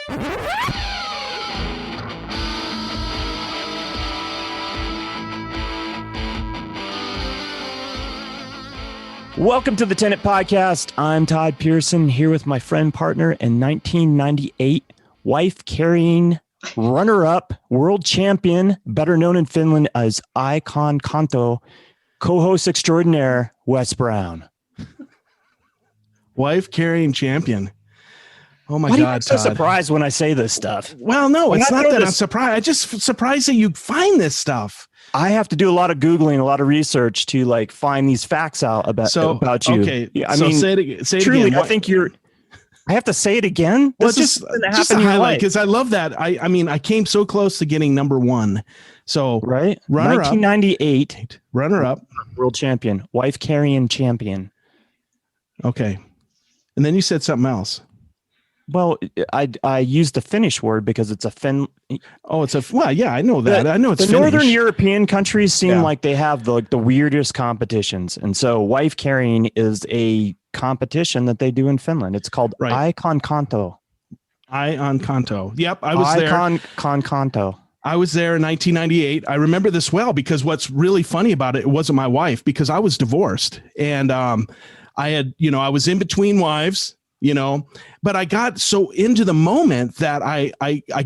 Welcome to the Tenant Podcast. I'm Todd Pearson, here with my friend, partner, and 1998 wife-carrying runner-up world champion, better known in Finland as Icon Kanto, co-host extraordinaire, Wes Brown. Wife-carrying champion. Oh my God, God, I'm so Todd. Surprised when I say this stuff. Well, no, it's not that I'm surprised. I'm just surprised that you find this stuff. I have to do a lot of Googling, a lot of research to like find these facts out about you. Okay, I mean, say it truly, again. I think I have to say it again. Well, This just in a your highlight, life. because I love that. I mean, I came so close to getting number one. So Right, runner 1998 runner up, world champion, wife carrying champion. Okay, and then you said something else. Well, I used the Finnish word because it's a Fin. Oh, yeah, I know that. I know it's the Finnish. Northern European countries seem like they have the weirdest competitions, and so wife carrying is a competition that they do in Finland. It's called Icon Kanto. Icon Kanto. Yep, I was Icon Kanto. I was there in 1998. I remember this well because what's really funny about it wasn't my wife, because I was divorced, and I had, I was in between wives. But I got so into the moment that I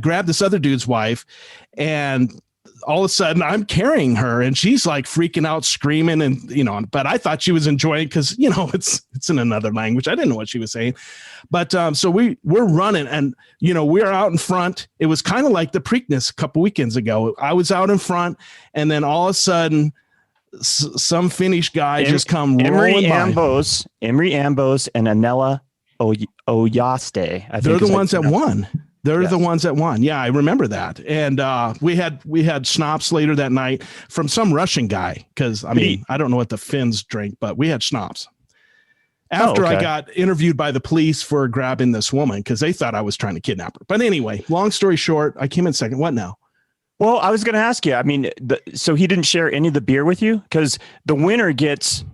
grabbed this other dude's wife, and all of a sudden I'm carrying her, and she's like freaking out, screaming, and but I thought she was enjoying it because it's in another language. I didn't know what she was saying, but so we're running, and we're out in front. It was kind of like the Preakness a couple weekends ago. I was out in front, and then all of a sudden some Finnish guy just come rolling by. Imri Ambos and Anella Ojaste. They're the ones that won. They're the ones that won. Yeah, I remember that. And we had schnapps later that night from some Russian guy, because I don't know what the Finns drink, but we had schnapps. After I got interviewed by the police for grabbing this woman because they thought I was trying to kidnap her. But anyway, long story short, I came in second. What now? Well, I was going to ask you. I mean, so he didn't share any of the beer with you, because the winner gets.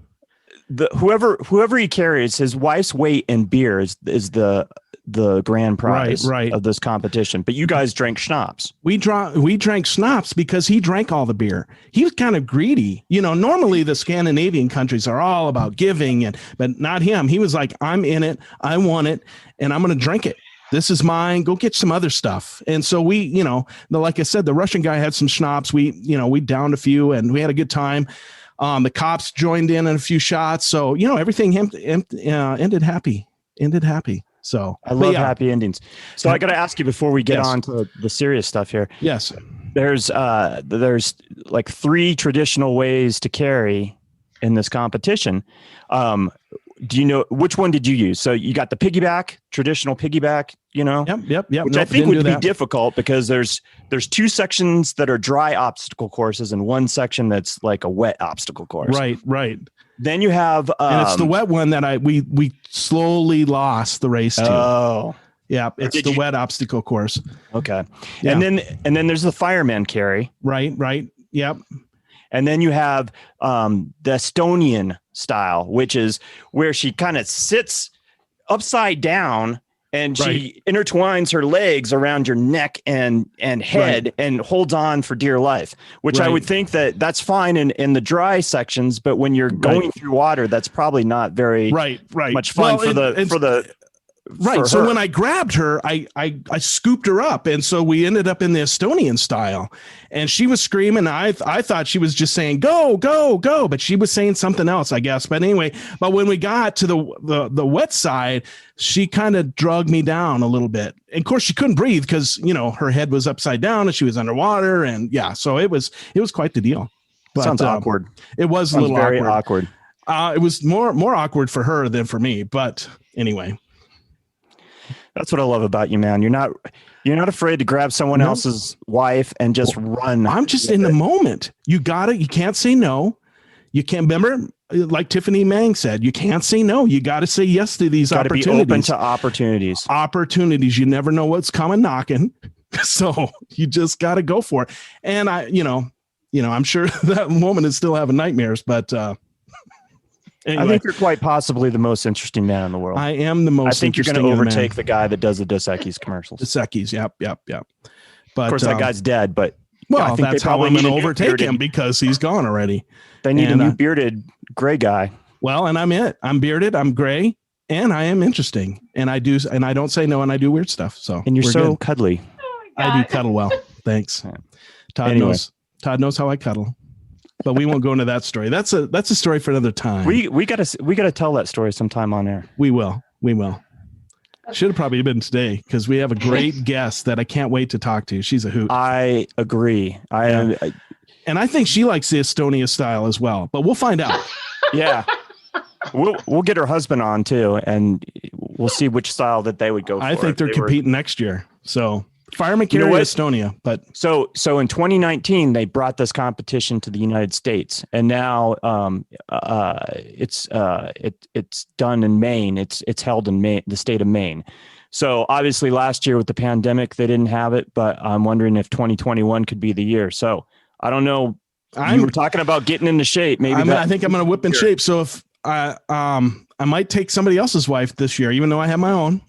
Whoever he carries, his wife's weight in beer is the grand prize of this competition. But you guys drank schnapps. We drank schnapps because he drank all the beer. He was kind of greedy. Normally the Scandinavian countries are all about giving, but not him. He was like, I'm in it, I want it, and I'm going to drink it. This is mine. Go get some other stuff. And so we, like I said, the Russian guy had some schnapps. We downed a few, and we had a good time. The cops joined in a few shots. So, everything ended happy. So I love happy endings. So I got to ask you before we get on to the serious stuff here. Yes. There's like 3 traditional ways to carry in this competition. Do you know which one did you use? So you got the piggyback, traditional piggyback, Yep. Which I think would be difficult because there's 2 sections that are dry obstacle courses and 1 section that's like a wet obstacle course. Right. Then you have and it's the wet one that we slowly lost the race to. Oh. Yeah, it's the wet obstacle course. Okay. Yeah. And then there's the fireman carry. Right. Yep. And then you have the Estonian style, which is where she kind of sits upside down and she intertwines her legs around your neck and head and holds on for dear life, which I would think that's fine in the dry sections. But when you're going through water, that's probably not very much fun for the. Right. So when I grabbed her, I scooped her up. And so we ended up in the Estonian style, and she was screaming. I thought she was just saying, go, go, go. But she was saying something else, I guess. But anyway, when we got to the wet side, she kind of dragged me down a little bit. And of course she couldn't breathe because, her head was upside down and she was underwater. And so it was quite the deal. But, sounds awkward. It was a little very awkward. It was more awkward for her than for me. But anyway. That's what I love about you, man. You're not afraid to grab someone else's wife and just run. I'm just in the moment. You can't say no. You can't remember, like Tiffany Mang said, you can't say no. You got to say yes to these opportunities. Be open to opportunities. Opportunities. You never know what's coming knocking. So you just got to go for it. And I'm sure that woman is still having nightmares, but Anyway, I think you're quite possibly the most interesting man in the world. I am the most. I think you're going to overtake the guy that does the Dos Equis commercials. Dos Equis, yep. But of course, that guy's dead. But well, I think that's how I'm going to overtake him because he's gone already. They need a new bearded gray guy. Well, and I'm it. I'm bearded. I'm gray, and I am interesting. And I don't say no, and I do weird stuff. So and you're so cuddly. Oh I do cuddle well. Thanks. Todd knows. Todd knows how I cuddle. But we won't go into that story. That's a story for another time. We gotta tell that story sometime on air. We will. Should have probably been today because we have a great guest that I can't wait to talk to. She's a hoot. I agree. And I think she likes the Estonia style as well. But we'll find out. Yeah, we'll get her husband on too, and we'll see which style that they would go for. I think they're competing next year. So. Fireman carry Estonia, but so in 2019 they brought this competition to the United States, and now it's done in Maine. It's held in Maine, the state of Maine. So obviously last year with the pandemic they didn't have it, but I'm wondering if 2021 could be the year. So I don't know. You were talking about getting into shape. Maybe I think I'm going to whip in shape. So if I might take somebody else's wife this year, even though I have my own.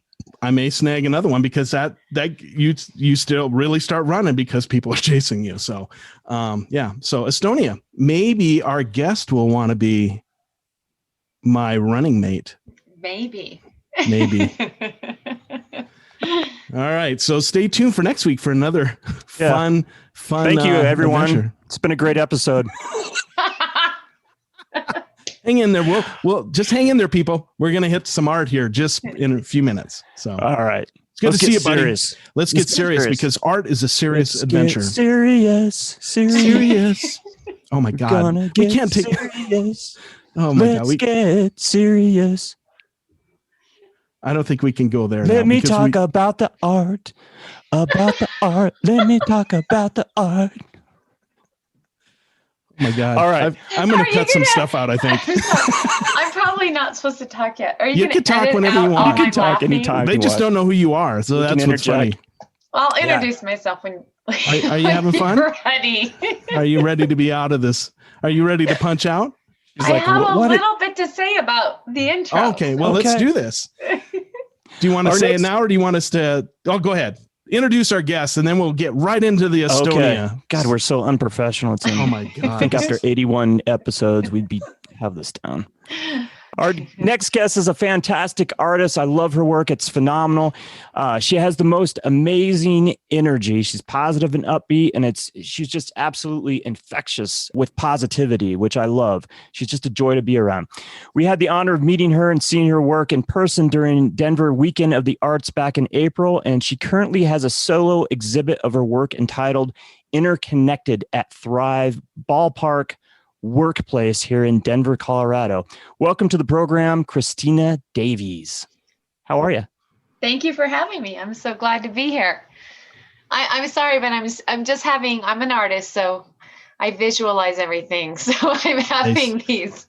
I may snag another one because that you still really start running because people are chasing you. So, So Estonia, maybe our guest will want to be my running mate. Maybe. All right. So stay tuned for next week for another fun. Thank you, everyone. Adventure. It's been a great episode. Hang in there. We'll just hang in there, people. We're going to hit some art here just in a few minutes. So, all right. It's good to see you, buddy. Let's get serious because art is a serious adventure. Serious. Oh my God. We can't take serious. Oh my God. Let's get serious. I don't think we can go there. Let me talk about the art. Let me talk about the art. Oh my God. All right. I'm going to cut some stuff out, I think. I'm probably not supposed to talk yet. Are you can talk whenever you want. You can talk anytime. They just don't know who you are. So that's what's funny. Well, I'll introduce myself when are you having fun? Ready. Are you ready to be out of this? Are you ready to punch out? I have a little bit to say about the intro. Okay. Well, let's do this. Do you want to say it now or do you want us to? Oh, go ahead. Introduce our guests, and then we'll get right into the Estonia. Okay. God, we're so unprofessional. Oh my God! I think after 81 episodes, we'd have this down. Our next guest is a fantastic artist. I love her work. It's phenomenal. She has the most amazing energy. She's positive and upbeat, and she's just absolutely infectious with positivity, which I love. She's just a joy to be around. We had the honor of meeting her and seeing her work in person during Denver Weekend of the Arts back in April, and she currently has a solo exhibit of her work entitled Interconnected at Thrive Ballpark Workplace here in Denver, Colorado. Welcome to the program, Kristina Davies. How are you? Thank you for having me. I'm so glad to be here. I'm sorry, but I'm an artist, so I visualize everything. So I'm having these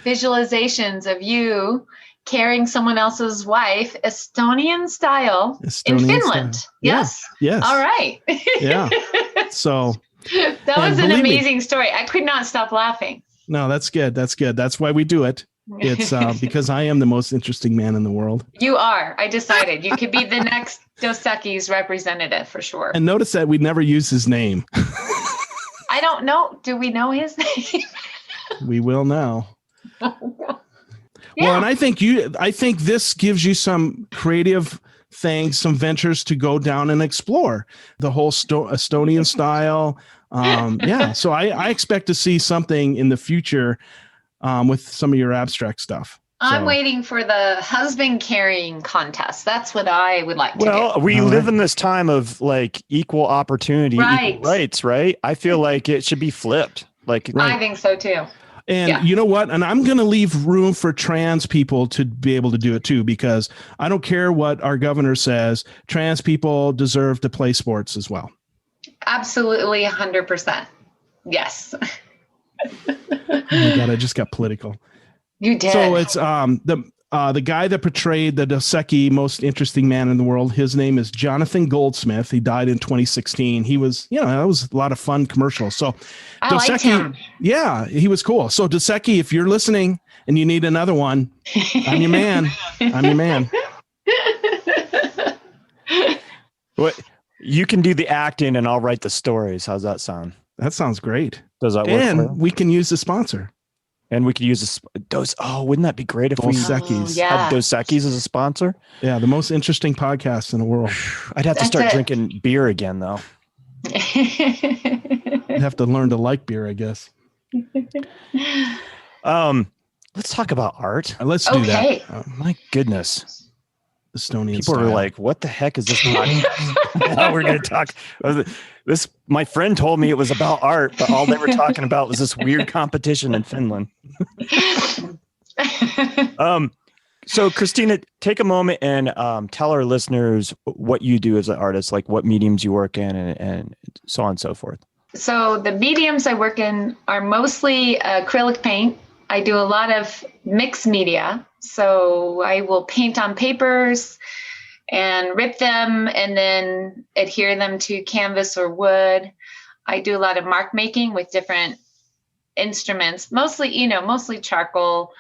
visualizations of you carrying someone else's wife, Estonian style in Finland. Style. Yes. Yes. All right. Yeah. So that was an amazing story. I could not stop laughing. No, that's good. That's why we do it. It's because I am the most interesting man in the world. You are. I decided you could be the next Dos Equis representative for sure. And notice that we never use his name. I don't know. Do we know his name? We will now. Yeah. Well, and I think this gives you some creative things, some ventures to go down and explore the whole Estonian style. So I expect to see something in the future with some of your abstract stuff. I'm waiting for the husband carrying contest. That's what I would like to do. Well, we live in this time of like equal opportunity, equal rights, right? I feel like it should be flipped. I think so too. And you know what? And I'm going to leave room for trans people to be able to do it too, because I don't care what our governor says. Trans people deserve to play sports as well. Absolutely. 100%. Yes. Oh my God, I just got political. You did. So it's the guy that portrayed the Dos Equis most interesting man in the world, his name is Jonathan Goldsmith. He died in 2016. He was, that was a lot of fun commercials. So I liked him. Yeah, he was cool. So Dos Equis, if you're listening and you need another one, I'm your man. I'm your man. What? You can do the acting and I'll write the stories. How's that sound? That sounds great. Does that work? And we can use the sponsor. And we could use those. Oh, wouldn't that be great if we had Dos Equis as a sponsor? Yeah, the most interesting podcast in the world. I'd have to start drinking beer again, though. You'd have to learn to like beer, I guess. Let's talk about art. Let's do that. My goodness. Estonian People style. are like, what the heck is this podcast? Now we're going to talk. My friend told me it was about art, but all they were talking about was this weird competition in Finland. So Kristina, take a moment and tell our listeners what you do as an artist, like what mediums you work in and so on and so forth. So the mediums I work in are mostly acrylic paint. I do a lot of mixed media. So I will paint on papers and rip them and then adhere them to canvas or wood. I do a lot of mark making with different instruments, mostly charcoal,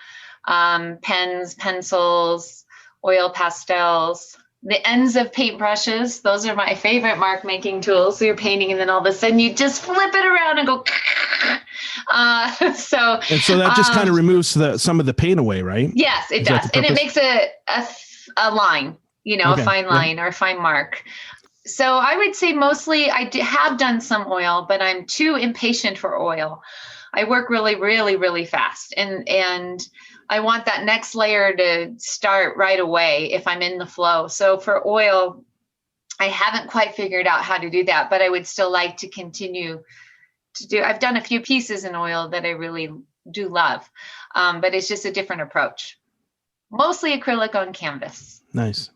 pens, pencils, oil pastels, the ends of paintbrushes. Those are my favorite mark making tools. So you're painting and then all of a sudden you just flip it around and go. So that just kind of removes some of the paint away, right? Yes, it does. And it makes a line, a fine line or a fine mark. So I would say mostly have done some oil, but I'm too impatient for oil. I work really, really, really fast. And I want that next layer to start right away if I'm in the flow. So for oil, I haven't quite figured out how to do that, but I would still like to continue to do. I've done a few pieces in oil that I really do love, but it's just a different approach. Mostly acrylic on canvas. Nice.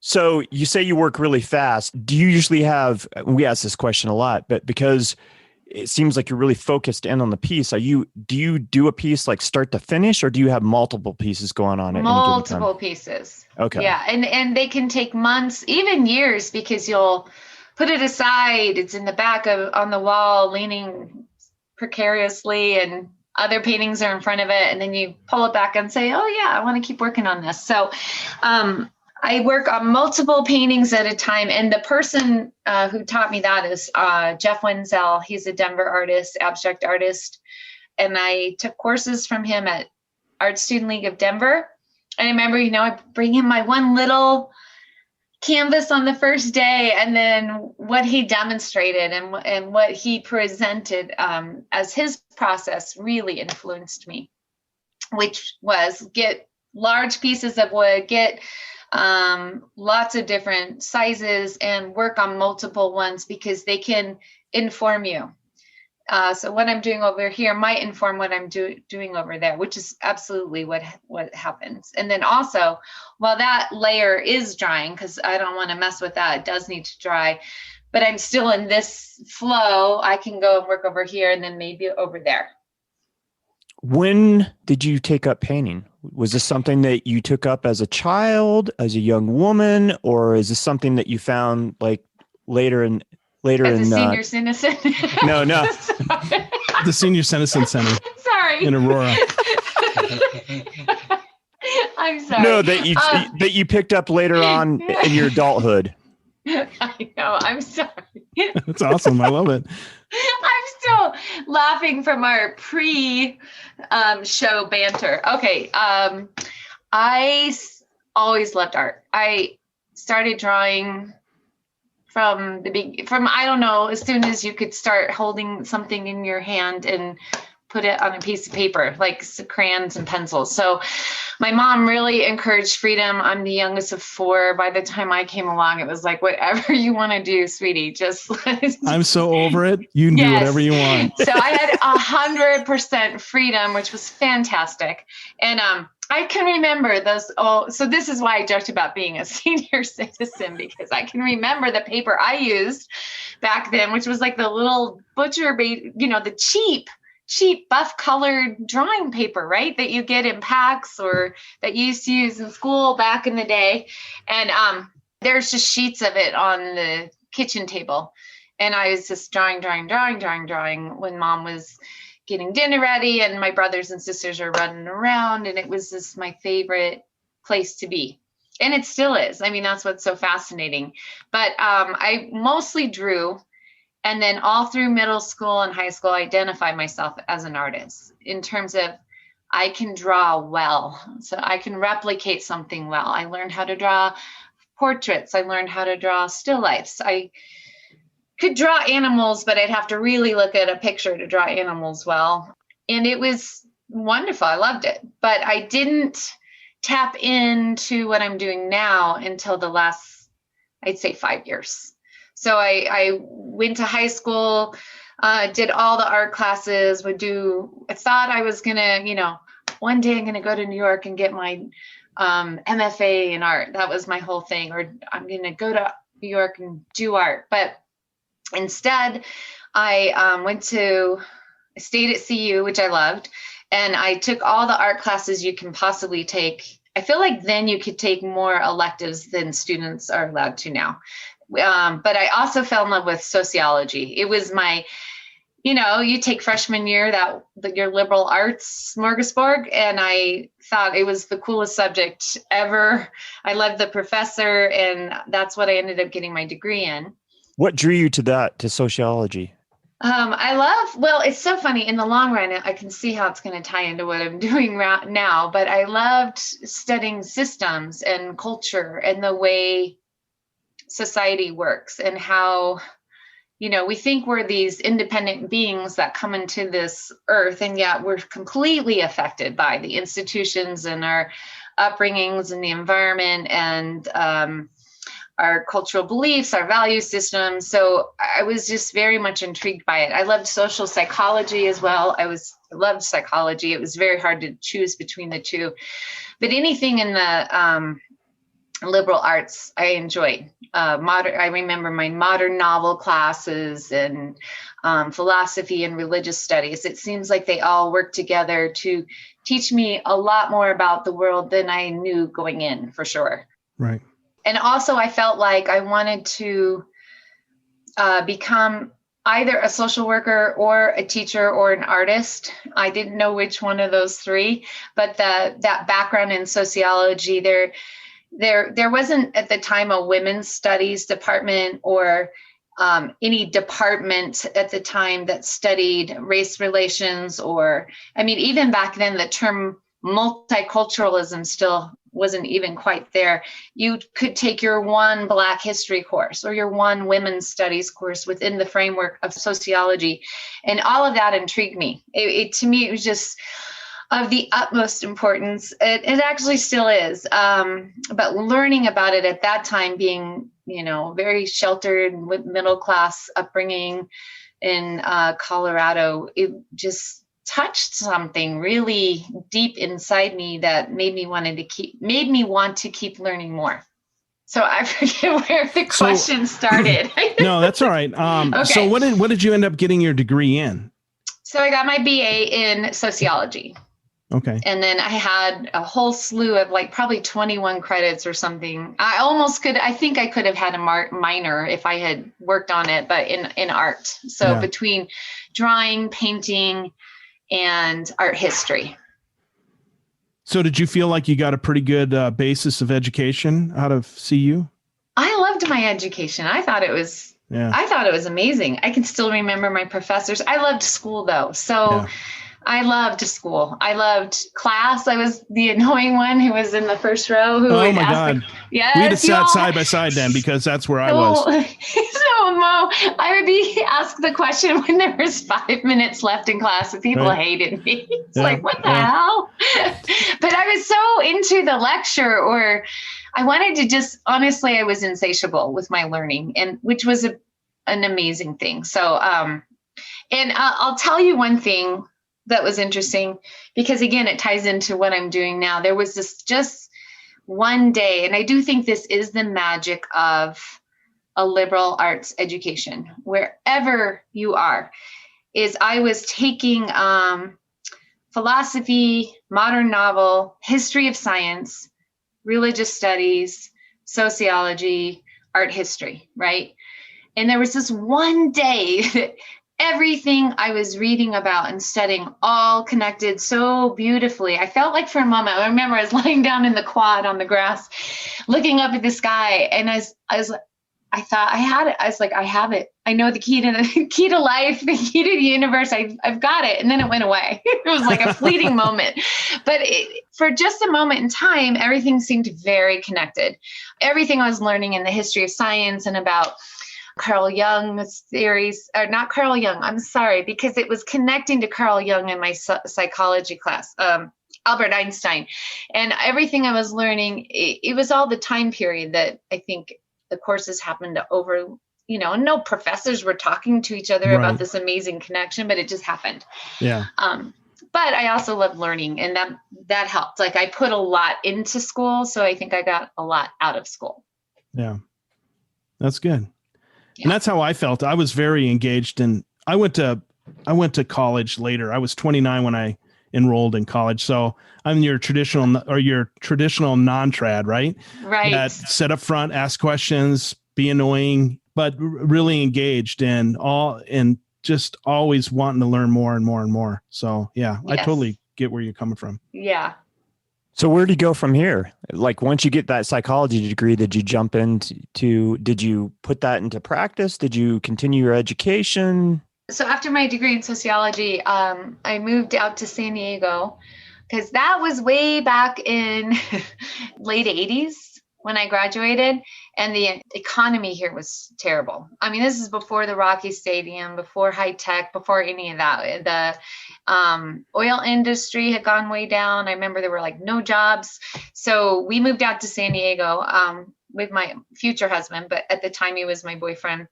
So you say you work really fast. Do you usually we ask this question a lot, but because it seems like you're really focused in on the piece, do you do a piece like start to finish, or do you have multiple pieces going on at any given time? Multiple pieces. Okay. Yeah. And they can take months, even years, because you'll put it aside. It's in the back on the wall, leaning precariously, and other paintings are in front of it. And then you pull it back and say, oh yeah, I want to keep working on this. So, I work on multiple paintings at a time. And the person who taught me that is Jeff Wenzel. He's a Denver artist, abstract artist. And I took courses from him at Art Student League of Denver. And I remember, I bring him my one little canvas on the first day, and then what he demonstrated and what he presented as his process really influenced me, which was get large pieces of wood, get lots of different sizes, and work on multiple ones because they can inform you. So what I'm doing over here might inform what I'm doing over there, which is absolutely what happens. And then also, while that layer is drying, because I don't want to mess with that, it does need to dry, but I'm still in this flow, I can go and work over here and then maybe over there. When did you take up painting? Was this something that you took up as a child, as a young woman, or is this something that you found like later in as a senior citizen? No. The Senior Citizen Center. Sorry. In Aurora. I'm sorry. No, that you picked up later on in your adulthood. I know. I'm sorry. That's awesome. I love it. I'm still laughing from our pre-show banter. Okay. I always loved art. I started drawing from I don't know, as soon as you could start holding something in your hand and put it on a piece of paper, like crayons and pencils. So my mom really encouraged freedom. I'm the youngest of four. By the time I came along, it was like, whatever you want to do, sweetie, just I'm so over it. You can do whatever you want. So I had 100% freedom, which was fantastic. And I can remember those. So this is why I joked about being a senior citizen, because I can remember the paper I used back then, which was like the little butcher, the cheap cheap buff colored drawing paper, right? That you get in packs or that you used to use in school back in the day. And there's just sheets of it on the kitchen table. And I was just drawing when Mom was getting dinner ready and my brothers and sisters are running around. And it was just my favorite place to be. And it still is. I mean, that's what's so fascinating. But I mostly drew. And then all through middle school and high school, I identified myself as an artist in terms of I can draw well. So I can replicate something well. I learned how to draw portraits. I learned how to draw still lifes. I could draw animals, but I'd have to really look at a picture to draw animals well. And it was wonderful. I loved it. But I didn't tap into what I'm doing now until the last, I'd say 5 years. So I went to high school, did all the art classes, I thought I was going to, one day I'm going to go to New York and get my MFA in art. That was my whole thing. Or I'm going to go to New York and do art. But instead, I stayed at CU, which I loved. And I took all the art classes you can possibly take. I feel like then you could take more electives than students are allowed to now. But I also fell in love with sociology. It was my, you take freshman year, your liberal arts smorgasbord, and I thought it was the coolest subject ever. I loved the professor, and that's what I ended up getting my degree in. What drew you to sociology? Well, it's so funny. In the long run, I can see how it's going to tie into what I'm doing right now, but I loved studying systems and culture and the way society works and how, we think we're these independent beings that come into this earth, and yet we're completely affected by the institutions and our upbringings and the environment and our cultural beliefs, our value systems. So I was just very much intrigued by it. I loved social psychology as well. I loved psychology. It was very hard to choose between the two, but anything in the liberal arts I enjoyed. I remember my modern novel classes and philosophy and religious studies. It seems like they all work together to teach me a lot more about the world than I knew going in, for sure. Right. And also I felt like I wanted to become either a social worker or a teacher or an artist. I didn't know which one of those three, but that background in sociology, there wasn't at the time a women's studies department or any department at the time that studied race relations even back then the term multiculturalism still wasn't even quite there. You could take your one Black history course or your one women's studies course within the framework of sociology. And all of that intrigued me. To me, it was just of the utmost importance. It actually still is. But learning about it at that time, being, very sheltered with middle class upbringing in Colorado, it just touched something really deep inside me that made me want to keep learning more. So I forget where the question started. No, that's all right. Okay. So what did you end up getting your degree in? So I got my BA in sociology. Okay. And then I had a whole slew of probably 21 credits or something. I think I could have had a minor if I had worked on it, but in art. So between drawing, painting, and art history. So did you feel like you got a pretty good basis of education out of CU? I loved my education. I thought it was amazing. I can still remember my professors. I loved school though. So I loved school. I loved class. I was the annoying one who was in the first row. Oh my God. Yes, we had to sat side by side then because that's where I was. So Mo, I would be asked the question when there was 5 minutes left in class and people hated me. It's what the hell? But I was so into the lecture, or I wanted to just, honestly, I was insatiable with my learning, and which was an amazing thing. So, and I'll tell you one thing that was interesting, because again, it ties into what I'm doing now. There was this just one day, and I do think this is the magic of a liberal arts education, wherever you are. is I was taking philosophy, modern novel, history of science, religious studies, sociology, art history, right? And there was this one day that everything I was reading about and studying all connected so beautifully. I felt like for a moment, I remember I was lying down in the quad on the grass, looking up at the sky, and I thought I had it. I was like, I have it. I know the key to life, the key to the universe. I've got it. And then it went away. It was like a fleeting moment. But for just a moment in time, everything seemed very connected. Everything I was learning in the history of science and about Carl Jung's theories, or not Carl Jung, I'm sorry, because it was connecting to Carl Jung in my psychology class, Albert Einstein. And everything I was learning, it was all the time period that I think the courses happened over, no professors were talking to each other about this amazing connection, but it just happened. Yeah. But I also love learning, and that helped. Like, I put a lot into school, so I think I got a lot out of school. Yeah. That's good. Yeah. And that's how I felt. I was very engaged, and I went to college later. I was 29 when I enrolled in college. So I'm your traditional non-trad, right? Right. That sit up front, ask questions, be annoying, but really engaged and just always wanting to learn more and more and more. So yeah, yes. I totally get where you're coming from. Yeah. So where do you go from here? Like, once you get that psychology degree, did you put that into practice? Did you continue your education? So after my degree in sociology, I moved out to San Diego, because that was way back in late 80s when I graduated, and the economy here was terrible. I mean, this is before the Rocky Stadium, before high tech, before any of that. The oil industry had gone way down. I remember there were like no jobs. So we moved out to San Diego with my future husband, but at the time he was my boyfriend.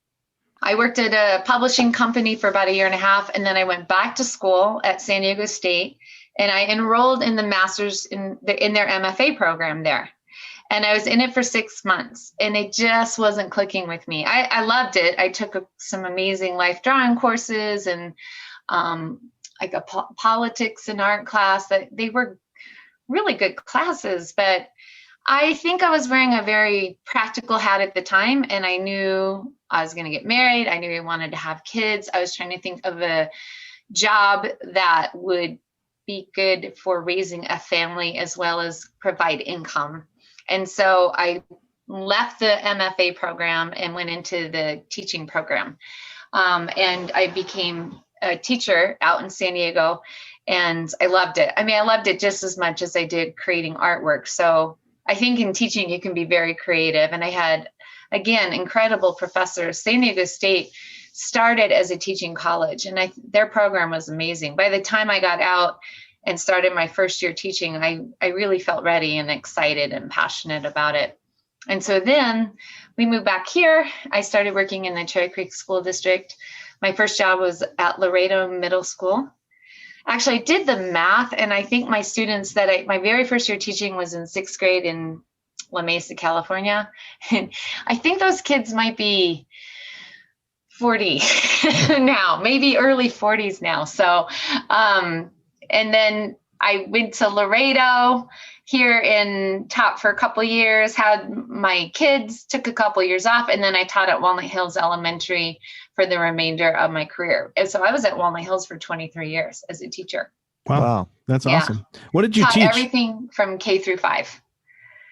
I worked at a publishing company for about a year and a half, and then I went back to school at San Diego State, and I enrolled in the master's in their MFA program there. And I was in it for 6 months, and it just wasn't clicking with me. I loved it. I took some amazing life drawing courses and like a politics and art class. That they were really good classes, but I think I was wearing a very practical hat at the time, and I knew I was going to get married. I knew I wanted to have kids. I was trying to think of a job that would be good for raising a family as well as provide income. And so I left the MFA program and went into the teaching program. And I became a teacher out in San Diego, and I loved it. I mean, I loved it just as much as I did creating artwork. So I think in teaching, you can be very creative. And I had, again, incredible professors. San Diego State started as a teaching college, and their program was amazing. By the time I got out and started my first year teaching, I really felt ready and excited and passionate about it. And so then we moved back here. I started working in the Cherry Creek School District. My first job was at Laredo Middle School. Actually, I did the math, and I think my students my very first year teaching was in 6th grade in La Mesa, California. And I think those kids might be 40 now, maybe early 40s now. So, and then I went to Laredo here in taught for a couple of years, had my kids, took a couple of years off, and then I taught at Walnut Hills Elementary for the remainder of my career. And so I was at Walnut Hills for 23 years as a teacher. Wow. That's awesome. What did you teach? Everything from K through 5.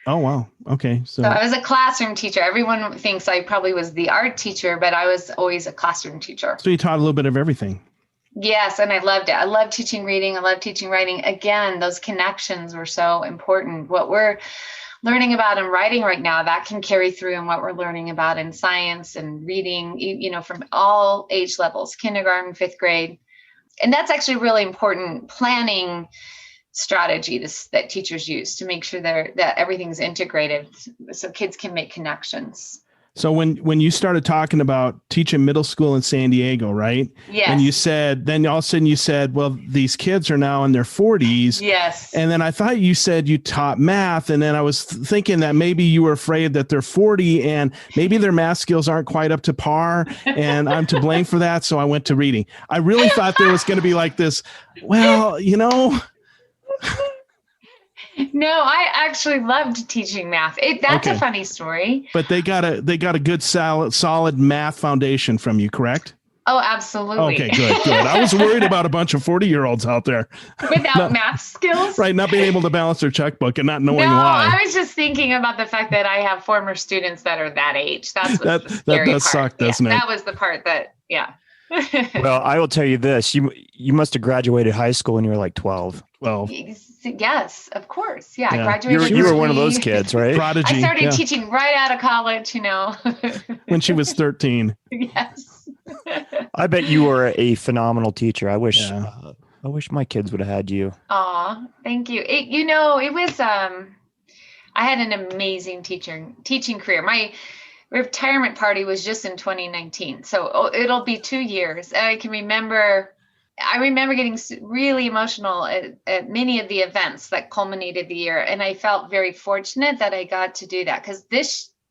Oh, wow. Okay. So I was a classroom teacher. Everyone thinks I probably was the art teacher, but I was always a classroom teacher. So you taught a little bit of everything. Yes, and I loved it. I loved teaching reading. I loved teaching writing. Again, those connections were so important. What we're learning about in writing right now, that can carry through in what we're learning about in science and reading, from all age levels, kindergarten, 5th grade. And that's actually really important planning strategy that teachers use to make sure that everything's integrated so kids can make connections. So when you started talking about teaching middle school in San Diego, right? Yes. And you said, then all of a sudden you said, well, these kids are now in their 40s. Yes. And then I thought you said you taught math. And then I was thinking that maybe you were afraid that they're 40 and maybe their math skills aren't quite up to par and I'm to blame for that. So I went to reading. I really thought there was going to be like this, well, No, I actually loved teaching math. That's Okay. a funny story. But they got a good solid math foundation from you, correct? Oh, absolutely. Okay, good. I was worried about a bunch of 40-year-olds out there Without math skills. right? Not being able to balance their checkbook and not knowing No, why. I was just thinking about the fact that I have former students that are that age. That's that scary does part. suck, doesn't it? That was the part that, yeah. Well, I will tell you this: you must have graduated high school when you were like 12. Well, Yes, of course. Yeah, I Yeah. graduated. You were when one of we- those kids, right? prodigy. I started yeah, teaching right out of college, when she was 13. Yes. I bet you were a phenomenal teacher. I wish Yeah. I wish my kids would have had you. Aw, thank you. It was I had an amazing teaching career. My retirement party was just in 2019. So it'll be 2 years. And I remember getting really emotional at many of the events that culminated the year. And I felt very fortunate that I got to do that, because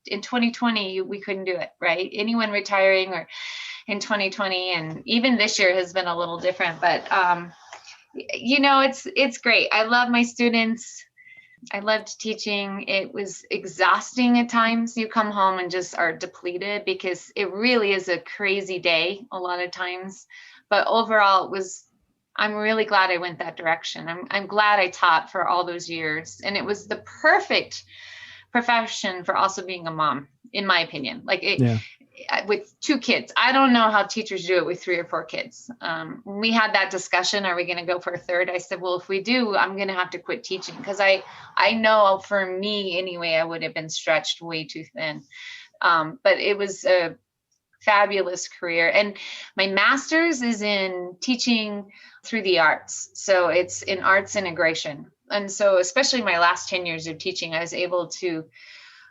in 2020, we couldn't do it, right? Anyone retiring or in 2020, and even this year has been a little different, but it's great. I love my students. I loved teaching. It was exhausting at times. You come home and just are depleted because it really is a crazy day a lot of times. But overall, I'm really glad I went that direction. I'm glad I taught for all those years. And it was the perfect profession for also being a mom, in my opinion. With 2 kids. I don't know how teachers do it with 3 or 4 kids. When we had that discussion, are we going to go for a third? I said, well, if we do, I'm going to have to quit teaching, because I know for me anyway, I would have been stretched way too thin. But it was a fabulous career. And my master's is in teaching through the arts. So it's in arts integration. And so especially my last 10 years of teaching, I was able to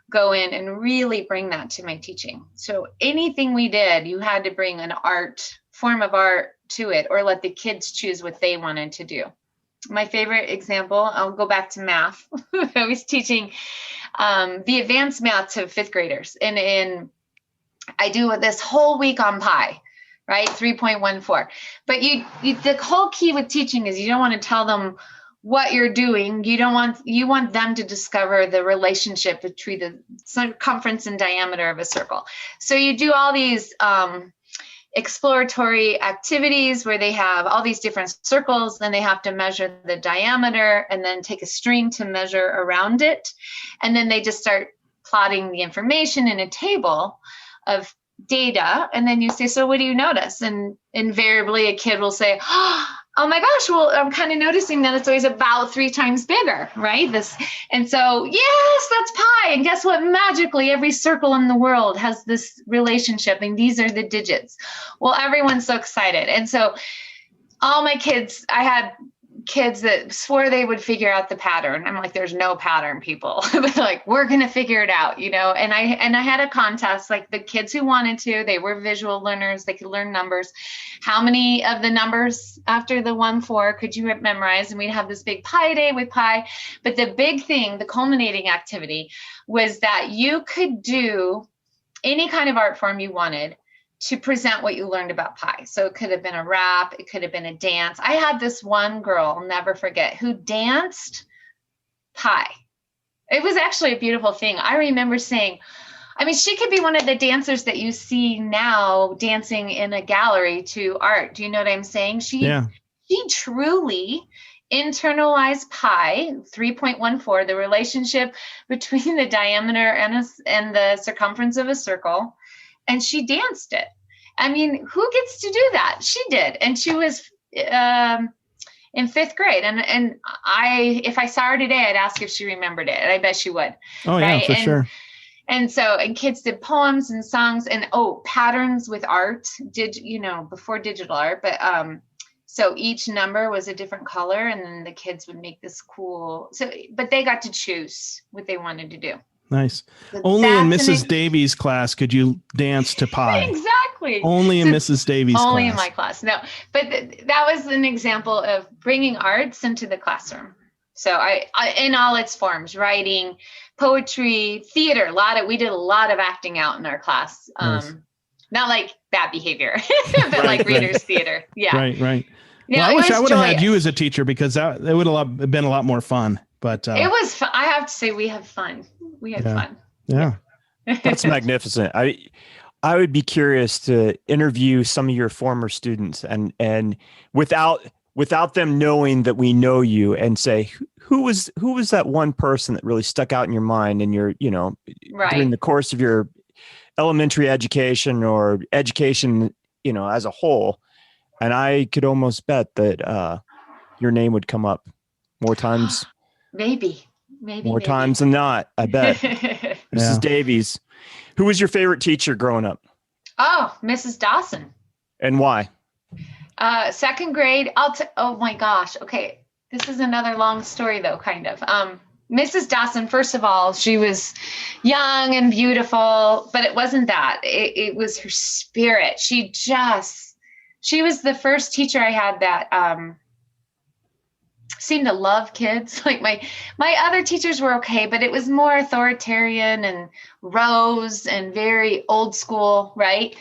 go in and really bring that to my teaching. So anything we did, you had to bring an form of art to it, or let the kids choose what they wanted to do. My favorite example, I'll go back to math. I was teaching the advanced math to 5th graders. And I do this whole week on pi, right? 3.14. But the whole key with teaching is you don't want to tell them what you're doing. You want them to discover the relationship between the circumference and diameter of a circle. So you do all these exploratory activities where they have all these different circles, then they have to measure the diameter and then take a string to measure around it. And then they just start plotting the information in a table of data. And then you say, so what do you notice? And invariably a kid will say, oh my gosh, well, I'm kind of noticing that it's always about 3 times bigger, right? And so, yes, that's pi. And guess what? Magically, every circle in the world has this relationship, and these are the digits. Well, everyone's so excited. And so all my kids, I had kids that swore they would figure out the pattern. I'm like, there's no pattern, people. They're like, we're going to figure it out, and I had a contest, like the kids who wanted to, they were visual learners. They could learn numbers. How many of the numbers after the 1-4 could you memorize? And we'd have this big pi day with pi. But the big thing, the culminating activity, was that you could do any kind of art form you wanted to present what you learned about pi. So it could have been a rap, it could have been a dance. I had this one girl, I'll never forget, who danced pi. It was actually a beautiful thing. I remember saying, she could be one of the dancers that you see now dancing in a gallery to art. Do you know what I'm saying? She truly internalized pi, 3.14, the relationship between the diameter and the circumference of a circle. And she danced it. Who gets to do that? She did. And she was in 5th grade. And if I saw her today, I'd ask if she remembered it. And I bet she would. Oh, yeah, right? for sure. And kids did poems and songs and, patterns with art, before digital art. But so each number was a different color. And then the kids would make this cool. But they got to choose what they wanted to do. Nice. So Only in that's Mrs. Davies' class could you dance to Pi. Exactly. Only in Mrs. Davies' class. Only in my class. No, but that was an example of bringing arts into the classroom. So I in all its forms, writing, poetry, theater, we did a lot of acting out in our class. Nice. Not like bad behavior, but like readers theater. Yeah. Right. No, well, I wish I would have had you joyous. as a teacher, because it would have been a lot more fun. But It was fun. I have to say we had fun. We had fun. Yeah. That's magnificent. I would be curious to interview some of your former students and without them knowing that we know you, and say, who was that one person that really stuck out in your mind and during the course of your elementary education or education, as a whole. And I could almost bet that your name would come up more times. Maybe more times than not, I bet. Mrs. Davies. Who was your favorite teacher growing up? Oh, Mrs. Dawson. And why? Second grade. Oh my gosh. Okay. This is another long story though, kind of. Mrs. Dawson, first of all, she was young and beautiful, but it wasn't that. It was her spirit. She was the first teacher I had that seemed to love kids. Like my other teachers were okay, but it was more authoritarian and rows and very old school, right?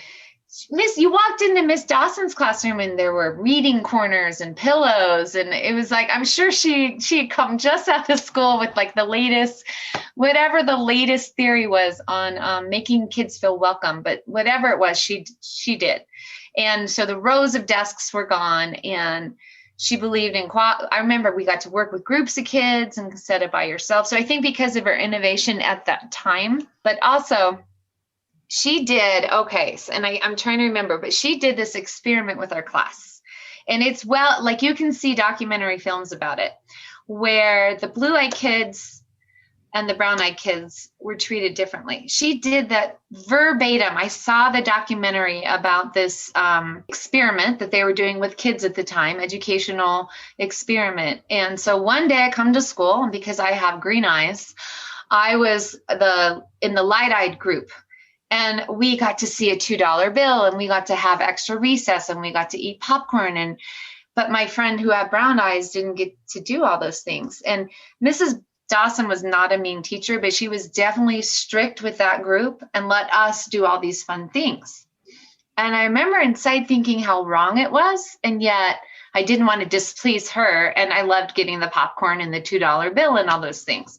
You walked into Miss Dawson's classroom and there were reading corners and pillows. And it was like, I'm sure she had come just out of school with like whatever the latest theory was on making kids feel welcome. But whatever it was, she did. And so the rows of desks were gone, and she believed in I remember we got to work with groups of kids instead of by yourself. So I think because of her innovation at that time, but also she did, and I'm trying to remember, but she did this experiment with our class. And it's like you can see documentary films about it, where the blue-eyed kids and the brown-eyed kids were treated differently. She did that verbatim. I saw the documentary about this experiment that they were doing with kids at the time, educational experiment. And so one day I come to school, and because I have green eyes, I was in the light-eyed group. And we got to see a $2 bill, and we got to have extra recess, and we got to eat popcorn. But my friend who had brown eyes didn't get to do all those things. And Mrs. Dawson was not a mean teacher, but she was definitely strict with that group and let us do all these fun things. And I remember inside thinking how wrong it was. And yet I didn't want to displease her. And I loved getting the popcorn and the $2 bill and all those things.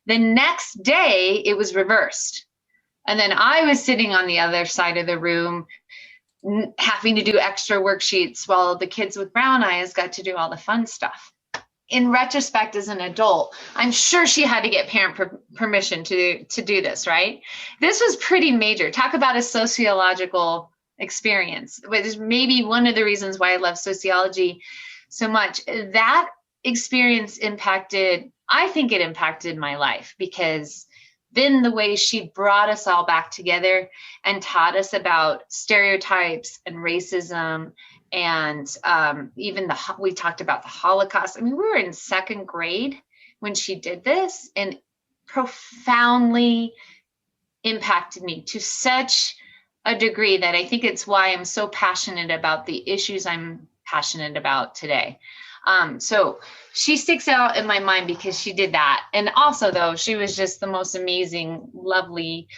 The next day it was reversed. And then I was sitting on the other side of the room having to do extra worksheets while the kids with brown eyes got to do all the fun stuff. In retrospect, as an adult, I'm sure she had to get parent permission to do this, right? This was pretty major. Talk about a sociological experience, which is maybe one of the reasons why I love sociology so much. That experience impacted my life, because then the way she brought us all back together and taught us about stereotypes and racism, and even we talked about the Holocaust. I mean, we were in second grade when she did this, and profoundly impacted me to such a degree that I think it's why I'm so passionate about the issues I'm passionate about today. So she sticks out in my mind because she did that. And also, though, she was just the most amazing, lovely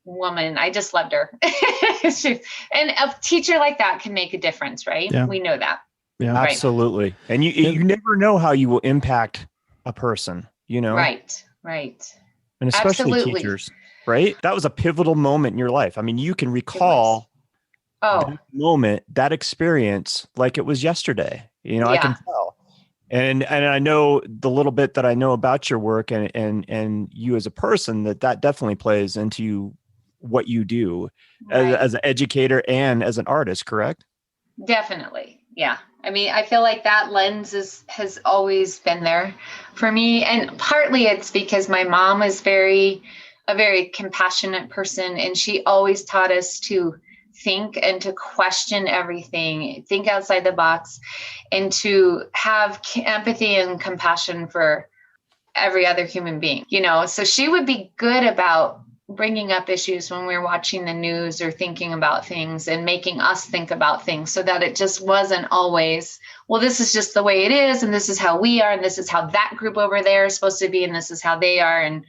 woman. I just loved her. And a teacher like that can make a difference, right? Yeah. We know that. Yeah, right? Absolutely. And you never know how you will impact a person, Right. And especially teachers, right? That was a pivotal moment in your life. I mean, you can recall that moment, that experience, like it was yesterday. I can tell. And I know the little bit that I know about your work and you as a person, that definitely plays into what you do as an educator and as an artist, correct? Definitely. Yeah. I mean, I feel like that lens has always been there for me. And partly it's because my mom is a very compassionate person, and she always taught us to think and to question everything, think outside the box, and to have empathy and compassion for every other human being, so she would be good about bringing up issues when we were watching the news or thinking about things and making us think about things, so that it just wasn't always, well, this is just the way it is, and this is how we are, and this is how that group over there is supposed to be, and this is how they are. And,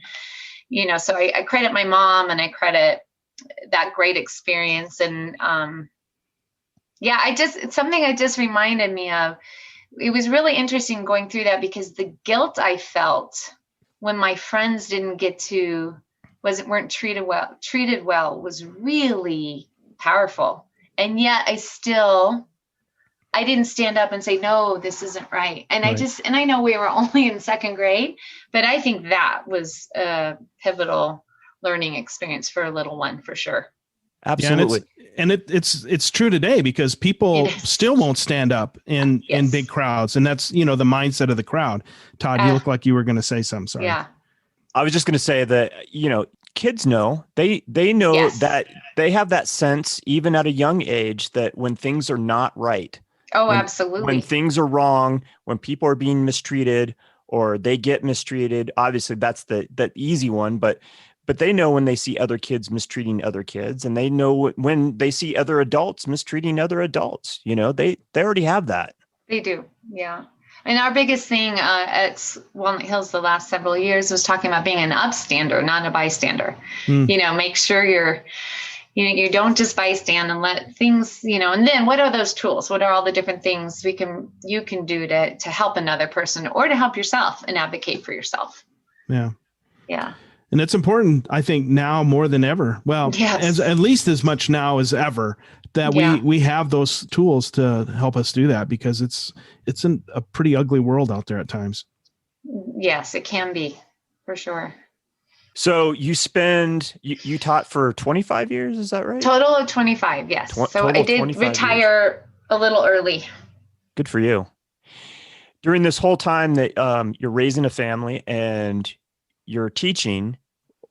so I credit my mom, and I credit that great experience. And it's something that just reminded me of. It was really interesting going through that, because the guilt I felt when my friends weren't treated well was really powerful. And yet I didn't stand up and say, no, this isn't right. And right. I know we were only in second grade, but I think that was a pivotal learning experience for a little one, for sure. Absolutely. Yeah, it's true today, because people still won't stand up in big crowds. And that's, the mindset of the crowd. Todd, you look like you were going to say something. Sorry. Yeah. I was just going to say that, kids know, they know that they have that sense, even at a young age, that when things are not right. Oh, absolutely. When things are wrong, when people are being mistreated or they get mistreated, obviously that's the easy one, but they know when they see other kids mistreating other kids, and they know when they see other adults mistreating other adults, they already have that. They do. Yeah. And our biggest thing at Walnut Hills the last several years was talking about being an upstander, not a bystander. Make sure you don't just bystand and let things, and then what are those tools? What are all the different things you can do to help another person or to help yourself and advocate for yourself? Yeah. Yeah. And it's important, I think, now more than ever. Well, at least as much now as ever, that we have those tools to help us do that, because it's a pretty ugly world out there at times. Yes, it can be, for sure. So you taught for 25 years, is that right? Total of 25, yes. So I did retire a little early. Good for you. During this whole time that you're raising a family and you're teaching,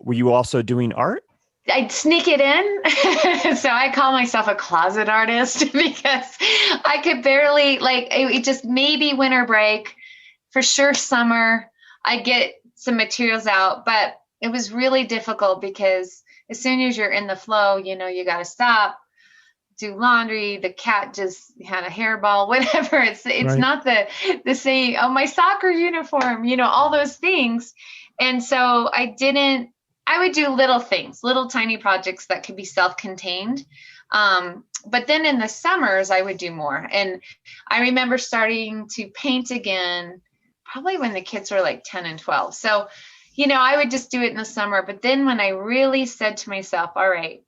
were you also doing art? I'd sneak it in. So I call myself a closet artist, because I could barely, it just maybe winter break, for sure summer, I get some materials out, but it was really difficult, because as soon as you're in the flow, you got to stop, do laundry. The cat just had a hairball, whatever. It's right. Not the same, my soccer uniform, all those things. And so I would do little things, little tiny projects that could be self-contained. But then in the summers, I would do more. And I remember starting to paint again, probably when the kids were like 10 and 12. So, I would just do it in the summer. But then when I really said to myself, all right,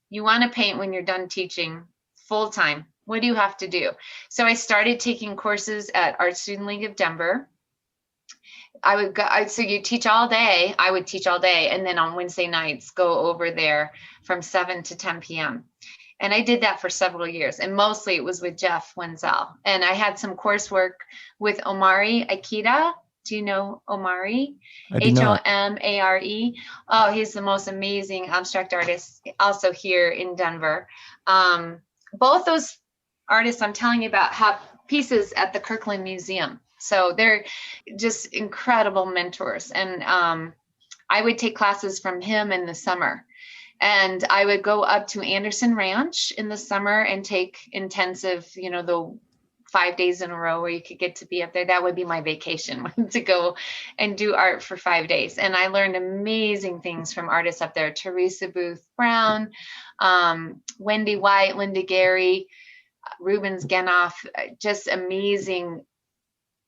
you want to paint when you're done teaching full time, what do you have to do? So I started taking courses at Art Student League of Denver. So you teach all day. I would teach all day. And then on Wednesday nights, go over there from 7 to 10 p.m. And I did that for several years. And mostly it was with Jeff Wenzel. And I had some coursework with Omari Akita. Do you know Omari? Homare. Oh, he's the most amazing abstract artist, also here in Denver. Both those artists I'm telling you about have pieces at the Kirkland Museum. So they're just incredible mentors. And I would take classes from him in the summer. And I would go up to Anderson Ranch in the summer and take intensive, the 5 days in a row where you could get to be up there. That would be my vacation, to go and do art for 5 days. And I learned amazing things from artists up there. Teresa Booth Brown, Wendy White, Linda Gary, Rubens Genoff, just amazing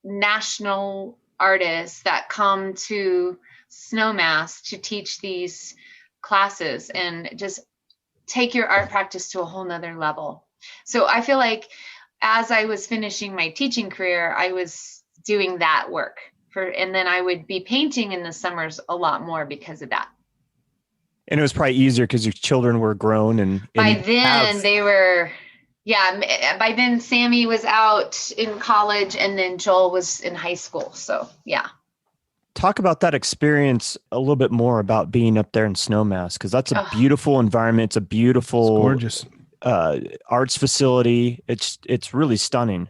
national artists that come to Snowmass to teach these classes and just take your art practice to a whole nother level. So I feel like as I was finishing my teaching career, I was doing that work and then I would be painting in the summers a lot more because of that. And it was probably easier because your children were grown and by then they were. Yeah, by then Sammy was out in college and then Joel was in high school. So, yeah. Talk about that experience a little bit more, about being up there in Snowmass, because that's a beautiful environment. It's a beautiful, gorgeous arts facility. It's really stunning.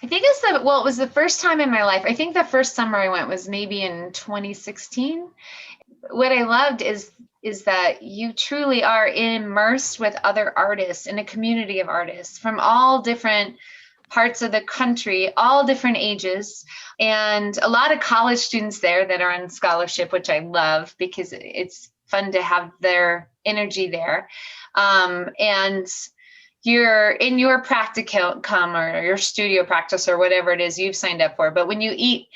I think it was the first time in my life. I think the first summer I went was maybe in 2016. What I loved is that you truly are immersed with other artists in a community of artists from all different parts of the country, all different ages, and a lot of college students there that are on scholarship, which I love because it's fun to have their energy there. And you're in your practicum or your studio practice or whatever it is you've signed up for. But when you eat,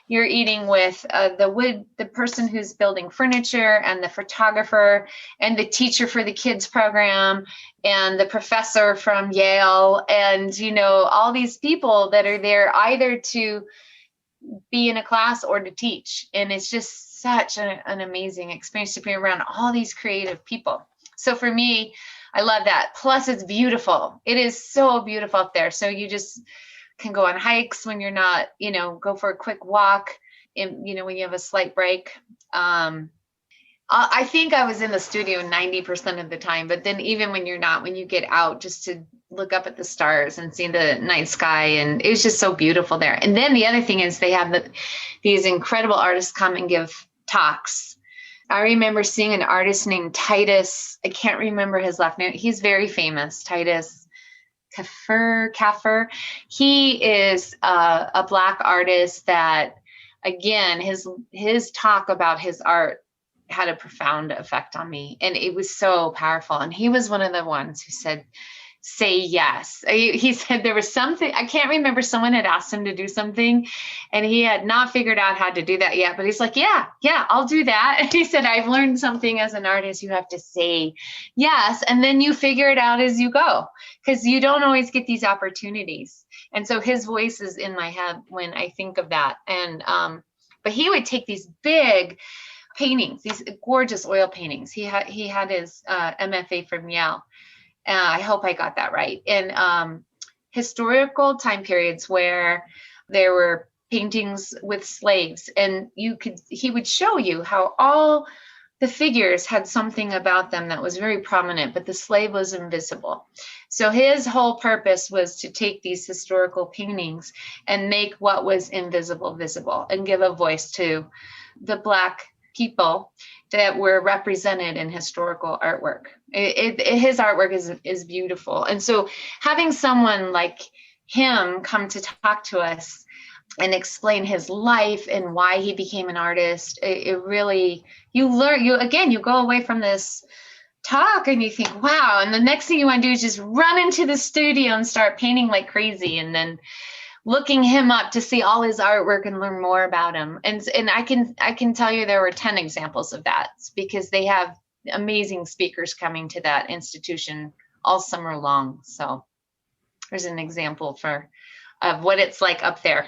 you're eating with the person who's building furniture and the photographer and the teacher for the kids program and the professor from Yale and, all these people that are there either to be in a class or to teach. And it's just such an amazing experience to be around all these creative people. So for me, I love that. Plus it's beautiful. It is so beautiful up there. So you just can go on hikes when you're not, go for a quick walk when you have a slight break. I think I was in the studio 90% of the time, but then even when you're not, when you get out just to look up at the stars and see the night sky, and it was just so beautiful there. And then the other thing is they have these incredible artists come and give talks. I remember seeing an artist named Titus. I can't remember his last name. He's very famous, Titus Kaffer. He is a Black artist that, again, his talk about his art had a profound effect on me. And it was so powerful. And he was one of the ones who said, say yes. He said there was something, I can't remember, someone had asked him to do something and he had not figured out how to do that yet, but he's like, yeah, I'll do that. And he said, I've learned something as an artist, you have to say yes. And then you figure it out as you go, because you don't always get these opportunities. And so his voice is in my head when I think of that. And, but he would take these big paintings, these gorgeous oil paintings. He had his MFA from Yale. I hope I got that right. In historical time periods where there were paintings with slaves, and he would show you how all the figures had something about them that was very prominent, but the slave was invisible. So his whole purpose was to take these historical paintings and make what was invisible visible and give a voice to the Black people that were represented in historical artwork. His artwork is beautiful. And so having someone like him come to talk to us and explain his life and why he became an artist, it really, you go away from this talk and you think, wow. And the next thing you want to do is just run into the studio and start painting like crazy. And then looking him up to see all his artwork and learn more about him. And I can tell you there were 10 examples of that, because they have amazing speakers coming to that institution all summer long. So there's an example of what it's like up there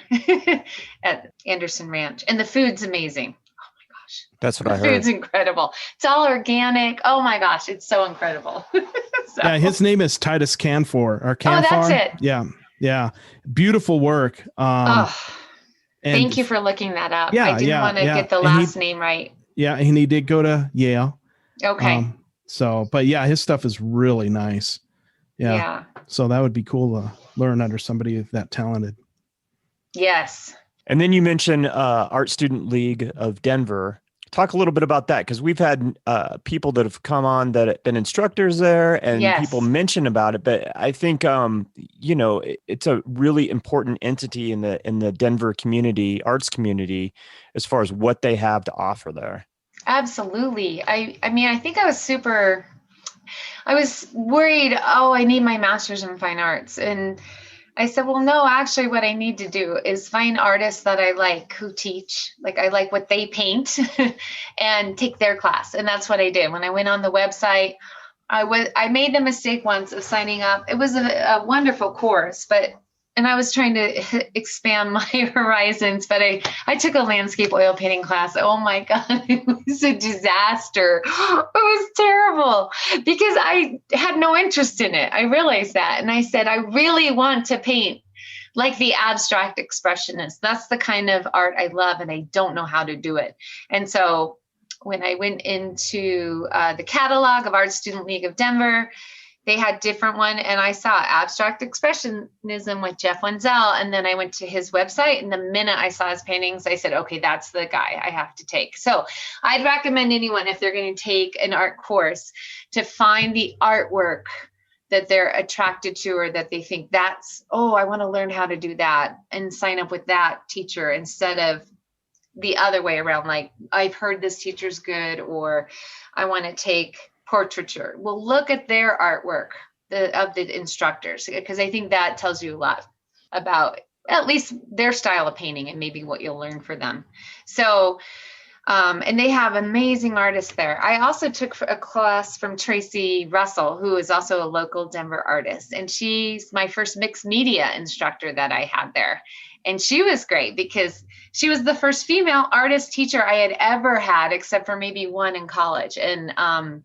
at Anderson Ranch. And the food's amazing. Oh my gosh. That's what I heard. The food's incredible. It's all organic. Oh my gosh. It's so incredible. Yeah. His name is Titus Canfor or Canfor. Oh, that's it. Yeah. Beautiful work. Thank you for looking that up. Yeah, I didn't want to get the last name right. Yeah. And he did go to Yale. Okay. But yeah, his stuff is really nice. Yeah. So that would be cool to learn under somebody that talented. Yes. And then you mentioned Art Student League of Denver. Talk a little bit about that, because we've had people that have come on that have been instructors there, and people mention about it. But I think it's a really important entity in the Denver community, arts community, as far as what they have to offer there. Absolutely. I mean, I think I was worried. Oh, I need my master's in fine arts, and I said, well, no, actually what I need to do is find artists that I like who teach, like I like what they paint and take their class. And that's what I did. When I went on the website, I made the mistake once of signing up. It was a wonderful course, and I was trying to expand my horizons, but I took a landscape oil painting class. Oh my God, it was a disaster. It was terrible because I had no interest in it. I realized that. And I said, I really want to paint like the abstract expressionist. That's the kind of art I love, and I don't know how to do it. And so when I went into the catalog of Art Student League of Denver, they had different one. And I saw Abstract Expressionism with Jeff Wenzel. And then I went to his website. And the minute I saw his paintings, I said, okay, that's the guy I have to take. So I'd recommend anyone, if they're going to take an art course, to find the artwork that they're attracted to, or that they think that's, oh, I want to learn how to do that, and sign up with that teacher instead of the other way around. Like, I've heard this teacher's good, or I want to take portraiture. Well, look at their artwork of the instructors, because I think that tells you a lot about at least their style of painting and maybe what you'll learn for them. So, and they have amazing artists there. I also took a class from Tracy Russell, who is also a local Denver artist. And she's my first mixed media instructor that I had there. And she was great because she was the first female artist teacher I had ever had, except for maybe one in college. And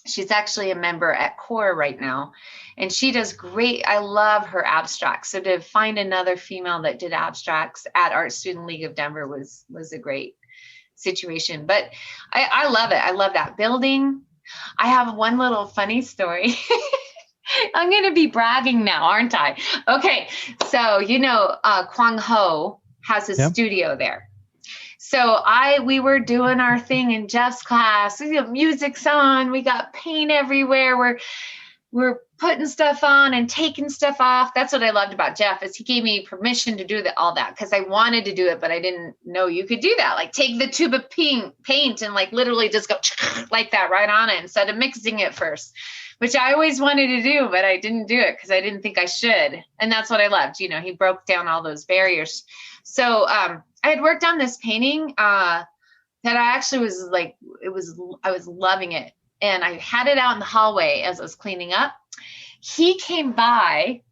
she's actually a member at CORE right now. And she does great. I love her abstracts. So to find another female that did abstracts at Art Student League of Denver was a great situation. But I love it. I love that building. I have one little funny story. I'm going to be bragging now, aren't I? Okay. So, Kwang Ho has a studio there. So we were doing our thing in Jeff's class. Music's on. We got paint everywhere. We're putting stuff on and taking stuff off. That's what I loved about Jeff, is he gave me permission to do all that, because I wanted to do it, but I didn't know you could do that. Like, take the tube of paint and like literally just go like that right on it instead of mixing it first, which I always wanted to do, but I didn't do it because I didn't think I should. And that's what I loved. He broke down all those barriers. So I had worked on this painting that I actually was like, I was loving it. And I had it out in the hallway as I was cleaning up. He came by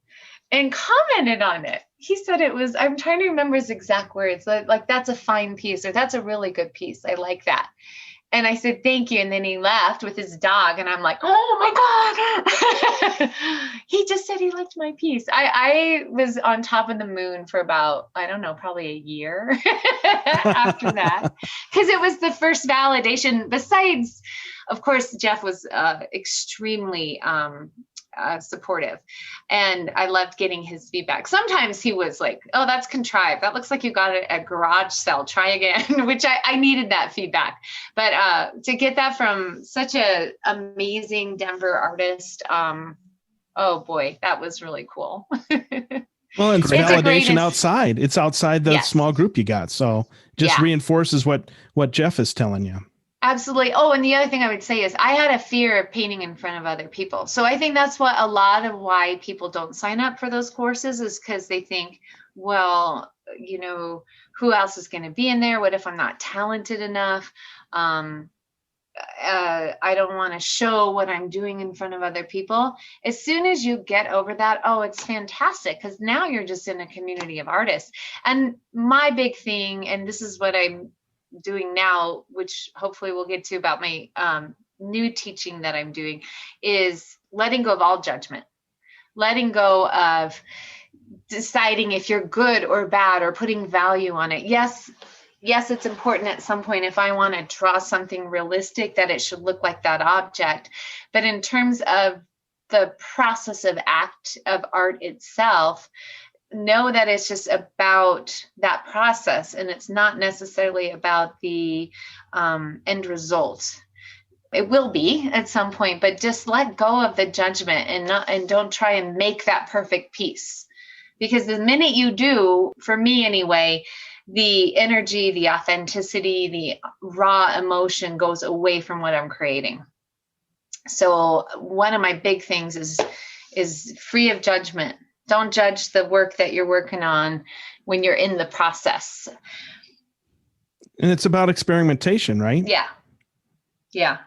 and commented on it. He said it was, I'm trying to remember his exact words, like that's a fine piece, or that's a really good piece. I like that. And I said, thank you. And then he left with his dog. And I'm like, oh my God. He just said he liked my piece. I was on top of the moon for about, I don't know, probably a year after that. Because it was the first validation. Besides, of course, Jeff was extremely supportive. And I loved getting his feedback. Sometimes he was like, oh, that's contrived. That looks like you got it at garage sale. Try again, which I needed that feedback. But to get that from such a amazing Denver artist, oh boy, that was really cool. Well, it's validation outside. It's outside the small group you got. So just reinforces what Jeff is telling you. Absolutely. Oh, and the other thing I would say is I had a fear of painting in front of other people. So I think that's what a lot of why people don't sign up for those courses, is because they think, well, who else is going to be in there? What if I'm not talented enough? I don't want to show what I'm doing in front of other people. As soon as you get over that, oh, it's fantastic, because now you're just in a community of artists. And my big thing, and this is what I'm doing now, which hopefully we'll get to about my new teaching that I'm doing, is letting go of all judgment, letting go of deciding if you're good or bad or putting value on it. Yes, it's important at some point, if I want to draw something realistic, that it should look like that object. But in terms of the process of art itself, know that it's just about that process, and it's not necessarily about the end result. It will be at some point, but just let go of the judgment and don't try and make that perfect piece. Because the minute you do, for me anyway, the energy, the authenticity, the raw emotion goes away from what I'm creating. So one of my big things is free of judgment. Don't judge the work that you're working on when you're in the process. And it's about experimentation, right? Yeah.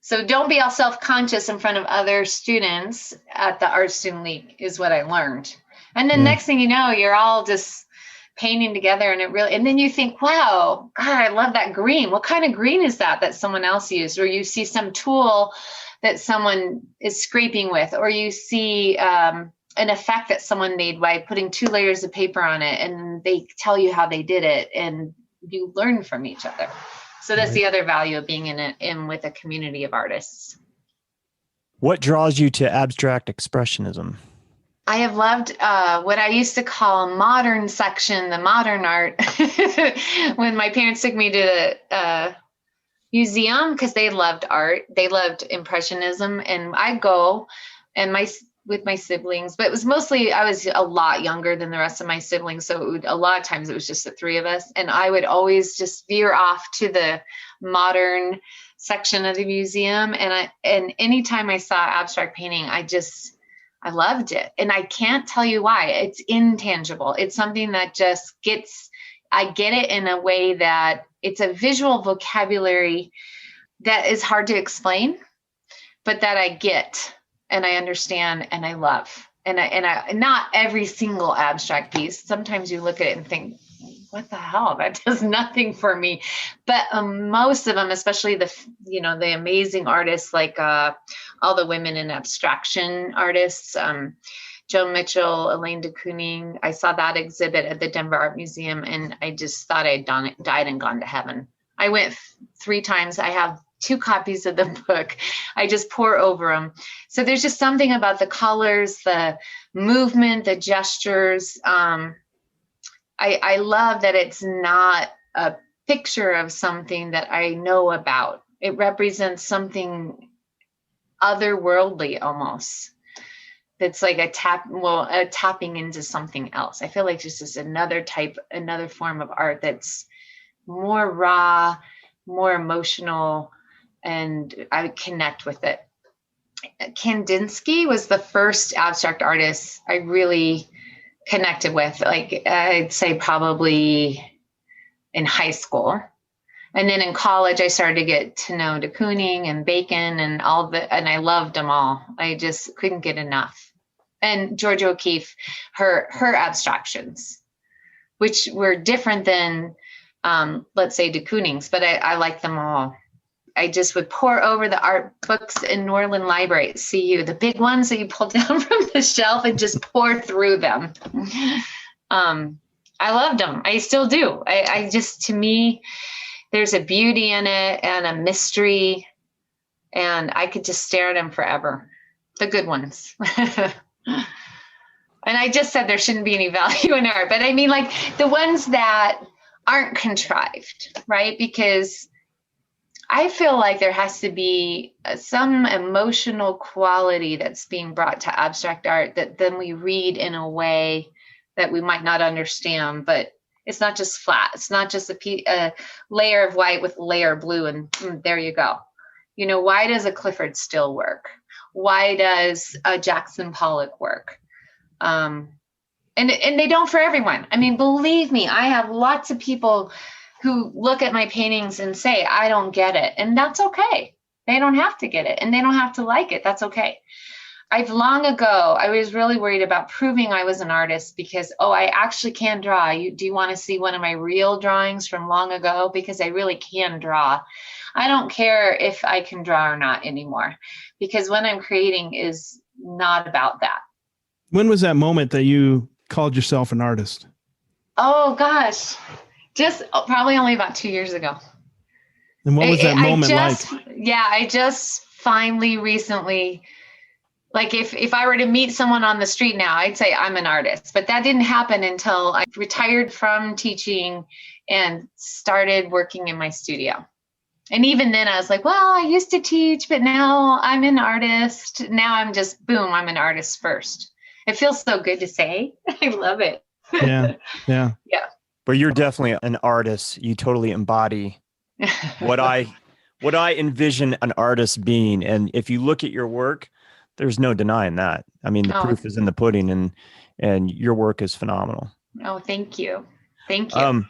So don't be all self-conscious in front of other students at the Art Student League, is what I learned. And then next thing you know, you're all just painting together, and then you think, wow, God, I love that green. What kind of green is that someone else used? Or you see some tool that someone is scraping with, or you see an effect that someone made by putting 2 layers of paper on it, and they tell you how they did it, and you learn from each other. So that's the other value of being in with a community of artists. What draws you to abstract expressionism? I have loved what I used to call modern section, the modern art. When my parents took me to the museum, because they loved art, they loved Impressionism, and I'd go and with my siblings, but it was mostly, I was a lot younger than the rest of my siblings, so a lot of times it was just the three of us, and I would always just veer off to the modern section of the museum, and anytime I saw abstract painting, I loved it. And I can't tell you why. It's intangible. It's something that just I get it in a way that it's a visual vocabulary that is hard to explain, but that I get and I understand and I love. And I not every single abstract piece. Sometimes you look at it and think, what the hell? That does nothing for me. But most of them, especially the amazing artists, like all the women in abstraction artists, Joan Mitchell, Elaine de Kooning. I saw that exhibit at the Denver Art Museum, and I just thought I'd died and gone to heaven. I went 3 times. I have 2 copies of the book. I just pour over them. So there's just something about the colors, the movement, the gestures. I love that it's not a picture of something that I know about. It represents something otherworldly almost. That's like a tapping into something else. I feel like this is another form of art that's more raw, more emotional, and I connect with it. Kandinsky was the first abstract artist I really connected with, like I'd say probably in high school. And then in college, I started to get to know de Kooning and Bacon and and I loved them all. I just couldn't get enough. And Georgia O'Keeffe, her abstractions, which were different than, let's say, de Kooning's, but I like them all. I just would pour over the art books in Norland Library at CU, the big ones that you pull down from the shelf, and just pour through them. I loved them. I still do. I just, to me, there's a beauty in it and a mystery, and I could just stare at them forever. The good ones. And I just said there shouldn't be any value in art, but I mean, like the ones that aren't contrived, right? Because I feel like there has to be some emotional quality that's being brought to abstract art that then we read in a way that we might not understand, but it's not just flat. It's not just a layer of white with a layer of blue and there you go. You know, why does a Clifford still work? Why does a Jackson Pollock work? And they don't for everyone. I mean, believe me, I have lots of people who look at my paintings and say, I don't get it. And that's okay. They don't have to get it and they don't have to like it. That's okay. Long ago, I was really worried about proving I was an artist because, I actually can draw. Do you want to see one of my real drawings from long ago? Because I really can draw. I don't care if I can draw or not anymore, because what I'm creating is not about that. When was that moment that you called yourself an artist? Oh, gosh. Just probably only about 2 years ago. And what was that moment like? Yeah, I just finally recently, like if I were to meet someone on the street now, I'd say I'm an artist. But that didn't happen until I retired from teaching and started working in my studio. And even then I was like, well, I used to teach, but now I'm an artist. Now I'm just, boom, I'm an artist first. It feels so good to say. I love it. Yeah. Yeah. But you're definitely an artist. You totally embody what I envision an artist being. And if you look at your work, there's no denying that. I mean, the proof is in the pudding, and your work is phenomenal. Oh, thank you. Thank you.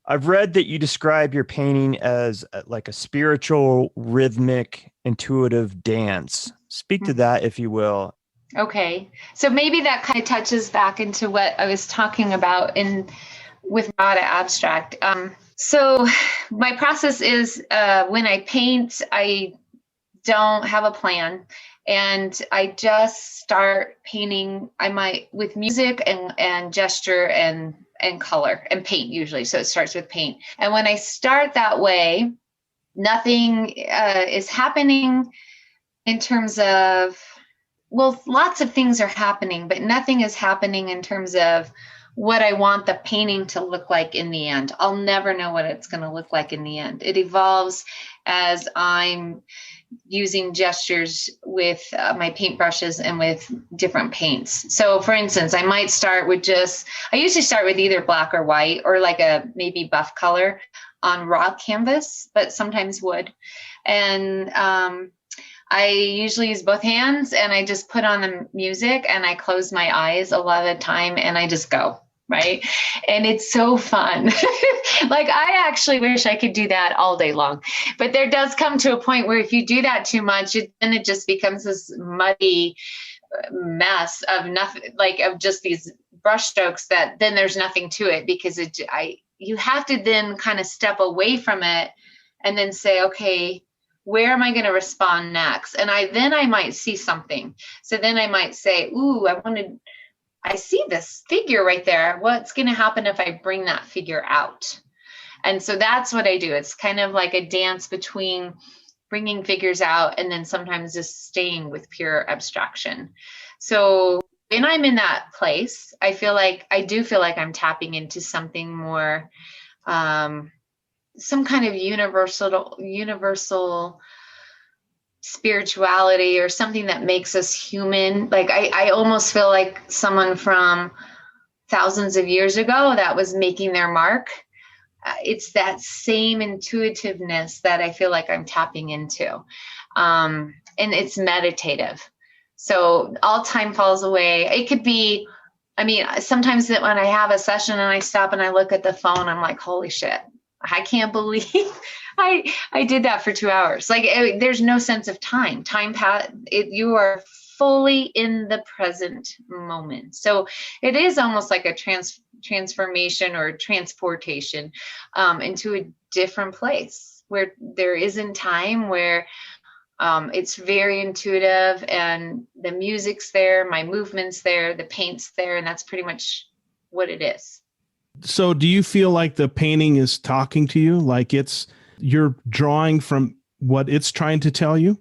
I've read that you describe your painting as like a spiritual, rhythmic, intuitive dance. Speak to that, if you will. Okay. So maybe that kind of touches back into what I was talking about with Rada Abstract. So my process is when I paint, I don't have a plan. And I just start painting. I might with music and gesture and color and paint usually. So it starts with paint. And when I start that way, nothing is happening in terms of, well, lots of things are happening, but nothing is happening in terms of what I want the painting to look like in the end. I'll never know what it's going to look like in the end. It evolves as I'm using gestures with my paintbrushes and with different paints. So for instance, I might start with I usually start with either black or white, or like a maybe buff color on raw canvas, but sometimes wood. And I usually use both hands, and I just put on the music and I close my eyes a lot of the time and I just go, right? And it's so fun. Like, I actually wish I could do that all day long. But there does come to a point where if you do that too much, then it just becomes this muddy mess of nothing, like of just these brush strokes that then there's nothing to it, because you have to then kind of step away from it and then say, okay, where am I going to respond next? And I might see something. So then I might say, ooh, I see this figure right there. What's going to happen if I bring that figure out? And so that's what I do. It's kind of like a dance between bringing figures out and then sometimes just staying with pure abstraction. So when I'm in that place, I do feel like I'm tapping into something more, some kind of universal spirituality, or something that makes us human. Like I almost feel like someone from thousands of years ago that was making their mark. It's that same intuitiveness that I feel like I'm tapping into. And it's meditative. So all time falls away. It could be, sometimes that when I have a session and I stop and I look at the phone, I'm like, holy shit, I can't believe I did that for 2 hours. Like, there's no sense of time. You are fully in the present moment. So it is almost like a transformation or transportation into a different place where there isn't time, where it's very intuitive, and the music's there, my movement's there, the paint's there, and that's pretty much what it is. So do you feel like the painting is talking to you? Like you're drawing from what it's trying to tell you?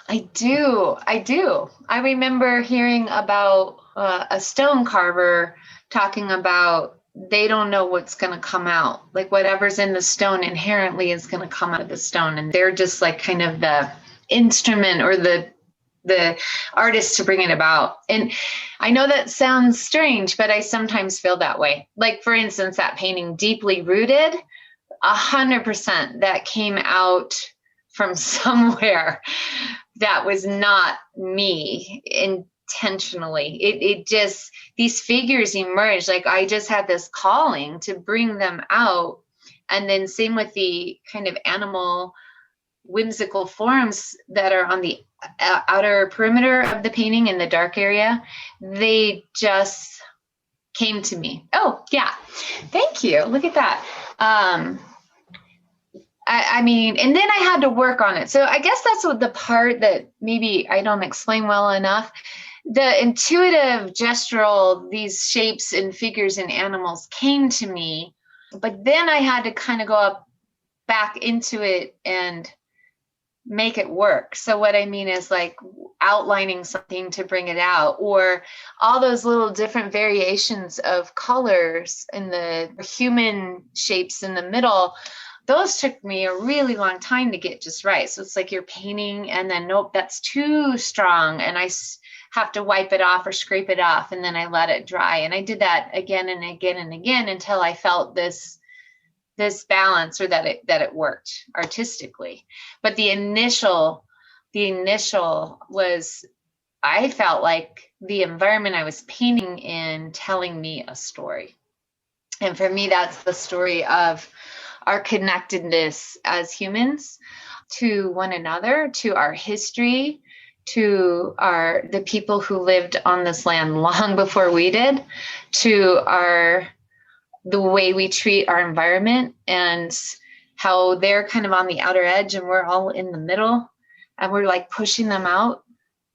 I do. I remember hearing about a stone carver talking about they don't know what's going to come out. Like, whatever's in the stone inherently is going to come out of the stone. And they're just like kind of the instrument or the artist to bring it about. And I know that sounds strange, but I sometimes feel that way. Like, for instance, that painting, Deeply Rooted, 100% that came out from somewhere that was not me intentionally. It just, these figures emerged. Like, I just had this calling to bring them out. And then same with the kind of animal whimsical forms that are on the outer perimeter of the painting in the dark area. They just came to me. Oh, yeah. Thank you. Look at that. And then I had to work on it. So I guess that's what the part that maybe I don't explain well enough. The intuitive gestural, these shapes and figures and animals came to me, but then I had to kind of go up back into it and make it work. So what I mean is like outlining something to bring it out, or all those little different variations of colors and the human shapes in the middle. Those took me a really long time to get just right. So it's like you're painting and then, nope, that's too strong. And I have to wipe it off or scrape it off. And then I let it dry. And I did that again and again and again until I felt this balance, or that it worked artistically. But the initial was, I felt like the environment I was painting in telling me a story. And for me, that's the story of our connectedness as humans to one another, to our history, to the people who lived on this land long before we did, to the way we treat our environment, and how they're kind of on the outer edge and we're all in the middle and we're like pushing them out.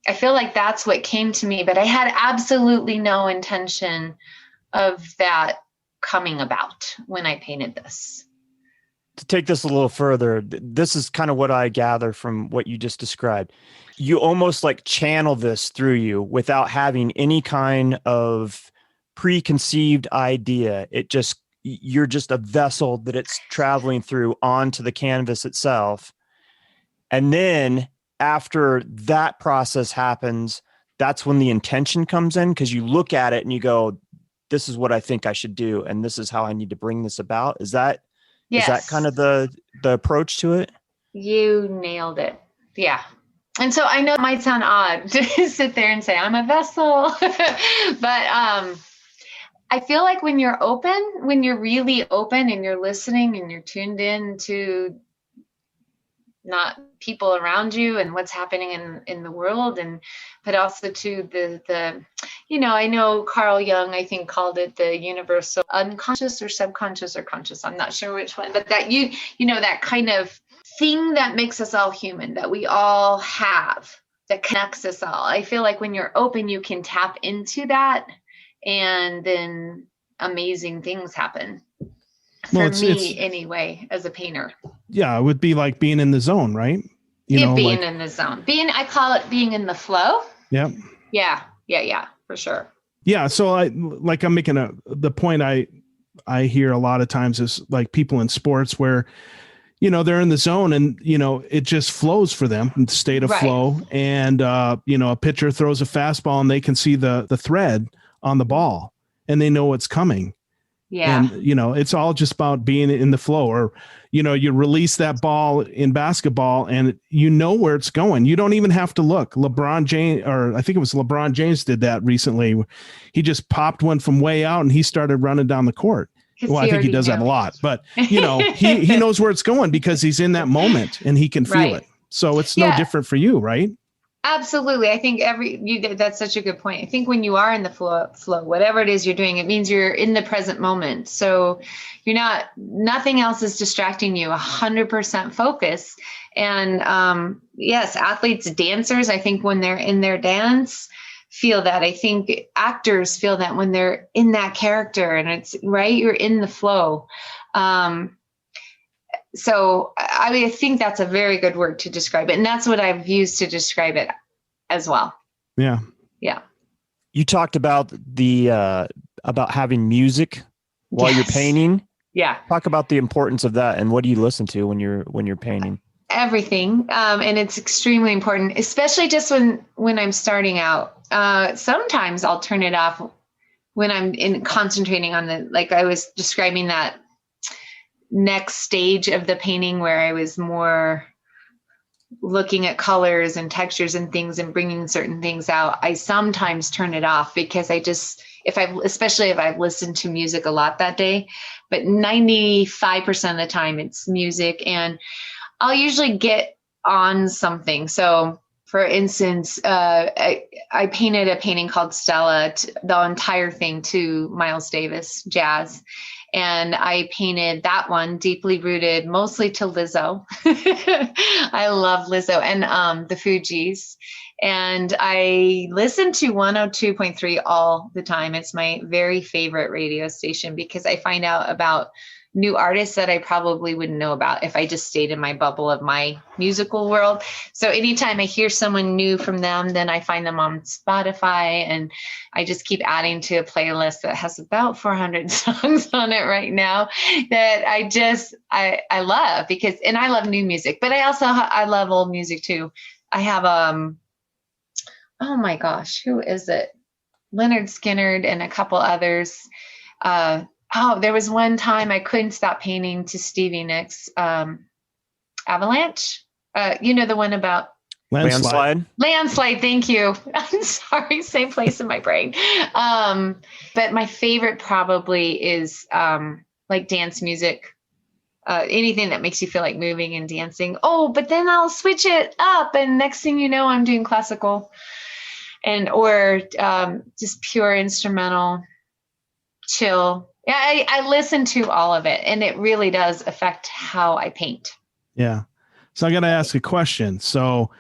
I feel like that's what came to me, but I had absolutely no intention of that coming about when I painted this. To take this a little further, this is kind of what I gather from what you just described. you almost like channel this through you without having any kind of preconceived idea. You're just a vessel that it's traveling through onto the canvas itself. And then after that process happens, that's when the intention comes in, because you look at it and you go, this is what I think I should do, and this is how I need to bring this about. Is that kind of the approach to it? You nailed it. Yeah. And so I know it might sound odd to sit there and say I'm a vessel, but I feel like when you're really open and you're listening and you're tuned in to not people around you and what's happening in the world, but also to the I know Carl Jung, I think, called it the universal unconscious or subconscious or conscious. I'm not sure which one, but that that kind of thing that makes us all human, that we all have, that connects us all. I feel like when you're open, you can tap into that, and then amazing things happen. For me, anyway, as a painter. Yeah, it would be like being in the zone, right? Being in the zone. I call it being in the flow. Yeah. Yeah, for sure. Yeah, so I'm making the point I hear a lot of times is like people in sports where they're in the zone and, it just flows for them in the state of flow. And, a pitcher throws a fastball and they can see the thread on the ball and they know what's coming. Yeah. And, it's all just about being in the flow. Or, you release that ball in basketball and where it's going. You don't even have to look. LeBron James, or I think it was LeBron James, did that recently. He just popped one from way out and he started running down the court. Well, I think he does that a lot, but he knows where it's going because he's in that moment and he can feel it. So it's no different for you, right? Absolutely. I think that's such a good point. I think when you are in the flow, whatever it is you're doing, it means you're in the present moment. So nothing else is distracting you, 100% focus. And yes, athletes, dancers, I think when they're in their dance, feel that. I think actors feel that when they're in that character, and it's right, you're in the flow. So I think that's a very good word to describe it. And that's what I've used to describe it as well. Yeah. Yeah. You talked about about having music while you're painting. Yeah. Talk about the importance of that, and what do you listen to when you're painting? Everything. And it's extremely important, especially just when I'm starting out. Sometimes I'll turn it off when I'm concentrating on like I was describing that next stage of the painting where I was more looking at colors and textures and things and bringing certain things out. I sometimes turn it off because especially if I've listened to music a lot that day, but 95% of the time it's music, and I'll usually get on something. So for instance, I painted a painting called Stella, the entire thing to Miles Davis jazz. And I painted that one deeply rooted mostly to Lizzo. I love Lizzo and the Fugees. And I listen to 102.3 all the time. It's my very favorite radio station because I find out about new artists that I probably wouldn't know about if I just stayed in my bubble of my musical world. So anytime I hear someone new from them, then I find them on Spotify, and I just keep adding to a playlist that has about 400 songs on it right now that I love because, and I love new music, but I love old music too. I have, oh my gosh, who is it? Leonard Skinner and a couple others. There was one time I couldn't stop painting to Stevie Nicks, Avalanche. The one about Landslide. Landslide. Thank you. I'm sorry. Same place in my brain. But my favorite probably is like dance music. Anything that makes you feel like moving and dancing. Oh, but then I'll switch it up, and next thing you know, I'm doing classical, or just pure instrumental, chill. Yeah, I listen to all of it, and it really does affect how I paint. Yeah. So I got to ask a question. So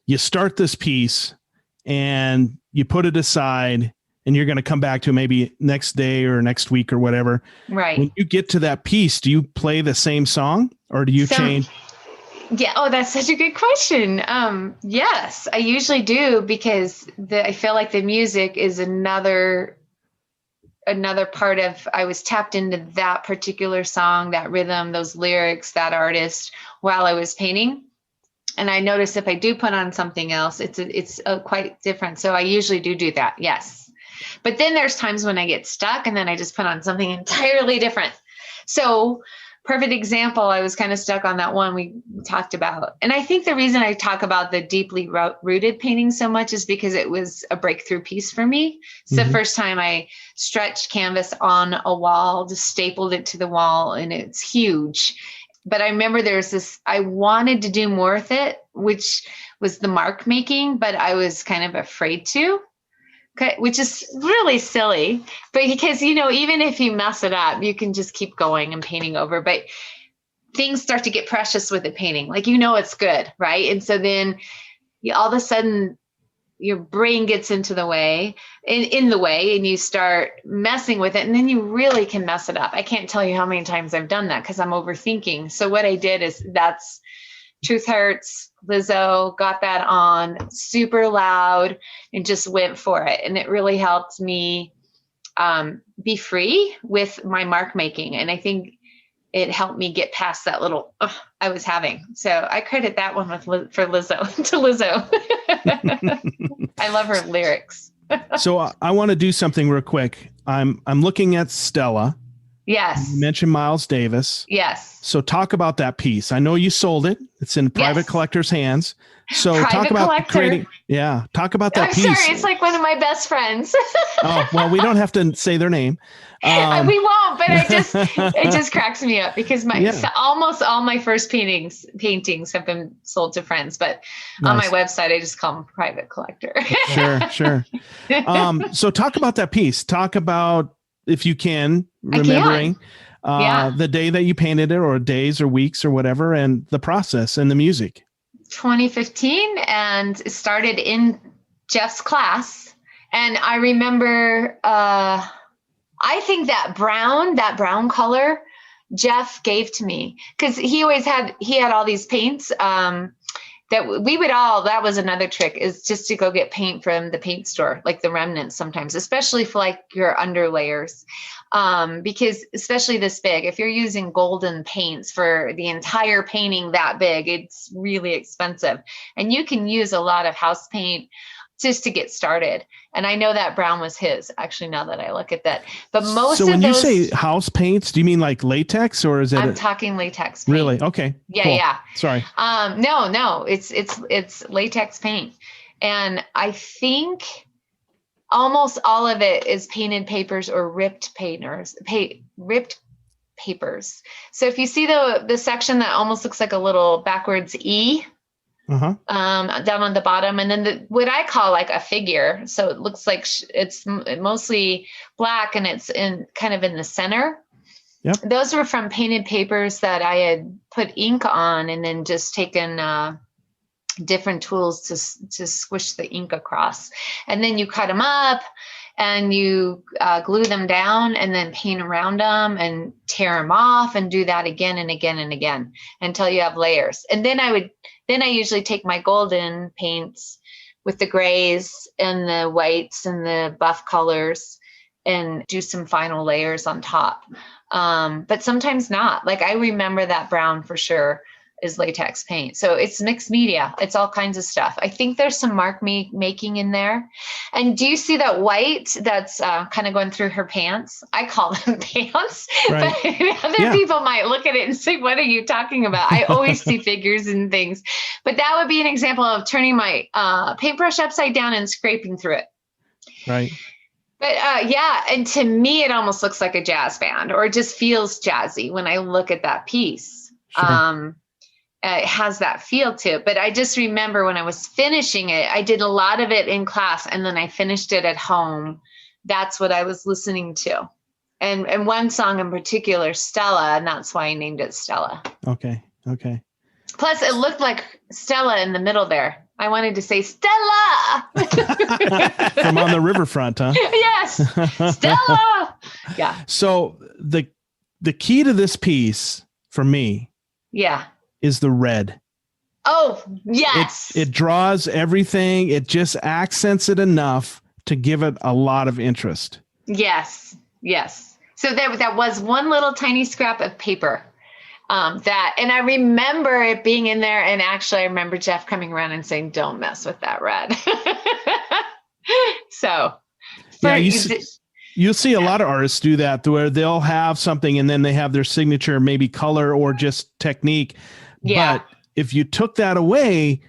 you start this piece and you put it aside, and you're going to come back to it maybe next day or next week or whatever. Right. When you get to that piece, do you play the same song, or do you change? Yeah. Oh, that's such a good question. Yes, I usually do, because I feel like the music is another part of, I was tapped into that particular song, that rhythm, those lyrics, that artist while I was painting. And I notice if I do put on something else, it's quite different. So I usually do that. Yes. But then there's times when I get stuck and then I just put on something entirely different. So perfect example, I was kind of stuck on that one we talked about. And I think the reason I talk about the deeply rooted painting so much is because it was a breakthrough piece for me. It's the first time I stretched canvas on a wall, just stapled it to the wall, and it's huge. But I remember there's this, I wanted to do more with it, which was the mark making, but I was kind of afraid to, which is really silly. But because, even if you mess it up, you can just keep going and painting over. But things start to get precious with the painting. Like, it's good, right? And so then all of a sudden, your brain gets into the way, in the way, and you start messing with it, and then you really can mess it up. I can't tell you how many times I've done that because I'm overthinking. So what I did is, that's Truth Hurts, Lizzo, got that on super loud and just went for it. And it really helped me be free with my mark making. And I think it helped me get past that little I was having. So I credit that one for Lizzo, to Lizzo. I love her lyrics. So I want to do something real quick. I'm looking at Stella. Yes. You mentioned Miles Davis. Yes. So talk about that piece. I know you sold it. It's in private collector's hands. So talk about creating. Yeah. Talk about that piece. I'm sorry. It's like one of my best friends. Oh, well, we don't have to say their name. We won't, but it just cracks me up because almost all my first paintings have been sold to friends, but on my website, I just call them private collector. Sure. So talk about that piece. Talk about, if you can, remembering the day that you painted it, or days or weeks or whatever, and the process and the music. 2015, and it started in Jeff's class. And I remember, I think that brown color Jeff gave to me, because he had all these paints that that was another trick, is just to go get paint from the paint store, like the remnants sometimes, especially for like your underlayers. Because especially this big, if you're using golden paints for the entire painting that big, it's really expensive. And you can use a lot of house paint just to get started. And I know that brown was his, actually, now that I look at that. But most of those... So when you say house paints, do you mean like latex, or is it... I'm talking latex paint. Really? Okay. Yeah, cool. yeah. Sorry. No, it's latex paint. And I think almost all of it is painted papers or ripped papers. So if you see the section that almost looks like a little backwards E, down on the bottom, and then what I call like a figure. So it looks like it's mostly black, and it's in the center. Yep. Those were from painted papers that I had put ink on, and then just taken different tools to squish the ink across. And then you cut them up, and you glue them down, and then paint around them and tear them off, and do that again and again and again until you have layers. And then I usually take my golden paints with the grays and the whites and the buff colors and do some final layers on top. But sometimes not. Like, I remember that brown for sure is latex paint. So it's mixed media. It's all kinds of stuff. I think there's some mark making in there. And do you see that white that's kind of going through her pants? I call them pants. Right. But other people might look at it and say, what are you talking about? I always see figures and things. But that would be an example of turning my paintbrush upside down and scraping through it. Right. But and to me, it almost looks like a jazz band, or it just feels jazzy when I look at that piece. Sure. It has that feel to it. But I just remember when I was finishing it, I did a lot of it in class, and then I finished it at home. That's what I was listening to. And one song in particular, Stella, and that's why I named it Stella. Okay. Plus, it looked like Stella in the middle there. I wanted to say Stella. From on the riverfront, huh? Yes, Stella. Yeah. So the key to this piece for me, is the red. Oh, yes. It draws everything. It just accents it enough to give it a lot of interest. Yes. Yes. So that was one little tiny scrap of paper. And I remember it being in there. And actually, I remember Jeff coming around and saying, "Don't mess with that red." So, yeah, you'll see a lot of artists do that, where they'll have something and then they have their signature, maybe color or just technique. Yeah. But if you took that away,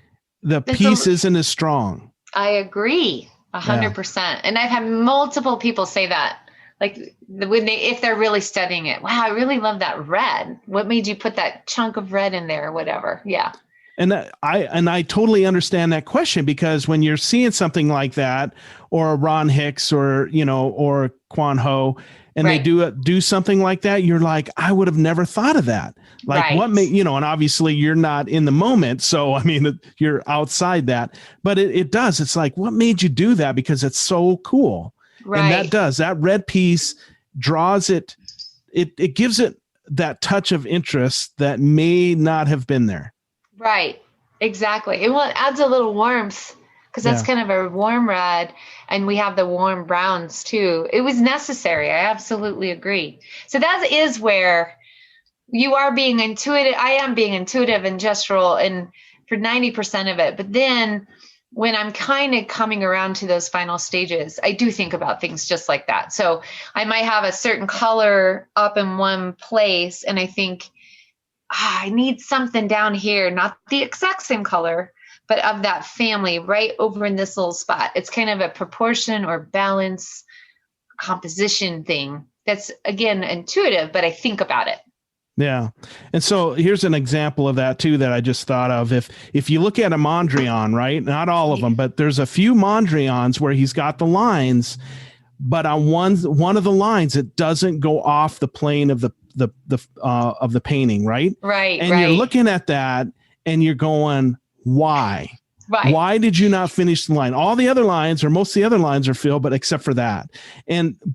the piece isn't as strong. I agree 100%. And I've had multiple people say that, like if they're really studying it. Wow, I really love that red. What made you put that chunk of red in there or whatever? Yeah. And I totally understand that question, because when you're seeing something like that, or Ron Hicks, or or Quan Ho, and they do something like that, you're like, I would have never thought of that. Like, what made, and obviously you're not in the moment, so I mean, you're outside that, but it does. It's like, what made you do that? Because it's so cool, and that red piece draws it. It gives it that touch of interest that may not have been there. Right. Exactly. It adds a little warmth, because that's kind of a warm red, and we have the warm browns too. It was necessary. I absolutely agree. So that is where you are being intuitive. I am being intuitive and gestural, and for 90% of it. But then when I'm kind of coming around to those final stages, I do think about things just like that. So I might have a certain color up in one place, and I think, I need something down here, not the exact same color, but of that family right over in this little spot. It's kind of a proportion or balance composition thing. That's, again, intuitive, but I think about it. Yeah. And so here's an example of that too, that I just thought of. If you look at a Mondrian, right? Not all of them, but there's a few Mondrians where he's got the lines, but on one of the lines, it doesn't go off the plane of the painting, right? Right. And you're looking at that and you're going, why? Right. Why did you not finish the line? All the other lines, or most of the other lines, are filled, but except for that.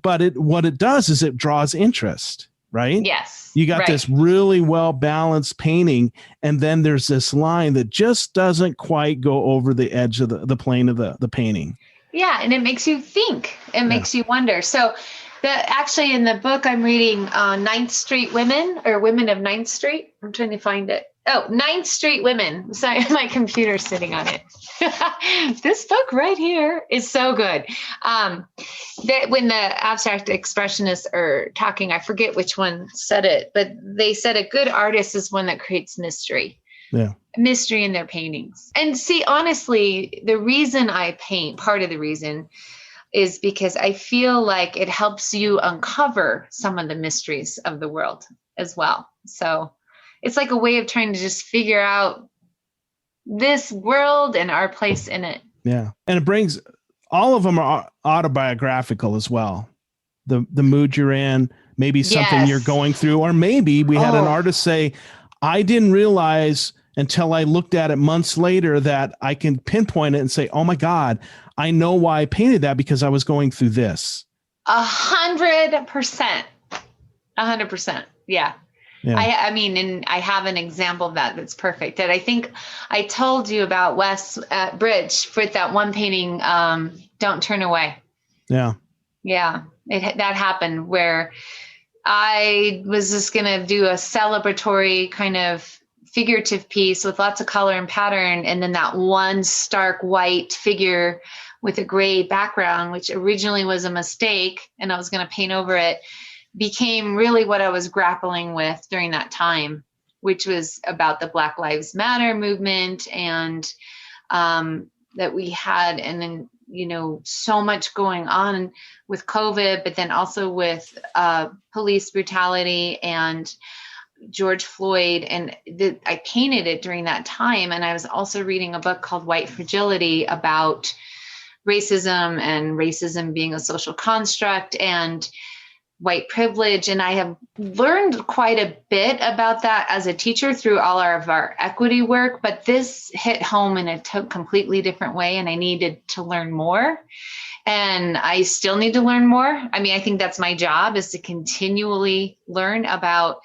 But what it does is it draws interest, right? Yes. You got this really well balanced painting, and then there's this line that just doesn't quite go over the edge of the plane of the painting. Yeah, and it makes you think. It makes you wonder. So actually in the book I'm reading, Ninth Street Women, or Women of Ninth Street. I'm trying to find it. Oh, Ninth Street Women. Sorry, my computer's sitting on it. This book right here is so good. When the abstract expressionists are talking, I forget which one said it, but they said a good artist is one that creates mystery. Yeah. Mystery in their paintings. And see, honestly, the reason I paint, part of the reason, is because I feel like it helps you uncover some of the mysteries of the world as well. So it's like a way of trying to just figure out this world and our place in it. Yeah. And it brings, all of them are autobiographical as well. The mood you're in, maybe something you're going through, or maybe we had an artist say, I didn't realize until I looked at it months later that I can pinpoint it and say, oh my God, I know why I painted that, because I was going through this. 100%. 100%. Yeah. I mean, and I have an example of that's perfect. That I think I told you about Wes at Bridge with that one painting, Don't Turn Away. Yeah. Yeah. That happened where I was just going to do a celebratory kind of figurative piece with lots of color and pattern. And then that one stark white figure with a gray background, which originally was a mistake, and I was going to paint over it, became really what I was grappling with during that time, which was about the Black Lives Matter movement, and that we had, and then, so much going on with COVID, but then also with police brutality and George Floyd. And I painted it during that time. And I was also reading a book called White Fragility about racism, and racism being a social construct, and white privilege. And I have learned quite a bit about that as a teacher through all of our equity work, but this hit home in a completely different way. And I needed to learn more, and I still need to learn more. I mean, I think that's my job, is to continually learn about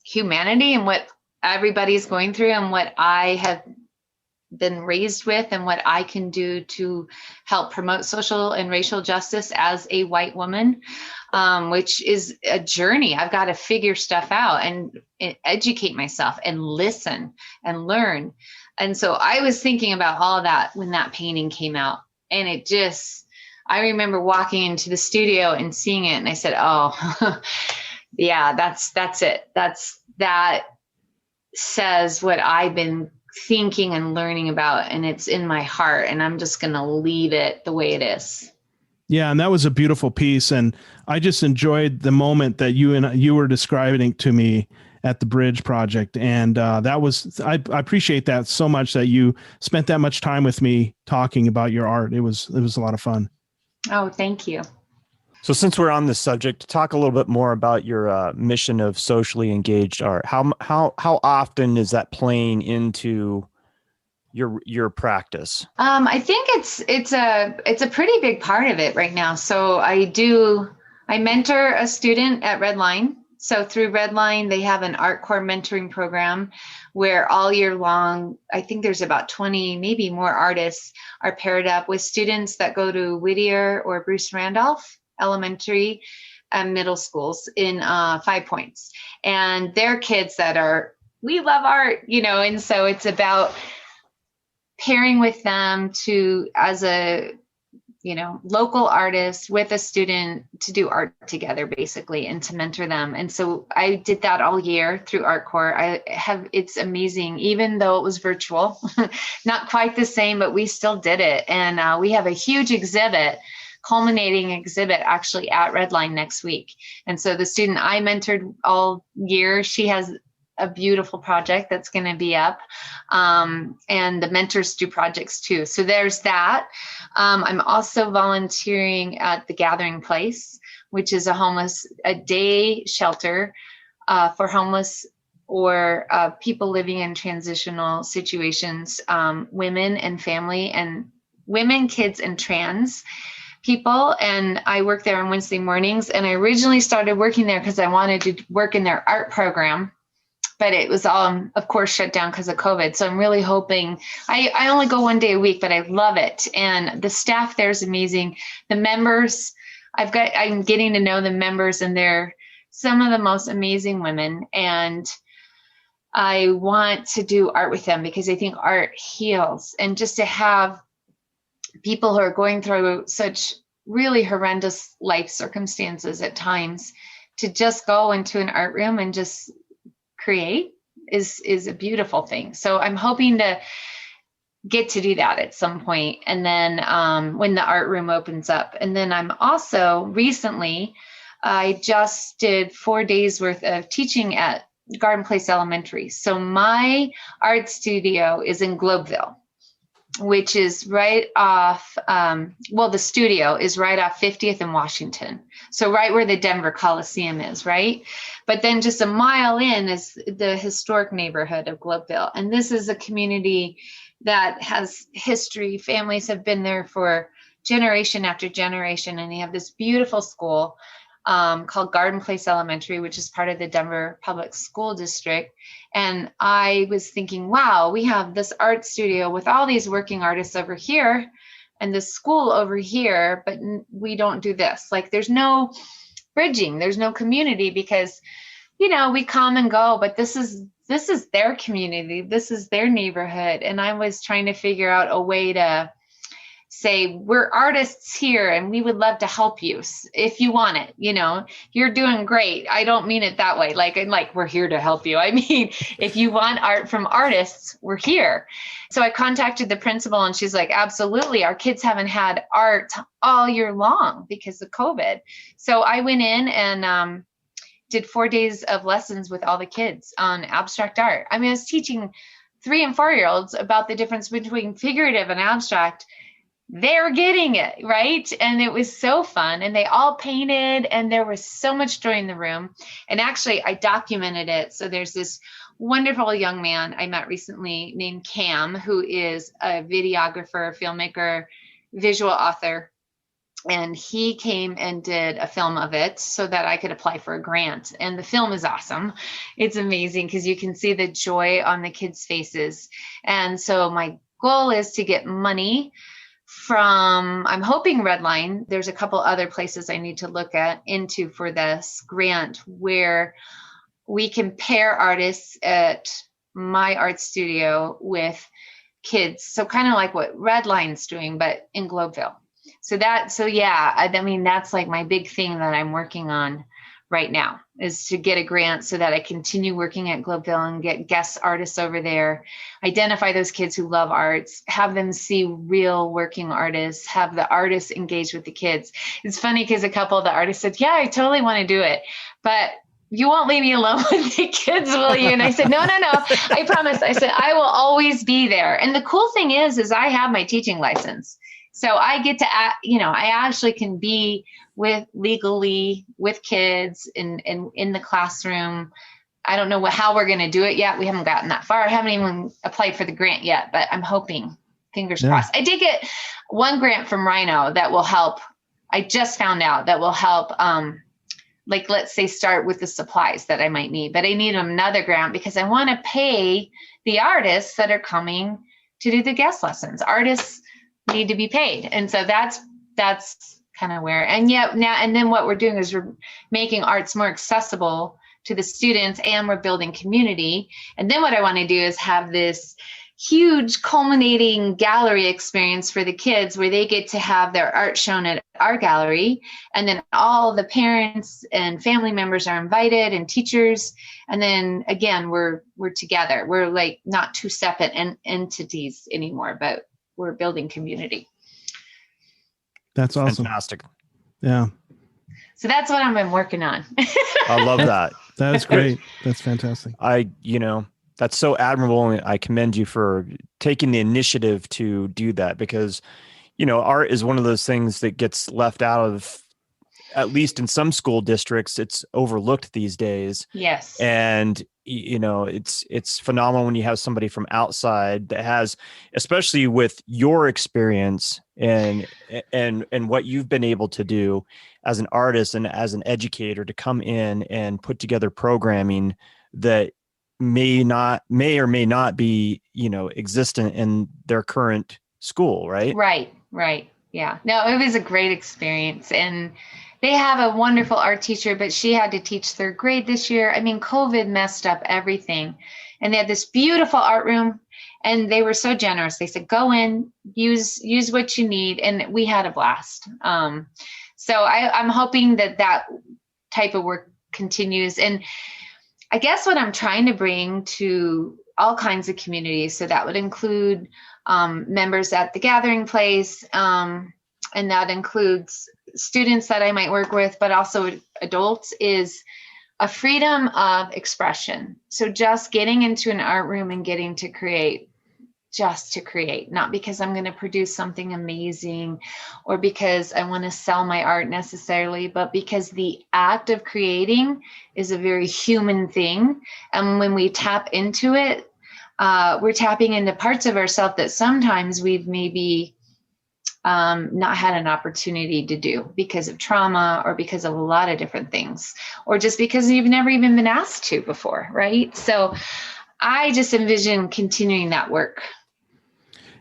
humanity and what everybody's going through, and what I have been raised with and what I can do to help promote social and racial justice as a white woman, which is a journey. I've got to figure stuff out and educate myself and listen and learn. And so I was thinking about all of that when that painting came out. And I remember walking into the studio and seeing it, and I said, oh, yeah, that's it. That says what I've been thinking and learning about, and it's in my heart, and I'm just going to leave it the way it is. Yeah. And that was a beautiful piece. And I just enjoyed the moment that you were describing to me at the Bridge Project. And I appreciate that so much, that you spent that much time with me talking about your art. It was a lot of fun. Oh, thank you. So since we're on this subject, talk a little bit more about your mission of socially engaged art. How often is that playing into your practice? I think it's a pretty big part of it right now. So I mentor a student at Redline. So through Redline, they have an art core mentoring program where all year long, I think there's about 20, maybe more artists are paired up with students that go to Whittier or Bruce Randolph elementary and middle schools in 5 Points. And they're kids we love art, and so it's about pairing with them as a local artist with a student to do art together, basically, and to mentor them. And so I did that all year through Art Core. It's amazing, even though it was virtual, not quite the same, but we still did it. And we have a huge culminating exhibit actually at Redline next week. And so the student I mentored all year, she has a beautiful project that's going to be up. And the mentors do projects too. So there's that. I'm also volunteering at the Gathering Place, which is a day shelter for homeless or people living in transitional situations, women and family, and women, kids, and trans people. And I work there on Wednesday mornings. And I originally started working there because I wanted to work in their art program, but it was all, of course, shut down because of COVID. So I'm really hoping, I only go 1 day a week, but I love it. And the staff there is amazing. The members, I'm getting to know the members, and they're some of the most amazing women. And I want to do art with them because I think art heals. And just to have people who are going through such really horrendous life circumstances at times to just go into an art room and just create is a beautiful thing. So I'm hoping to get to do that at some point. And then when the art room opens up. And then I'm also recently, I just did 4 days worth of teaching at Garden Place Elementary. So my art studio is in Globeville, which is right off, the studio is right off 50th and Washington. So right where the Denver Coliseum is, right? But then just a mile in is the historic neighborhood of Globeville. And this is a community that has history. Families have been there for generation after generation. And they have this beautiful school called Garden Place Elementary, which is part of the Denver Public School District. And I was thinking, wow, we have this art studio with all these working artists over here and this school over here, but we don't do this. Like, there's no bridging, there's no community, because, we come and go, but this is their community. This is their neighborhood. And I was trying to figure out a way to say, we're artists here and we would love to help you if you want it. You're doing great. I don't mean it that way. Like we're here to help you. I mean, if you want art from artists, we're here. So I contacted the principal and she's like, absolutely. Our kids haven't had art all year long because of COVID. So I went in and did 4 days of lessons with all the kids on abstract art. I mean, I was teaching 3 and 4-year-olds about the difference between figurative and abstract. They're getting it, right? And it was so fun. And they all painted, and there was so much joy in the room. And actually, I documented it. So there's this wonderful young man I met recently named Cam, who is a videographer, filmmaker, visual author. And he came and did a film of it so that I could apply for a grant. And the film is awesome. It's amazing because you can see the joy on the kids' faces. And so my goal is to get money from, I'm hoping Redline. There's a couple other places I need to look into for this grant where we can pair artists at my art studio with kids. So kind of like what Redline's doing, but in Globeville. I mean, that's like my big thing that I'm working on right now, is to get a grant so that I continue working at Globeville and get guest artists over there, identify those kids who love arts, have them see real working artists, have the artists engage with the kids. It's funny because a couple of the artists said, yeah, I totally want to do it, but you won't leave me alone with the kids, will you? And I said, no, I promise. I said, I will always be there. And the cool thing is I have my teaching license. So I get to, I actually can be legally with kids in the classroom. I don't know how we're going to do it yet. We haven't gotten that far. I haven't even applied for the grant yet, but I'm hoping, fingers crossed. I did get one grant from Rhino that will help. I just found out that will help, like, let's say, start with the supplies that I might need, but I need another grant because I want to pay the artists that are coming to do the guest lessons. Artists need to be paid. And so that's kind of where, and then what we're doing is we're making arts more accessible to the students, and we're building community. And then what I want to do is have this huge culminating gallery experience for the kids where they get to have their art shown at our gallery. And then all the parents and family members are invited, and teachers. And then again, we're together. We're like not two separate entities anymore, but we're building community. That's awesome. Fantastic. Yeah. So that's what I've been working on. I love that. That is great. That's fantastic. That's so admirable. And I commend you for taking the initiative to do that, because, art is one of those things that gets left out of, at least in some school districts, it's overlooked these days. Yes. And, it's phenomenal when you have somebody from outside that has, especially with your experience and what you've been able to do as an artist and as an educator, to come in and put together programming that may or may not be, existent in their current school, right? Right. Yeah. No, it was a great experience. And they have a wonderful art teacher, but she had to teach third grade this year. I mean, COVID messed up everything. And they had this beautiful art room, and they were so generous. They said, go in, use what you need. And we had a blast. So I'm hoping that type of work continues. And I guess what I'm trying to bring to all kinds of communities, so that would include members at the gathering place, and that includes students that I might work with, but also adults, is a freedom of expression. So just getting into an art room and getting to create, just to create, not because I'm going to produce something amazing or because I want to sell my art necessarily, but because the act of creating is a very human thing. And when we tap into it, we're tapping into parts of ourselves that sometimes we've maybe not had an opportunity to do because of trauma, or because of a lot of different things, or just because you've never even been asked to before, right? So I just envision continuing that work.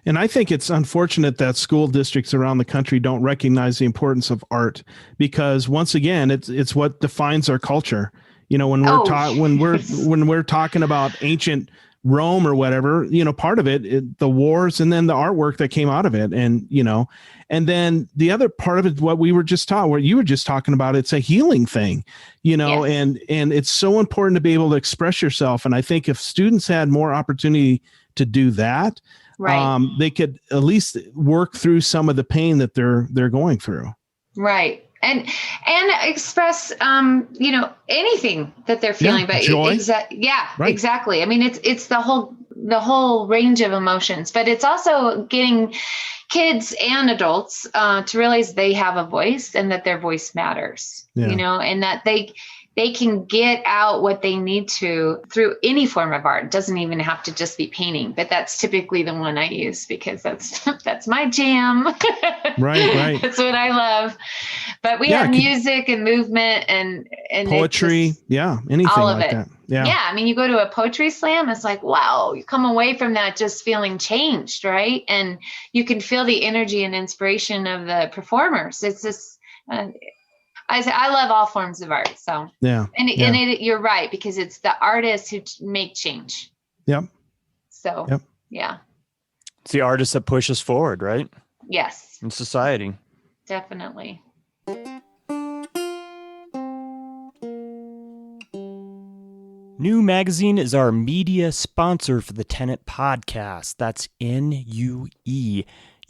And I think it's unfortunate that school districts around the country don't recognize the importance of art, because once again, it's what defines our culture. When we're talking about ancient Rome or whatever, part of it, the wars, and then the artwork that came out of it. And, and then the other part of it, what you were just talking about, it's a healing thing, Yes. and it's so important to be able to express yourself. And I think if students had more opportunity to do that, right, they could at least work through some of the pain that they're going through. Right. And express, anything that they're feeling, but joy. Right. Exactly. I mean, it's the whole range of emotions, but it's also getting kids and adults to realize they have a voice, and that their voice matters, and that they can get out what they need to through any form of art. It doesn't even have to just be painting, but that's typically the one I use because that's my jam. Right. That's what I love. But we have music and movement and poetry. Anything all of like it. that. Yeah. I mean, you go to a poetry slam, it's like, wow, you come away from that just feeling changed, right? And you can feel the energy and inspiration of the performers. It's just, I love all forms of art. So, you're right, because it's the artists who make change. Yep. So, yeah. It's the artists that push us forward, right? Yes. In society. Definitely. New Magazine is our media sponsor for the Tenet podcast. That's NUE. You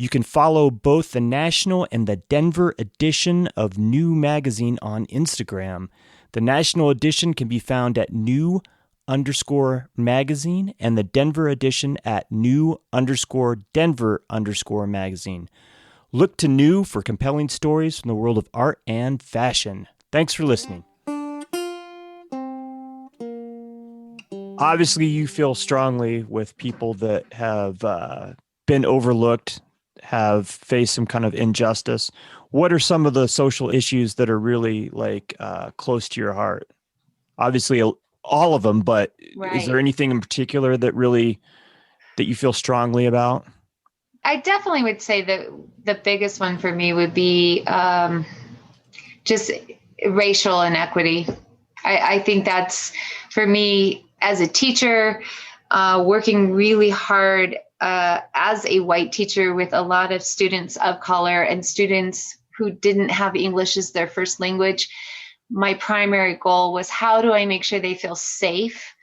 can follow both the national and the Denver edition of New Magazine on Instagram. The national edition can be found at new_magazine and the Denver edition at new_Denver_magazine. Look to New for compelling stories from the world of art and fashion. Thanks for listening. Obviously, you feel strongly with people that have been overlooked, have faced some kind of injustice. What are some of the social issues that are really close to your heart? Obviously, all of them, but is there anything in particular that you feel strongly about? I definitely would say that the biggest one for me would be just racial inequity. I think that's, for me, as a teacher, working really hard as a white teacher with a lot of students of color and students who didn't have English as their first language, my primary goal was, how do I make sure they feel safe,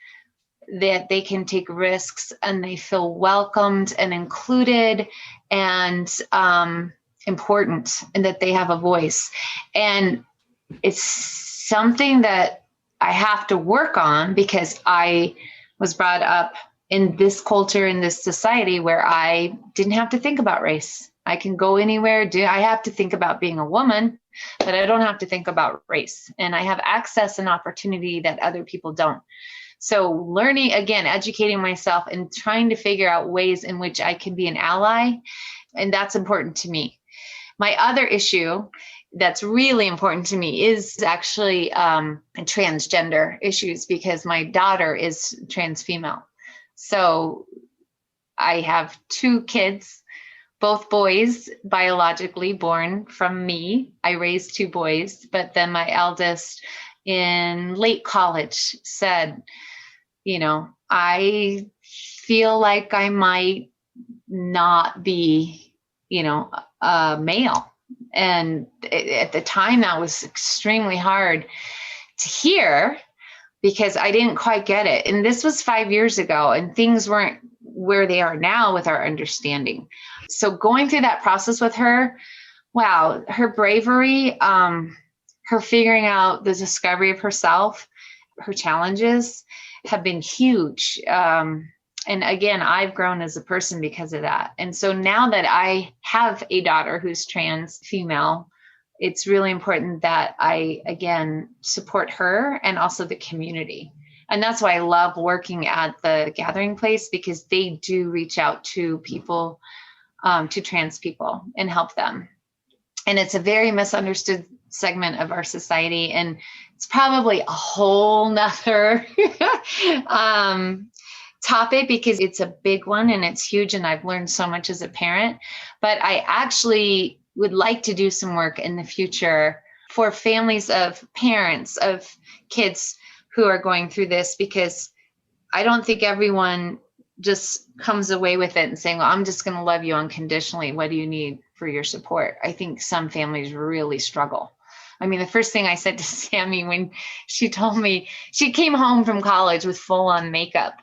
that they can take risks and they feel welcomed and included and important, and that they have a voice. And it's something that I have to work on, because I was brought up in this culture, in this society, where I didn't have to think about race. I can go anywhere. I have to think about being a woman, but I don't have to think about race. And I have access and opportunity that other people don't. So learning, again, educating myself and trying to figure out ways in which I can be an ally. And that's important to me. My other issue that's really important to me is actually transgender issues, because my daughter is trans female. So I have 2 kids, both boys, biologically born from me. I raised 2 boys, but then my eldest in late college said, I feel like I might not be, a male. And at the time, that was extremely hard to hear, because I didn't quite get it. And this was 5 years ago, and things weren't where they are now with our understanding. So going through that process with her, wow, her bravery, her figuring out the discovery of herself, her challenges have been huge. And again, I've grown as a person because of that. And so now that I have a daughter who's trans female, it's really important that I, again, support her and also the community. And that's why I love working at the Gathering Place, because they do reach out to people, to trans people, and help them. And it's a very misunderstood segment of our society. And it's probably a whole nother topic, because it's a big one and it's huge. And I've learned so much as a parent, but I actually would like to do some work in the future for families of parents of kids who are going through this, because I don't think everyone just comes away with it and saying, well, I'm just going to love you unconditionally. What do you need for your support? I think some families really struggle. I mean, the first thing I said to Sammy when she told me, she came home from college with full on makeup,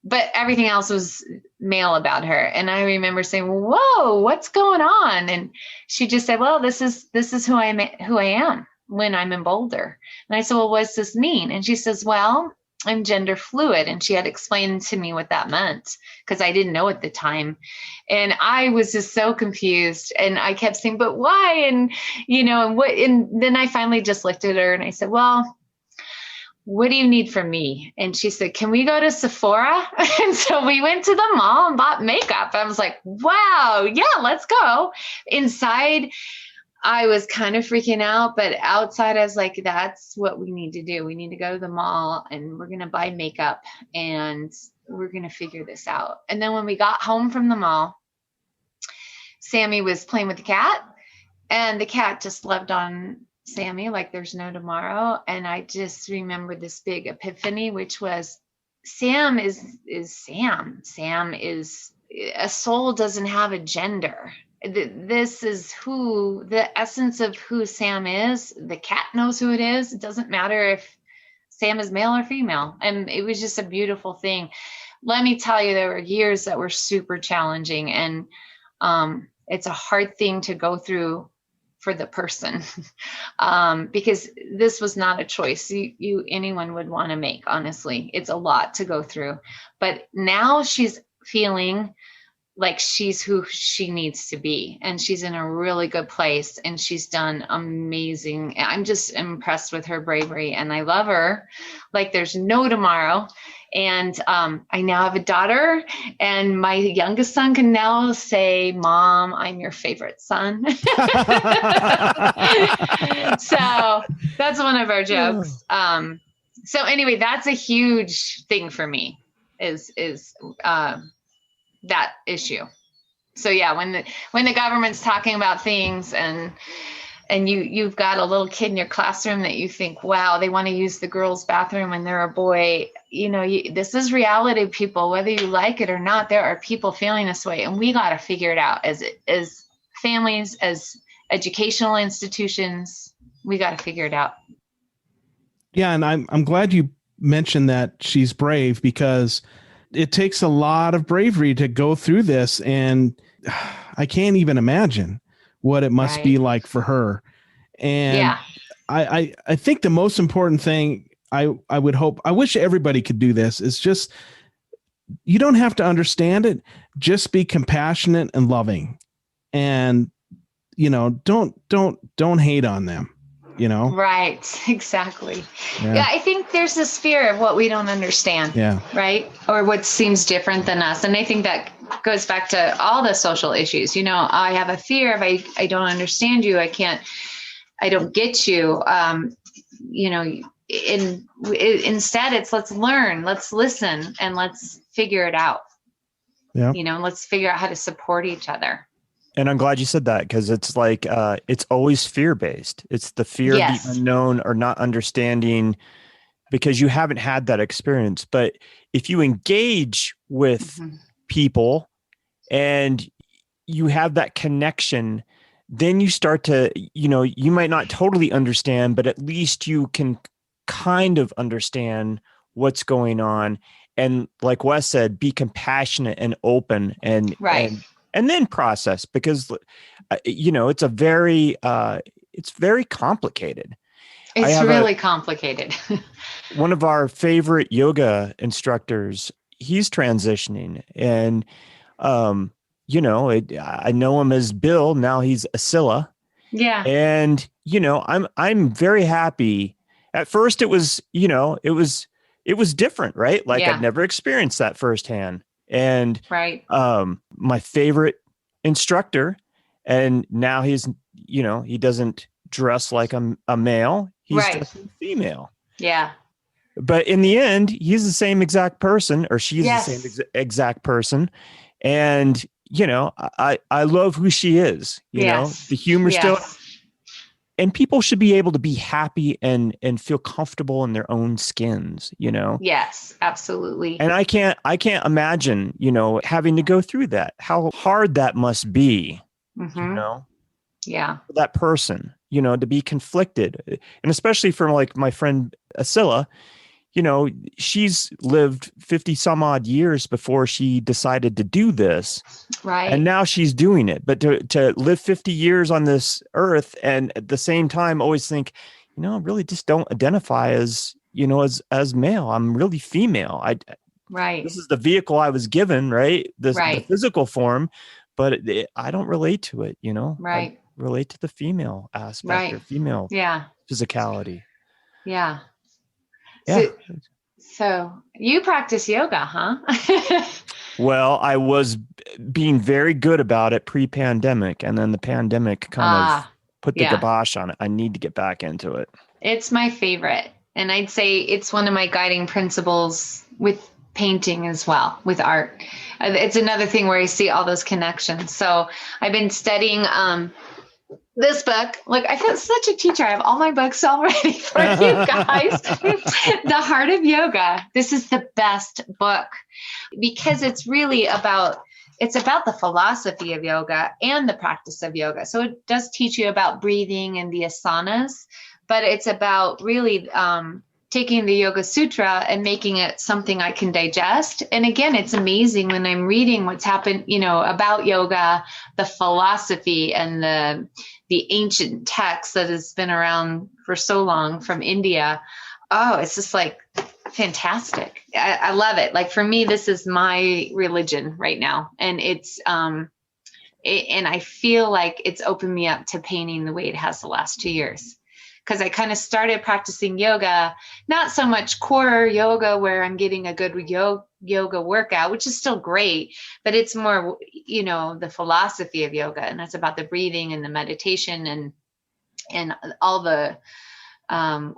but everything else was male about her. And I remember saying, whoa, what's going on? And she just said, well, this is who I am when I'm in Boulder. And I said, well, what does this mean? And she says, well, I'm gender fluid. And she had explained to me what that meant, because I didn't know at the time. And I was just so confused. And I kept saying, but why? And, and then I finally just looked at her and I said, well, what do you need from me? And she said, can we go to Sephora? And so we went to the mall and bought makeup. I was like, wow, yeah, let's go. Inside, I was kind of freaking out, but outside I was like, that's what we need to do. We need to go to the mall and we're going to buy makeup and we're going to figure this out. And then when we got home from the mall, Sammy was playing with the cat and the cat just loved on Sammy like there's no tomorrow. And I just remembered this big epiphany, which was Sam is Sam. Sam is a soul, doesn't have a gender. This is who the essence of who Sam is. The cat knows who it is. It doesn't matter if Sam is male or female. And it was just a beautiful thing. Let me tell you, there were years that were super challenging, and it's a hard thing to go through for the person because this was not a choice anyone would want to make. Honestly, it's a lot to go through, but now she's feeling like she's who she needs to be, and she's in a really good place, and she's done amazing. I'm just impressed with her bravery, and I love her like there's no tomorrow. And I now have a daughter, and my youngest son can now say, Mom, I'm your favorite son. So that's one of our jokes. So anyway, that's a huge thing for me is that issue. So yeah, when the government's talking about things and you've got a little kid in your classroom that you think, wow, they want to use the girls' bathroom when they're a boy. This is reality, people, whether you like it or not. There are people feeling this way, and we got to figure it out as families, as educational institutions. We got to figure it out. Yeah. And I'm glad you mentioned that she's brave, because it takes a lot of bravery to go through this. And I can't even imagine what it must be like for her. And yeah. I think the most important thing I would hope, I wish everybody could do this, is just, you don't have to understand it. Just be compassionate and loving, and, don't hate on them, Right. Exactly. Yeah. I think there's this fear of what we don't understand. Yeah. Right. Or what seems different than us. And I think that goes back to all the social issues. I have a fear of, I don't understand you. I don't get you. Instead it's, let's learn, let's listen, and let's figure it out. Yeah. Let's figure out how to support each other. And I'm glad you said that, because it's like, it's always fear-based. It's the fear of the unknown or not understanding, because you haven't had that experience. But if you engage with people and you have that connection, then you start to, you might not totally understand, but at least you can kind of understand what's going on. And like Wes said, be compassionate and open and then process, because, it's it's very complicated. It's really complicated. One of our favorite yoga instructors, he's transitioning, and, I know him as Bill. Now he's Asila. Yeah. And, I'm very happy. At first it was, it was different, right? Like I'd never experienced that firsthand. And my favorite instructor, and now he's, he doesn't dress like a male. He's just a female. Yeah. But in the end, he's the same exact person, or she's the same exact person. And, I love who she is, the humor still. And people should be able to be happy and feel comfortable in their own skins, Yes, absolutely. And I can't imagine, having to go through that, how hard that must be, Yeah. for that person, to be conflicted. And especially for like my friend Asila, she's lived 50 some odd years before she decided to do this. Right. And now she's doing it. But to live 50 years on this earth and at the same time always think, I really just don't identify as, as male. I'm really female. This is the vehicle I was given, right? The physical form, but I don't relate to it, Right. I relate to the female aspect or female physicality. Yeah. Yeah. So you practice yoga, huh? Well, I was being very good about it pre-pandemic, and then the pandemic kind of put the kibosh on it. I need to get back into it. It's my favorite. And I'd say it's one of my guiding principles with painting as well, with art. It's another thing where I see all those connections. So I've been studying this book. Look, I feel such a teacher. I have all my books all ready for you guys. The Heart of Yoga. This is the best book because it's really about the philosophy of yoga and the practice of yoga. So it does teach you about breathing and the asanas, but it's about really taking the Yoga Sutra and making it something I can digest. And again, it's amazing when I'm reading what's happened, about yoga, the philosophy and the ancient text that has been around for so long from India. Oh, it's just like fantastic. I love it. Like for me, this is my religion right now. And it's, and I feel like it's opened me up to painting the way it has the last 2 years. Because I kind of started practicing yoga, not so much core yoga where I'm getting a good yoga workout, which is still great, but it's more, the philosophy of yoga. And that's about the breathing and the meditation and all the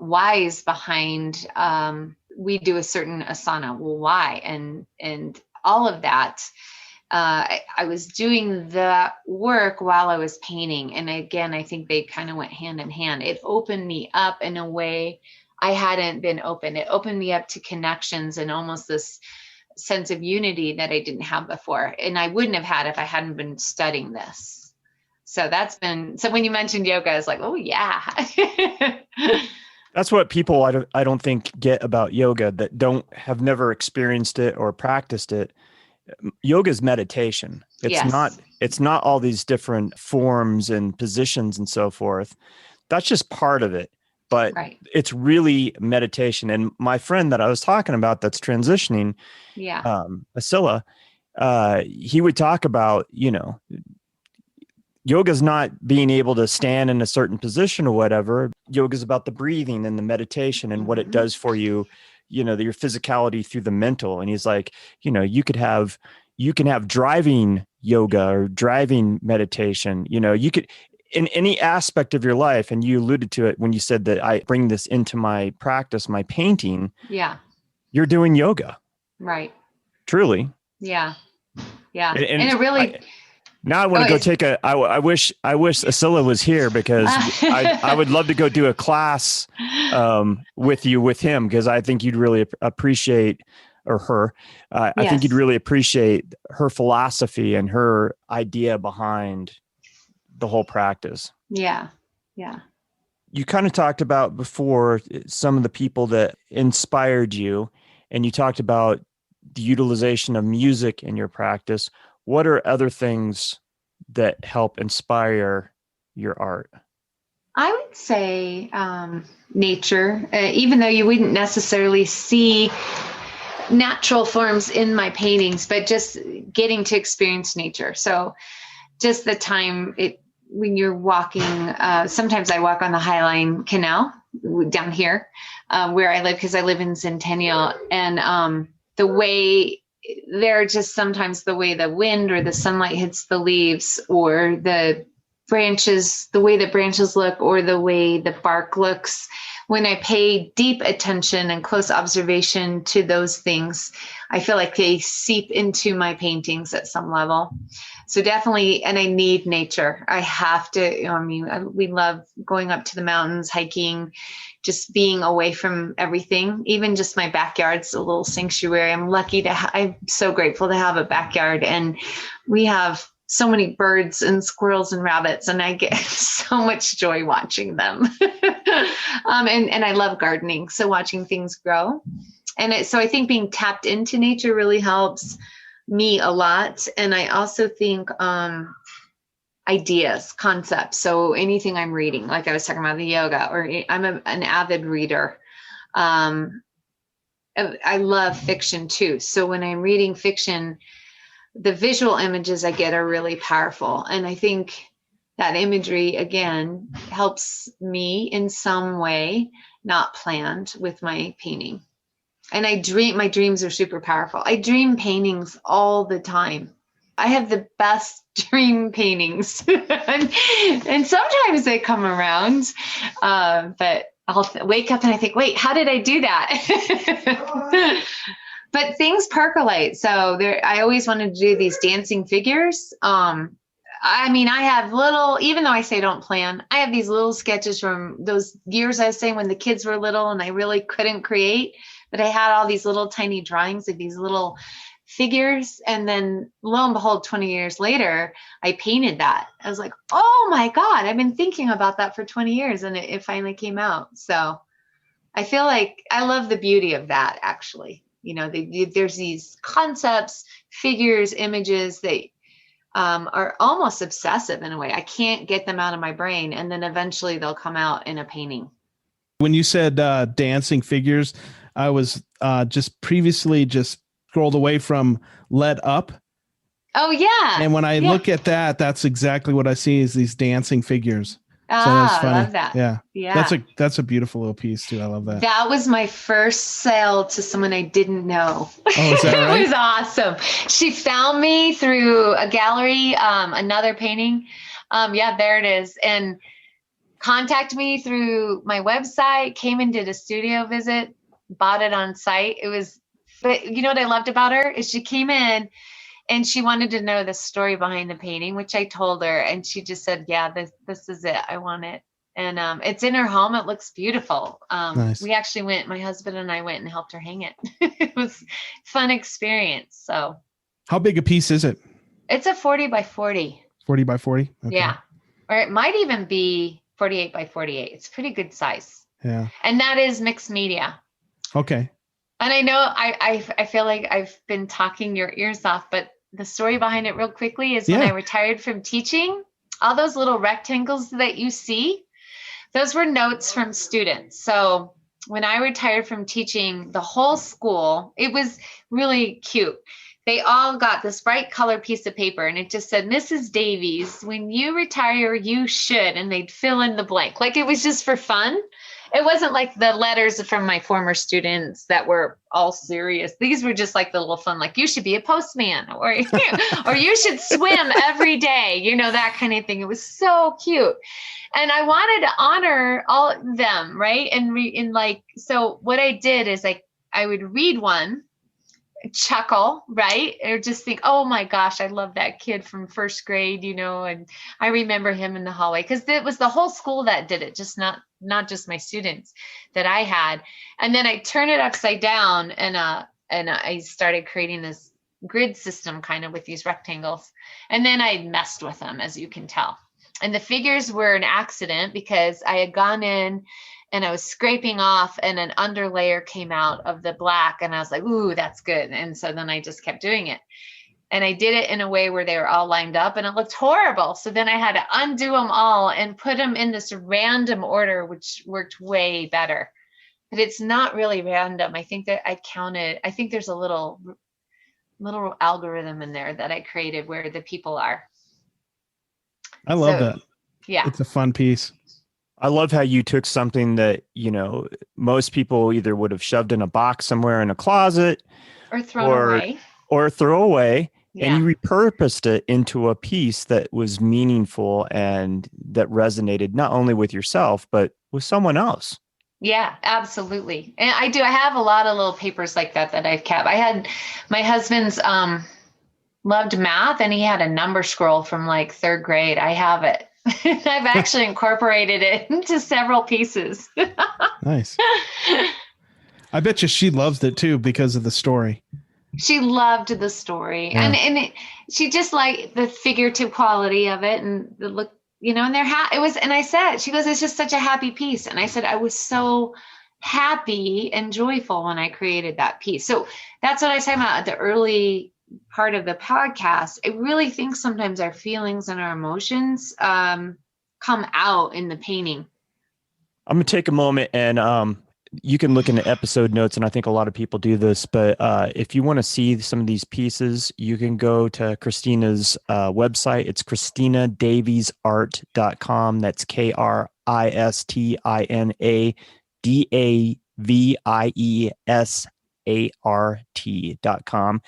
whys behind we do a certain asana. Well, why? And all of that. I was doing the work while I was painting. And again, I think they kind of went hand in hand. It opened me up in a way I hadn't been open. It opened me up to connections and almost this sense of unity that I didn't have before. And I wouldn't have had if I hadn't been studying this. So so when you mentioned yoga, I was like, oh yeah. That's what people I don't think get about yoga that have never experienced it or practiced it. Yoga is meditation. It's not all these different forms and positions and so forth. That's just part of it, but It's really meditation. And my friend that I was talking about that's transitioning, Asila, he would talk about, yoga is not being able to stand in a certain position or whatever. Yoga is about the breathing and the meditation and what it does for you, your physicality through the mental. And he's like, you can have driving yoga or driving meditation, you could in any aspect of your life. And you alluded to it when you said that I bring this into my practice, my painting. Yeah. You're doing yoga. Right. Truly. Yeah. Yeah. And it really, now I want to go take I wish Asila was here because I would love to go do a class with him because I think you'd really appreciate her. I think you'd really appreciate her philosophy and her idea behind the whole practice. Yeah. Yeah. You kind of talked about before some of the people that inspired you, and you talked about the utilization of music in your practice. What are other things that help inspire your art? I would say nature, even though you wouldn't necessarily see natural forms in my paintings, but just getting to experience nature. So just the time when you're walking, sometimes I walk on the Highline Canal down here where I live, because I live in Centennial, and the way there are just sometimes the way the wind or the sunlight hits the leaves or the branches, the way the branches look or the way the bark looks. When I pay deep attention and close observation to those things, I feel like they seep into my paintings at some level. So definitely, and I need nature. I have to, we love going up to the mountains, hiking, just being away from everything. Even just my backyard's a little sanctuary. I'm lucky I'm so grateful to have a backyard, and we have so many birds and squirrels and rabbits, and I get so much joy watching them. And I love gardening, so watching things grow. And so I think being tapped into nature really helps me a lot. And I also think ideas, concepts. So anything I'm reading, like I was talking about the yoga, or I'm an avid reader. I love fiction too. So when I'm reading fiction, the visual images I get are really powerful. And I think that imagery, again, helps me in some way, not planned, with my painting. And my dreams are super powerful. I dream paintings all the time. I have the best dream paintings. and sometimes they come around, but I'll wake up and I think, wait, how did I do that? But things percolate. So I always wanted to do these dancing figures. I mean, I have even though I say don't plan, I have these little sketches from those years I was saying when the kids were little and I really couldn't create, but I had all these little tiny drawings of these little figures. And then lo and behold, 20 years later, I painted that. I was like, oh my God, I've been thinking about that for 20 years and it finally came out. So I feel like I love the beauty of that, actually. There's these concepts, figures, images that are almost obsessive in a way. I can't get them out of my brain. And then eventually they'll come out in a painting. When you said dancing figures, I was just scrolled away from Let Up. Oh, yeah. And when I look at that, that's exactly what I see is these dancing figures. So that's funny. I love that. Yeah. That's a beautiful little piece too. I love that. That was my first sale to someone I didn't know. Oh, is that right? It was awesome. She found me through a gallery, another painting. There it is. And contacted me through my website, came and did a studio visit, bought it on site. But you know what I loved about her is she came in and she wanted to know the story behind the painting, which I told her. And she just said, yeah, this is it. I want it. And it's in her home. It looks beautiful. Nice. We actually my husband and I went and helped her hang it. It was a fun experience. So how big a piece is it? It's a 40 by 40. 40 by 40? Okay. Yeah. Or it might even be 48 by 48. It's pretty good size. Yeah. And that is mixed media. Okay. And I know I feel like I've been talking your ears off, but the story behind it real quickly is when I retired from teaching, all those little rectangles that you see, those were notes from students. So when I retired from teaching, the whole school, it was really cute. They all got this bright color piece of paper and it just said, Mrs. Davies, when you retire, you should, and they'd fill in the blank. Like it was just for fun. It wasn't like the letters from my former students that were all serious. These were just like the little fun, like you should be a postman or you should swim every day, that kind of thing. It was so cute. And I wanted to honor all of them, right? So what I did is I would read one, chuckle, right? Or just think, oh my gosh, I love that kid from first grade, and I remember him in the hallway because it was the whole school that did it, just not just my students that I had. And then I turned it upside down and I started creating this grid system kind of with these rectangles. And then I messed with them, as you can tell. And the figures were an accident because I had gone in and I was scraping off and an underlayer came out of the black and I was like, ooh, that's good. And so then I just kept doing it. And I did it in a way where they were all lined up and it looked horrible. So then I had to undo them all and put them in this random order, which worked way better. But it's not really random. I think that I think there's a little algorithm in there that I created where the people are. I love that. Yeah. It's a fun piece. I love how you took something that, most people either would have shoved in a box somewhere in a closet or throw away. Yeah. And you repurposed it into a piece that was meaningful and that resonated not only with yourself, but with someone else. Yeah, absolutely. And I have a lot of little papers like that I've kept. I had my husband's loved math and he had a number scroll from like third grade. I have it. I've actually incorporated it into several pieces. Nice. I bet you she loves it too because of the story. She loved the story. Yeah. And she just liked the figurative quality of it and the look, and it was, and I said, she goes, it's just such a happy piece. And I said, I was so happy and joyful when I created that piece. So that's what I was talking about at the early part of the podcast. I really think sometimes our feelings and our emotions come out in the painting. I'm going to take a moment and you can look in the episode notes, and I think a lot of people do this, but if you want to see some of these pieces, you can go to Kristina's website. It's KristinaDaviesArt.com. That's KristinaDaviesArt.com.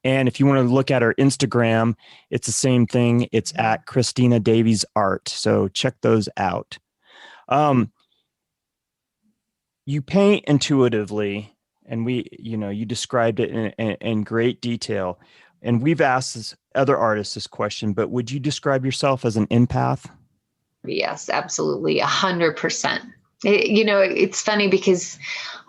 And if you want to look at her Instagram, it's the same thing. It's at Kristina Davies Art. So check those out. You paint intuitively, and you described it in great detail. And we've asked other artists this question, but would you describe yourself as an empath? Yes, absolutely. 100%. It's funny because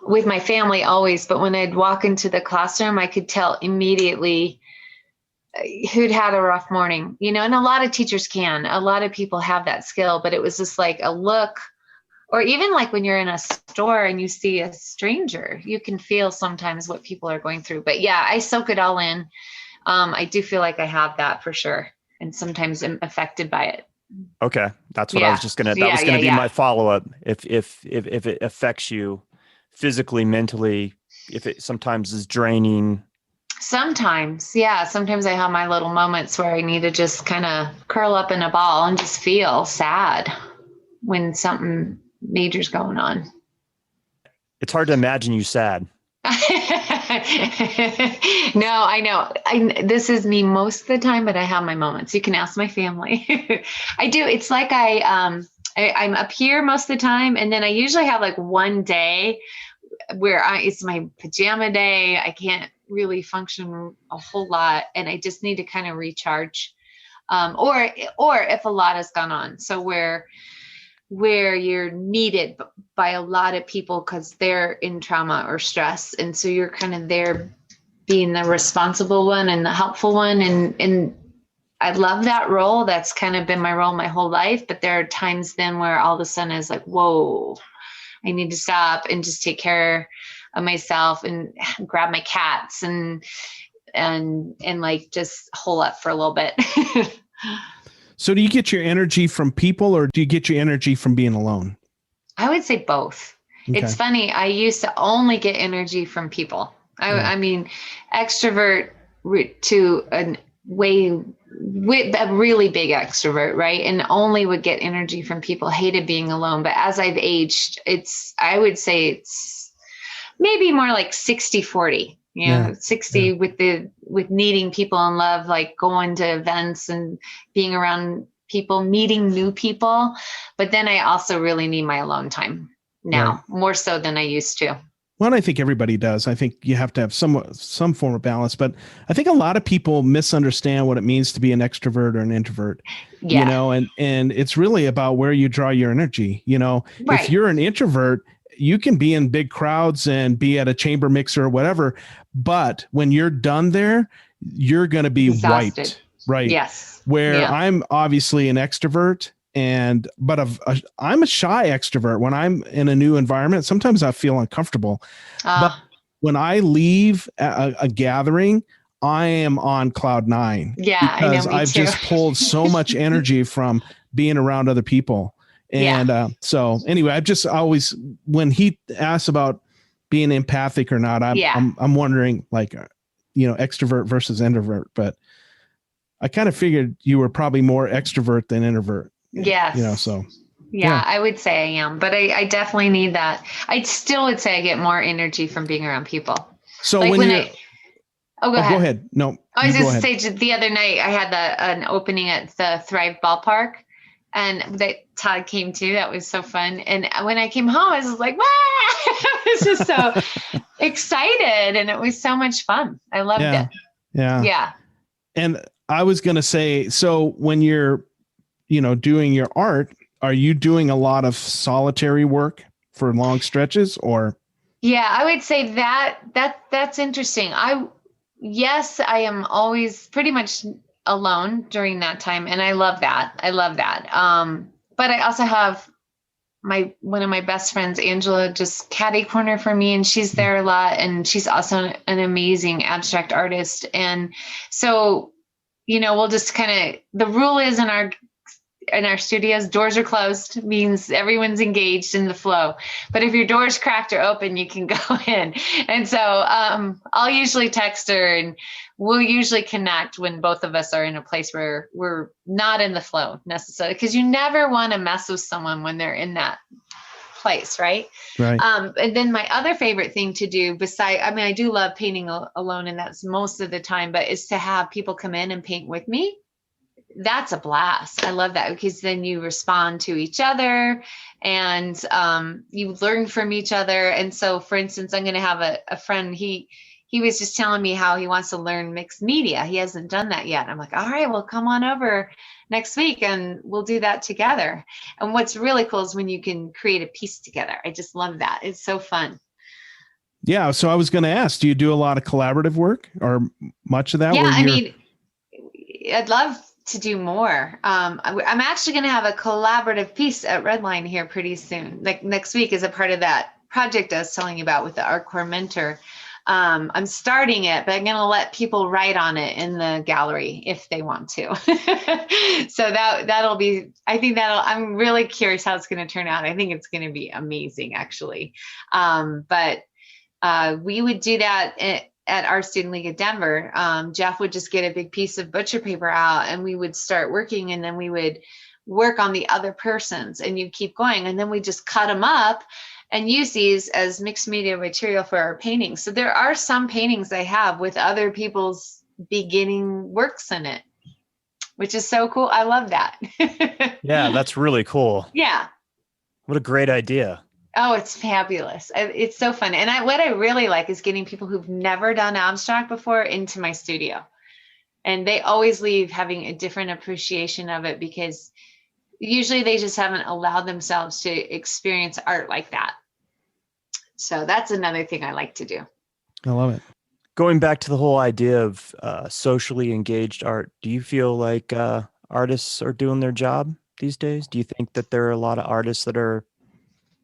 with my family always, but when I'd walk into the classroom, I could tell immediately who'd had a rough morning, and a lot of teachers a lot of people have that skill, but it was just like a look, or even like when you're in a store and you see a stranger, you can feel sometimes what people are going through. But yeah, I soak it all in. I do feel like I have that for sure. And sometimes I'm affected by it. Okay. That's what I was just that was going to be my follow-up. If it affects you physically, mentally, if it sometimes is draining. Sometimes, yeah. Sometimes I have my little moments where I need to just kind of curl up in a ball and just feel sad when something major's going on. It's hard to imagine you sad. No, I know. This is me most of the time, but I have my moments. You can ask my family. I do. It's like I'm up here most of the time. And then I usually have like one day where it's my pajama day. I can't really function a whole lot. And I just need to kind of recharge. Or if a lot has gone on. So where you're needed by a lot of people because they're in trauma or stress. And so you're kind of there being the responsible one and the helpful one. And I love that role. That's kind of been my role my whole life. But there are times then where all of a sudden it's like, whoa, I need to stop and just take care of myself and grab my cats and like just hole up for a little bit. So do you get your energy from people or do you get your energy from being alone? I would say both. Okay. It's funny. I used to only get energy from people. I mean, extrovert to a really big extrovert, right? And only would get energy from people, hated being alone. But as I've aged, I would say it's maybe more like 60-40. 60 with needing people and love, like going to events and being around people, meeting new people. But then I also really need my alone time now, more so than I used to. Well, I think everybody does. I think you have to have some form of balance, but I think a lot of people misunderstand what it means to be an extrovert or an introvert, and it's really about where you draw your energy. If you're an introvert, you can be in big crowds and be at a chamber mixer or whatever, but when you're done there, you're going to be exhausted. Wiped, right? Yes. I'm obviously an extrovert, but I'm a shy extrovert. When I'm in a new environment, sometimes I feel uncomfortable. But when I leave a gathering, I am on cloud 9. Yeah, because I've just pulled so much energy from being around other people. And so anyway, I've just always, when he asks about being empathic or not, I'm wondering, like, extrovert versus introvert, but I kind of figured you were probably more extrovert than introvert. Yes. So. Yeah, I would say I am, but I definitely need that. I still would say I get more energy from being around people. So like go ahead. Go ahead. No, I was just saying the other night I had an opening at the Thrive Ballpark. And that Todd came too. That was so fun. And when I came home, I was like, wow! I was just so excited. And it was so much fun. I loved it. Yeah. And I was going to say, so when you're, doing your art, are you doing a lot of solitary work for long stretches or? Yeah, I would say that's interesting. I am always pretty much alone during that time. And I love that. But I also have one of my best friends, Angela, just catty corner for me. And she's there a lot. And she's also an amazing abstract artist. And so, we'll just the rule is in our studios, doors are closed, means everyone's engaged in the flow. But if your door's cracked or open, you can go in. And so I'll usually text her and we'll usually connect when both of us are in a place where we're not in the flow necessarily, because you never want to mess with someone when they're in that place, right? Right. And then my other favorite thing to do I do love painting alone, and that's most of the time, but is to have people come in and paint with me. That's a blast. I love that, because then you respond to each other and you learn from each other. And so, for instance, I'm going to have a friend, he was just telling me how he wants to learn mixed media. He hasn't done that yet. I'm like, all right, well, come on over next week and we'll do that together. And what's really cool is when you can create a piece together. I just love that. It's so fun. Yeah. So I was going to ask, do you do a lot of collaborative work or much of that? Yeah, I mean, I'd love to do more. I'm actually going to have a collaborative piece at Redline here pretty soon. Like next week is a part of that project I was telling you about with the ArtCore mentor. I'm starting it, but I'm going to let people write on it in the gallery if they want to. So that'll be, I'm really curious how it's going to turn out. I think it's going to be amazing, actually. But we would do that at our Student League of Denver. Jeff would just get a big piece of butcher paper out and we would start working, and then we would work on the other persons, and you keep going. And then we just cut them up and use these as mixed media material for our paintings. So there are some paintings I have with other people's beginning works in it, which is so cool. I love that. Yeah, that's really cool. Yeah. What a great idea. Oh, it's fabulous. It's so fun. And what I really like is getting people who've never done abstract before into my studio. And they always leave having a different appreciation of it, because usually they just haven't allowed themselves to experience art like that. So that's another thing I like to do. I love it. Going back to the whole idea of socially engaged art, do you feel like artists are doing their job these days? Do you think that there are a lot of artists that are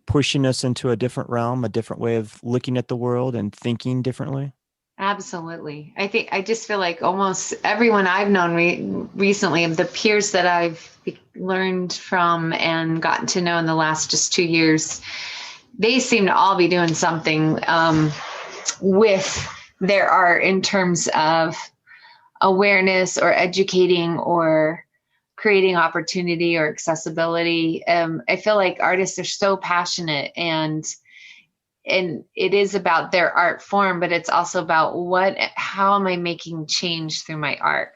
pushing us into a different realm, a different way of looking at the world and thinking differently? Absolutely. I just feel like almost everyone I've known recently, of the peers that I've learned from and gotten to know in the last just 2 years, they seem to all be doing something with their art in terms of awareness or educating or creating opportunity or accessibility. I feel like artists are so passionate, and it is about their art form, but it's also about how am I making change through my art?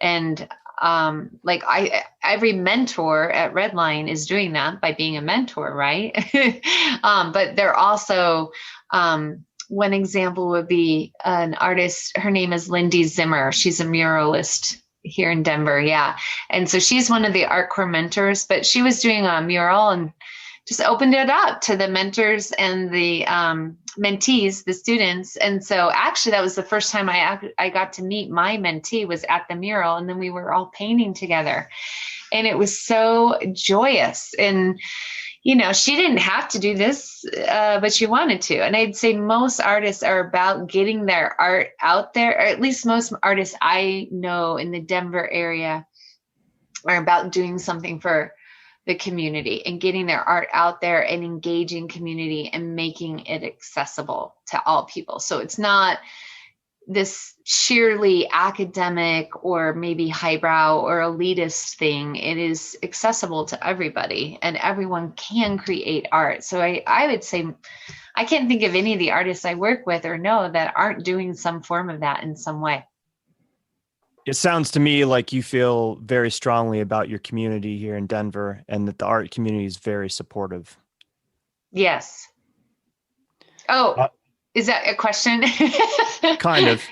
And every mentor at Redline is doing that by being a mentor, right? But they're also, one example would be an artist. Her name is Lindy Zimmer. She's a muralist here in Denver. Yeah. And so she's one of the ArtCore mentors, but she was doing a mural and just opened it up to the mentors and the mentees, the students. And so actually that was the first time I got to meet my mentee, was at the mural. And then we were all painting together, and it was so joyous. And, she didn't have to do this, but she wanted to. And I'd say most artists are about getting their art out there, or at least most artists I know in the Denver area are about doing something for the community and getting their art out there and engaging community and making it accessible to all people. So it's not this sheerly academic or maybe highbrow or elitist thing. It is accessible to everybody, and everyone can create art. So I would say I can't think of any of the artists I work with or know that aren't doing some form of that in some way. It sounds to me like you feel very strongly about your community here in Denver, and that the art community is very supportive. Yes. Oh, is that a question? Kind of.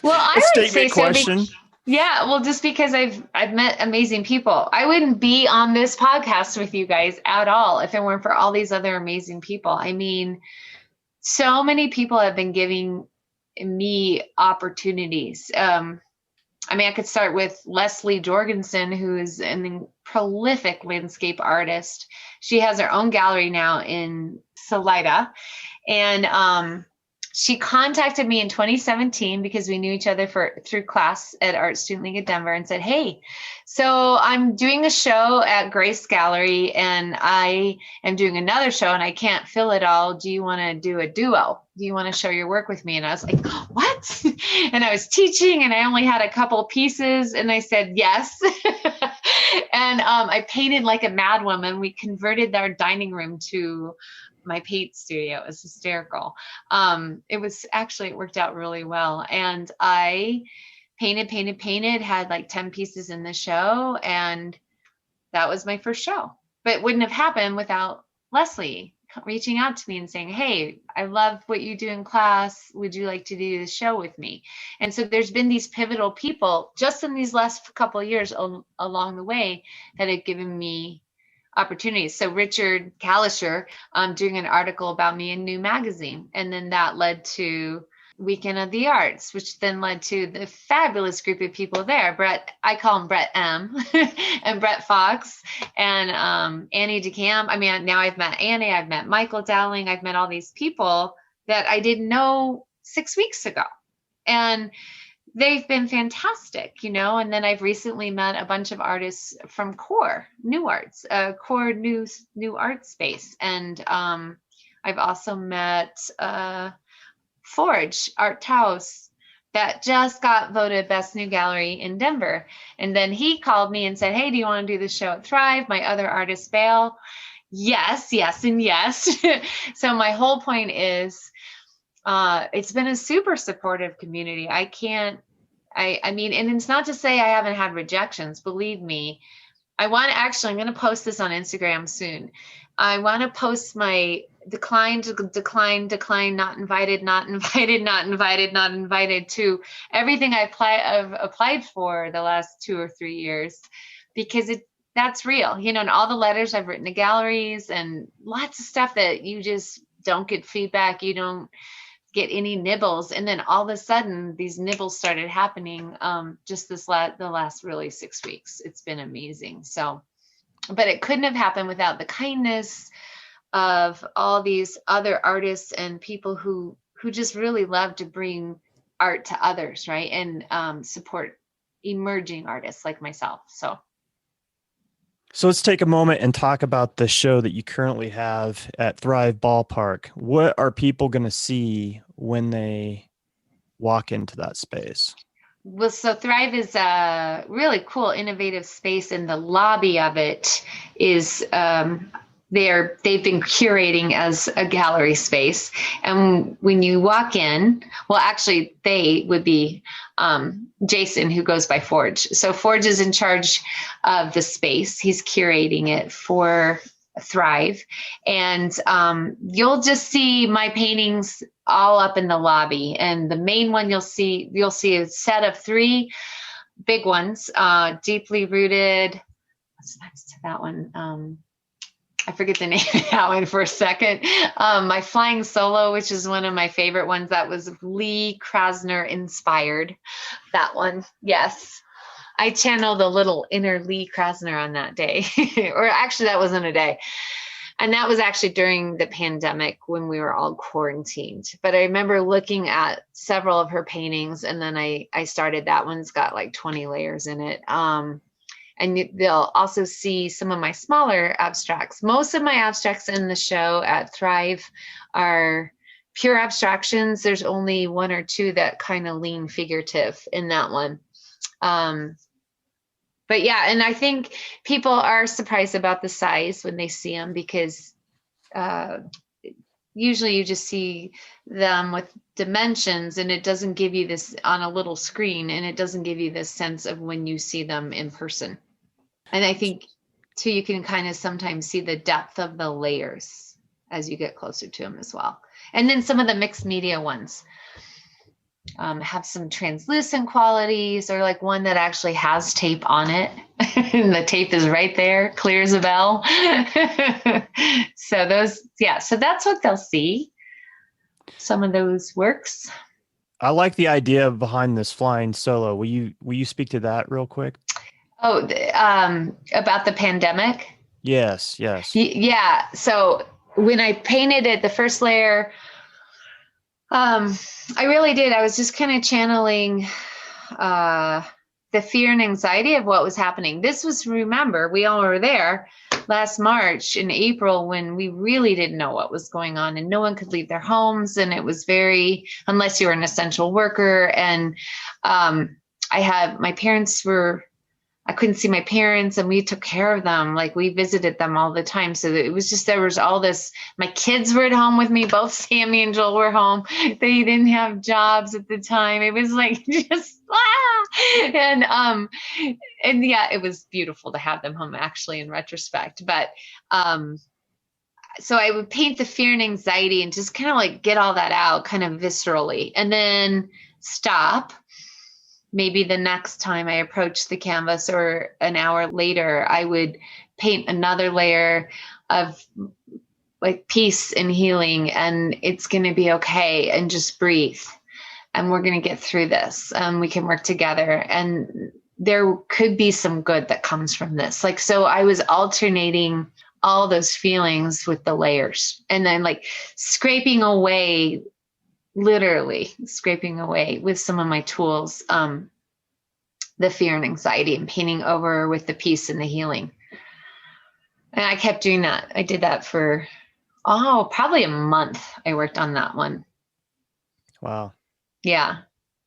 Well, I would say question. Yeah, well, just because I've met amazing people. I wouldn't be on this podcast with you guys at all if it weren't for all these other amazing people. I mean, so many people have been giving me opportunities. I could start with Leslie Jorgensen, who is a prolific landscape artist. She has her own gallery now in Salida. And she contacted me in 2017 because we knew each other through class at Art Student League of Denver, and said, hey, so I'm doing a show at Grace Gallery, and I am doing another show and I can't fill it all. Do you want to do a duo? do you want to show your work with me? And I was like, what? And I was teaching and I only had a couple pieces. And I said, yes. And I painted like a mad woman. We converted our dining room to my paint studio. It was hysterical. It worked out really well. And I painted, had like 10 pieces in the show. And that was my first show, but it wouldn't have happened without Leslie reaching out to me and saying, hey, I love what you do in class. Would you like to do the show with me? And so there's been these pivotal people just in these last couple of years along the way that have given me opportunities. So Richard Kalisher doing an article about me in New Magazine. And then that led to Weekend of the Arts, which then led to the fabulous group of people there. Brett, I call him Brett M. and Brett Fox and Annie DeCamp. I mean, now I've met Annie, I've met Michael Dowling, I've met all these people that I didn't know 6 weeks ago. And they've been fantastic, and then I've recently met a bunch of artists from Core New Arts, Core New Art Space. And I've also met Forge Art House that just got voted best new gallery in Denver. And then he called me and said, hey, do you want to do the show at Thrive? My other artist, Bale. Yes, and yes. So my whole point is, it's been a super supportive community. I mean, and it's not to say I haven't had rejections, believe me. I'm going to post this on Instagram soon. I want to post my decline, not invited, to everything I've applied for the last 2 or 3 years, because that's real, and all the letters I've written to galleries and lots of stuff that you just don't get feedback. You don't get any nibbles. And then all of a sudden these nibbles started happening just the last really 6 weeks. It's been amazing. So, but it couldn't have happened without the kindness of all these other artists and people who just really love to bring art to others, right? And support emerging artists like myself. So let's take a moment and talk about the show that you currently have at Thrive Ballpark. What are people going to see when they walk into that space? Well, so Thrive is a really cool, innovative space, and the lobby of it is they've been curating as a gallery space. And when you walk in, well, actually, they would be Jason, who goes by Forge. So Forge is in charge of the space. He's curating it for Thrive. And you'll just see my paintings all up in the lobby. And the main one you'll see a set of 3 big ones, deeply rooted. What's next to that one? I forget the name of that one for a second. My Flying Solo, which is one of my favorite ones, that was Lee Krasner inspired. That one, yes. I channeled a little inner Lee Krasner on that day. Or actually, that wasn't a day. And that was actually during the pandemic when we were all quarantined. But I remember looking at several of her paintings, and then I started that one's got like 20 layers in it. And they'll also see some of my smaller abstracts. Most of my abstracts in the show at Thrive are pure abstractions. There's only 1 or 2 that kind of lean figurative in that one. But yeah, and I think people are surprised about the size when they see them, because usually you just see them with dimensions, and it doesn't give you this on a little screen, and it doesn't give you this sense of when you see them in person. And I think too, you can kind of sometimes see the depth of the layers as you get closer to them as well. And then some of the mixed media ones have some translucent qualities, or like one that actually has tape on it. And the tape is right there, clear as a bell. So so that's what they'll see. Some of those works. I like the idea behind this Flying Solo. Will you speak to that real quick? Oh, about the pandemic? Yes. Yeah. So when I painted it, the first layer, I really did. I was just kind of channeling the fear and anxiety of what was happening. This was, remember, we all were there last March in April, when we really didn't know what was going on and no one could leave their homes. And it was unless you were an essential worker. And I couldn't see my parents, and we took care of them. Like, we visited them all the time. So it was just, there was all this, my kids were at home with me. Both Sammy and Joel were home. They didn't have jobs at the time. It was like, just, and yeah, it was beautiful to have them home, actually, in retrospect. But, so I would paint the fear and anxiety and just kind of like get all that out kind of viscerally, and then stop. Maybe the next time I approached the canvas, or an hour later, I would paint another layer of like peace and healing, and it's going to be okay, and just breathe. And we're going to get through this. We can work together, and there could be some good that comes from this. Like, so I was alternating all those feelings with the layers, and then like literally scraping away with some of my tools, the fear and anxiety, and painting over with the peace and the healing. And I kept doing that. I did that for, probably a month. I worked on that one. Wow. Yeah.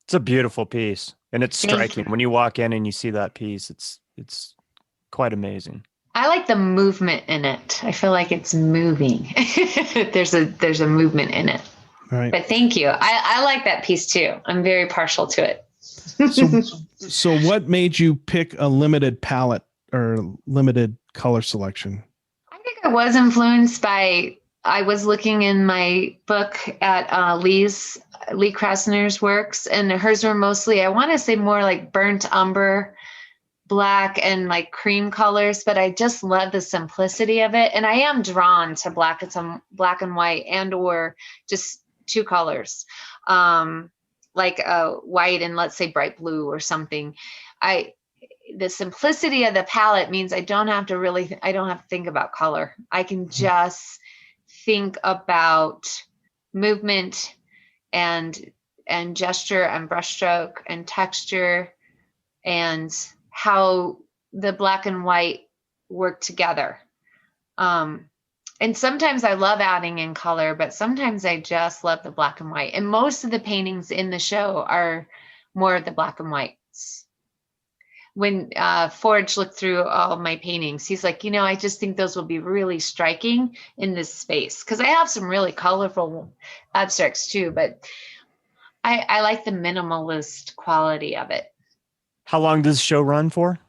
It's a beautiful piece, and it's striking. When you walk in and you see that piece, it's quite amazing. I like the movement in it. I feel like it's moving. There's a movement in it. Right. But thank you. I like that piece too. I'm very partial to it. So what made you pick a limited palette or limited color selection? I think I was influenced I was looking in my book at Lee Krasner's works, and hers were mostly, I want to say, more like burnt umber, black, and like cream colors, but I just love the simplicity of it. And I am drawn to black. It's black and white, and or just two colors, like white and, let's say, bright blue or something. The simplicity of the palette means I don't have to think about color. I can just think about movement and gesture and brushstroke and texture, and how the black and white work together. And sometimes I love adding in color, but sometimes I just love the black and white. And most of the paintings in the show are more of the black and whites. When Forge looked through all of my paintings, he's like, I just think those will be really striking in this space. Because I have some really colorful abstracts too, but I like the minimalist quality of it. How long does the show run for?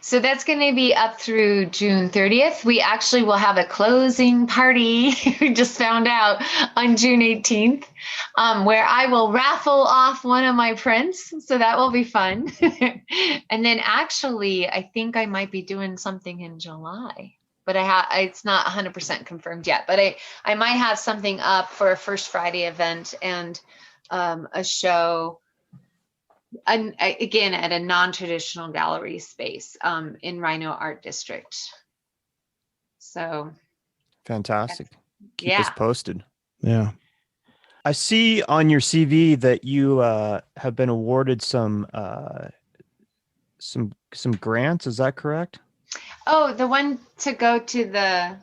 So that's going to be up through June 30th. We actually will have a closing party, we just found out, on June 18th, where I will raffle off one of my prints. So that will be fun. And then actually, I think I might be doing something in July, but it's not 100% confirmed yet. But I might have something up for a First Friday event, and a show, and again, at a non-traditional gallery space in Rhino Art District. So fantastic. Keep us posted. Yeah. I see on your CV that you have been awarded some grants. Is that correct? Oh, the one to go to the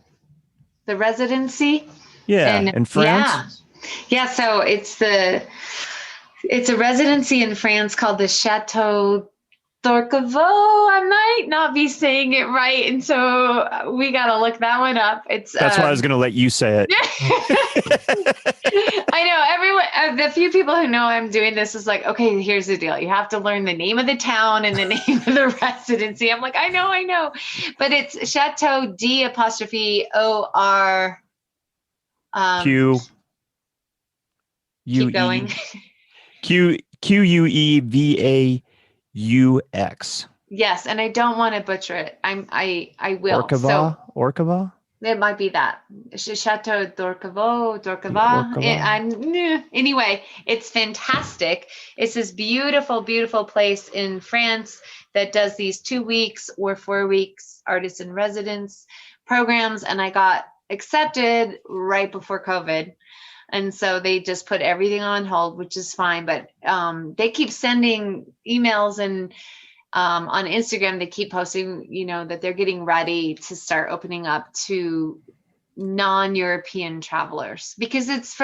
residency? Yeah, in France? Yeah, so it's a residency in France called the Chateau d'Orquevaux. I might not be saying it right, and so we got to look that one up. That's why I was going to let you say it. I know everyone. The few people who know I'm doing this is like, okay, here's the deal. You have to learn the name of the town and the name of the residency. I'm like, I know, but it's Chateau d'Or. Keep going. Queuvaux. Yes, and I don't want to butcher it. I will. Orquevaux? It might be that. Chateau d'Orquevaux. Anyway, it's fantastic. It's this beautiful, beautiful place in France that does these 2 weeks or 4 weeks artist in residence programs, and I got accepted right before COVID. And so they just put everything on hold, which is fine. But they keep sending emails and on Instagram, they keep posting, that they're getting ready to start opening up to non-European travelers, because it's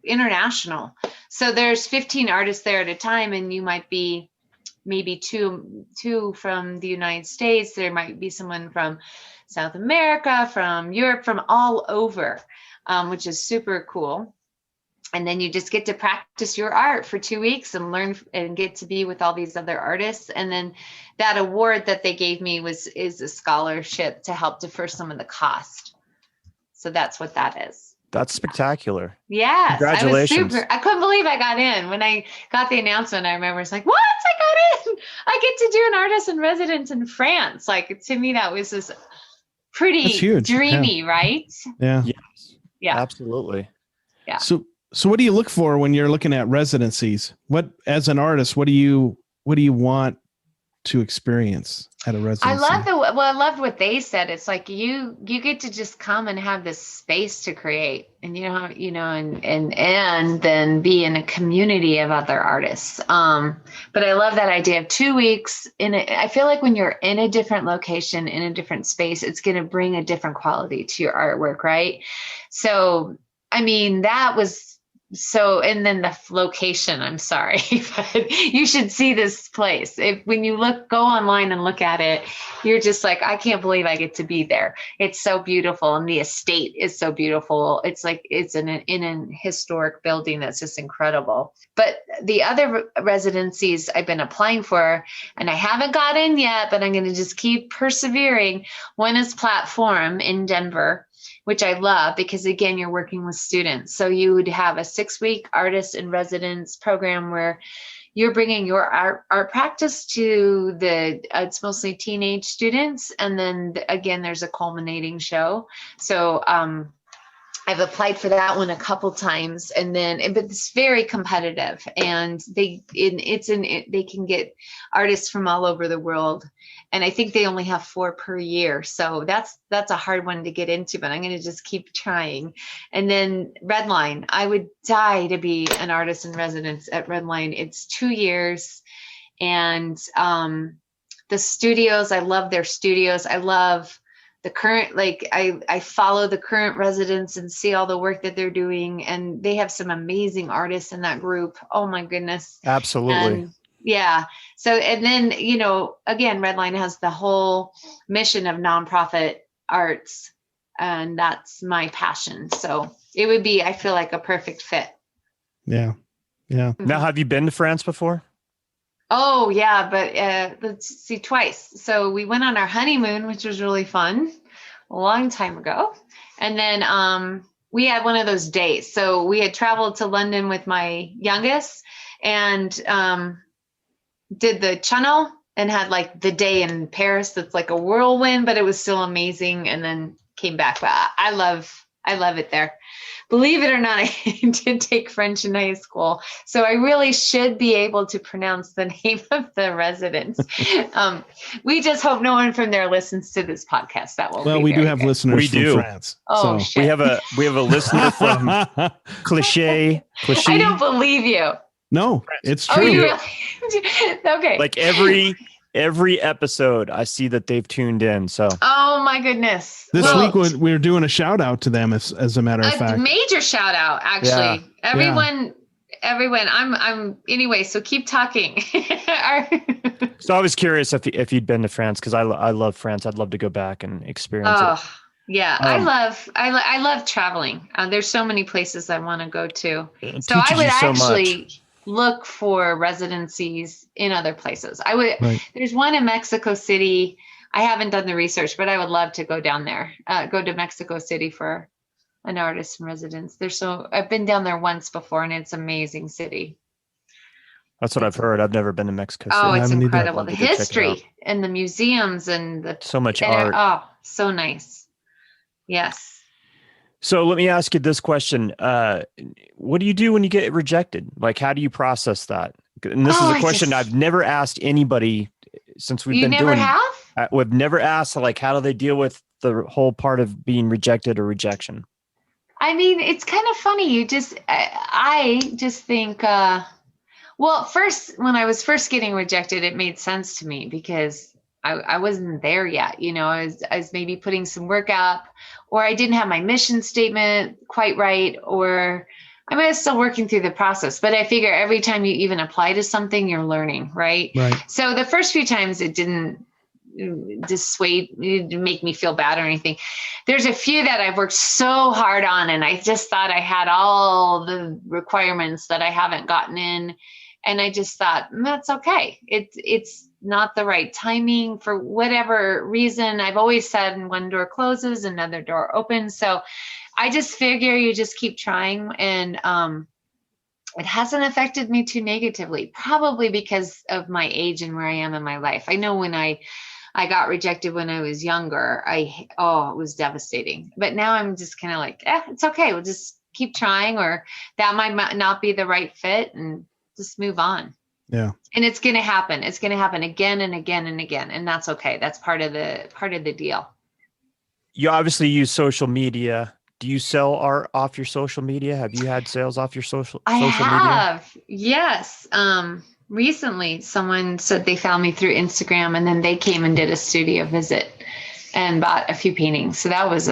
international. So there's 15 artists there at a time, and you might be maybe two from the United States. There might be someone from South America, from Europe, from all over, which is super cool. And then you just get to practice your art for 2 weeks and learn and get to be with all these other artists. And then that award that they gave me is a scholarship to help defer some of the cost. So that's what that is. That's spectacular. Yes. Congratulations. I couldn't believe I got in. When I got the announcement, I remember it's like, what? I got in. I get to do an artist in residence in France. Like, to me, that was just pretty dreamy, right? Yeah. Yes. Yeah. Absolutely. Yeah. So what do you look for when you're looking at residencies? As an artist, what do you want to experience at a residency? I loved what they said. It's like you get to just come and have this space to create, and and then be in a community of other artists. But I love that idea of 2 weeks I feel like when you're in a different location, in a different space, it's going to bring a different quality to your artwork, right? So, I mean, that was and then the location, I'm sorry, but you should see this place. When you go online and look at it, you're just like, I can't believe I get to be there. It's so beautiful. And the estate is so beautiful. It's like, it's in an historic building that's just incredible. But the other residencies I've been applying for, and I haven't got in yet, but I'm going to just keep persevering. One is Platform in Denver, which I love because, again, you're working with students. So you would have a 6-week artist in residence program where you're bringing your art practice to it's mostly teenage students. And then again, there's a culminating show. So I've applied for that one a couple times, but it's very competitive, and they can get artists from all over the world. And I think they only have 4 per year. So that's a hard one to get into, but I'm going to just keep trying. And then Redline, I would die to be an artist in residence at Redline. It's 2 years. And the studios, I love their studios. I love the current, I follow the current residents and see all the work that they're doing. And they have some amazing artists in that group. Oh my goodness. Absolutely. Yeah. So, and then, again, Redline has the whole mission of nonprofit arts, and that's my passion. So it would be, I feel like, a perfect fit. Yeah. Yeah. Now, have you been to France before? Oh yeah. But let's see, twice. So we went on our honeymoon, which was really fun a long time ago. And then, we had one of those days. So we had traveled to London with my youngest and, did the channel and had like the day in Paris. That's like a whirlwind, but it was still amazing. And then came back. But I love it there. Believe it or not, I did take French in high school. So I really should be able to pronounce the name of the residence. We just hope no one from there listens to this podcast. That will we do have good. listeners from France. Oh, so. shit. We have a listener from Cliché. I don't believe you. No, it's true. Oh, you really? Okay. Like every episode, I see that they've tuned in. So. Oh my goodness. This week we're doing a shout out to them as a matter of fact. Major shout out, actually. Yeah. Everyone. I'm anyway. So keep talking. So I was curious if you'd been to France, because I love France. I'd love to go back and experience it. Yeah, I love traveling. There's so many places I want to go to. So I would actually look for residencies in other places. I would. Right. There's one in Mexico City. I haven't done the research, but I would love to go down there. Go to Mexico City for an artist in residence. I've been down there once before, and it's an amazing city. That's what I've heard. I've never been to Mexico City. Oh, it's incredible. The history and the museums and so much art. Oh, so nice. Yes. So let me ask you this question. What do you do when you get rejected? Like, how do you process that? And this is a question I've never asked anybody since we've been doing. You never have? We've never asked, like, how do they deal with the whole part of being rejected or rejection? I mean, it's kind of funny. I just think, Well, when I was first getting rejected, it made sense to me because I wasn't there yet. I was maybe putting some work up, or I didn't have my mission statement quite right, or I was still working through the process. But I figure every time you even apply to something, you're learning, right? Right. So the first few times it didn't make me feel bad or anything. There's a few that I've worked so hard on, and I just thought I had all the requirements that I haven't gotten in. And I just thought, that's okay. It's not the right timing for whatever reason. I've always said, one door closes, another door opens. So I just figure you just keep trying. And it hasn't affected me too negatively, probably because of my age and where I am in my life. I know when I got rejected when I was younger, it was devastating. But now I'm just kind of like, it's okay. We'll just keep trying, or that might not be the right fit, and just move on. Yeah. And it's going to happen. It's going to happen again and again and again. And that's okay. That's part of the deal. You obviously use social media. Do you sell art off your social media? Have you had sales off your social media? I have. Yes. Recently someone said they found me through Instagram, and then they came and did a studio visit and bought a few paintings. So that was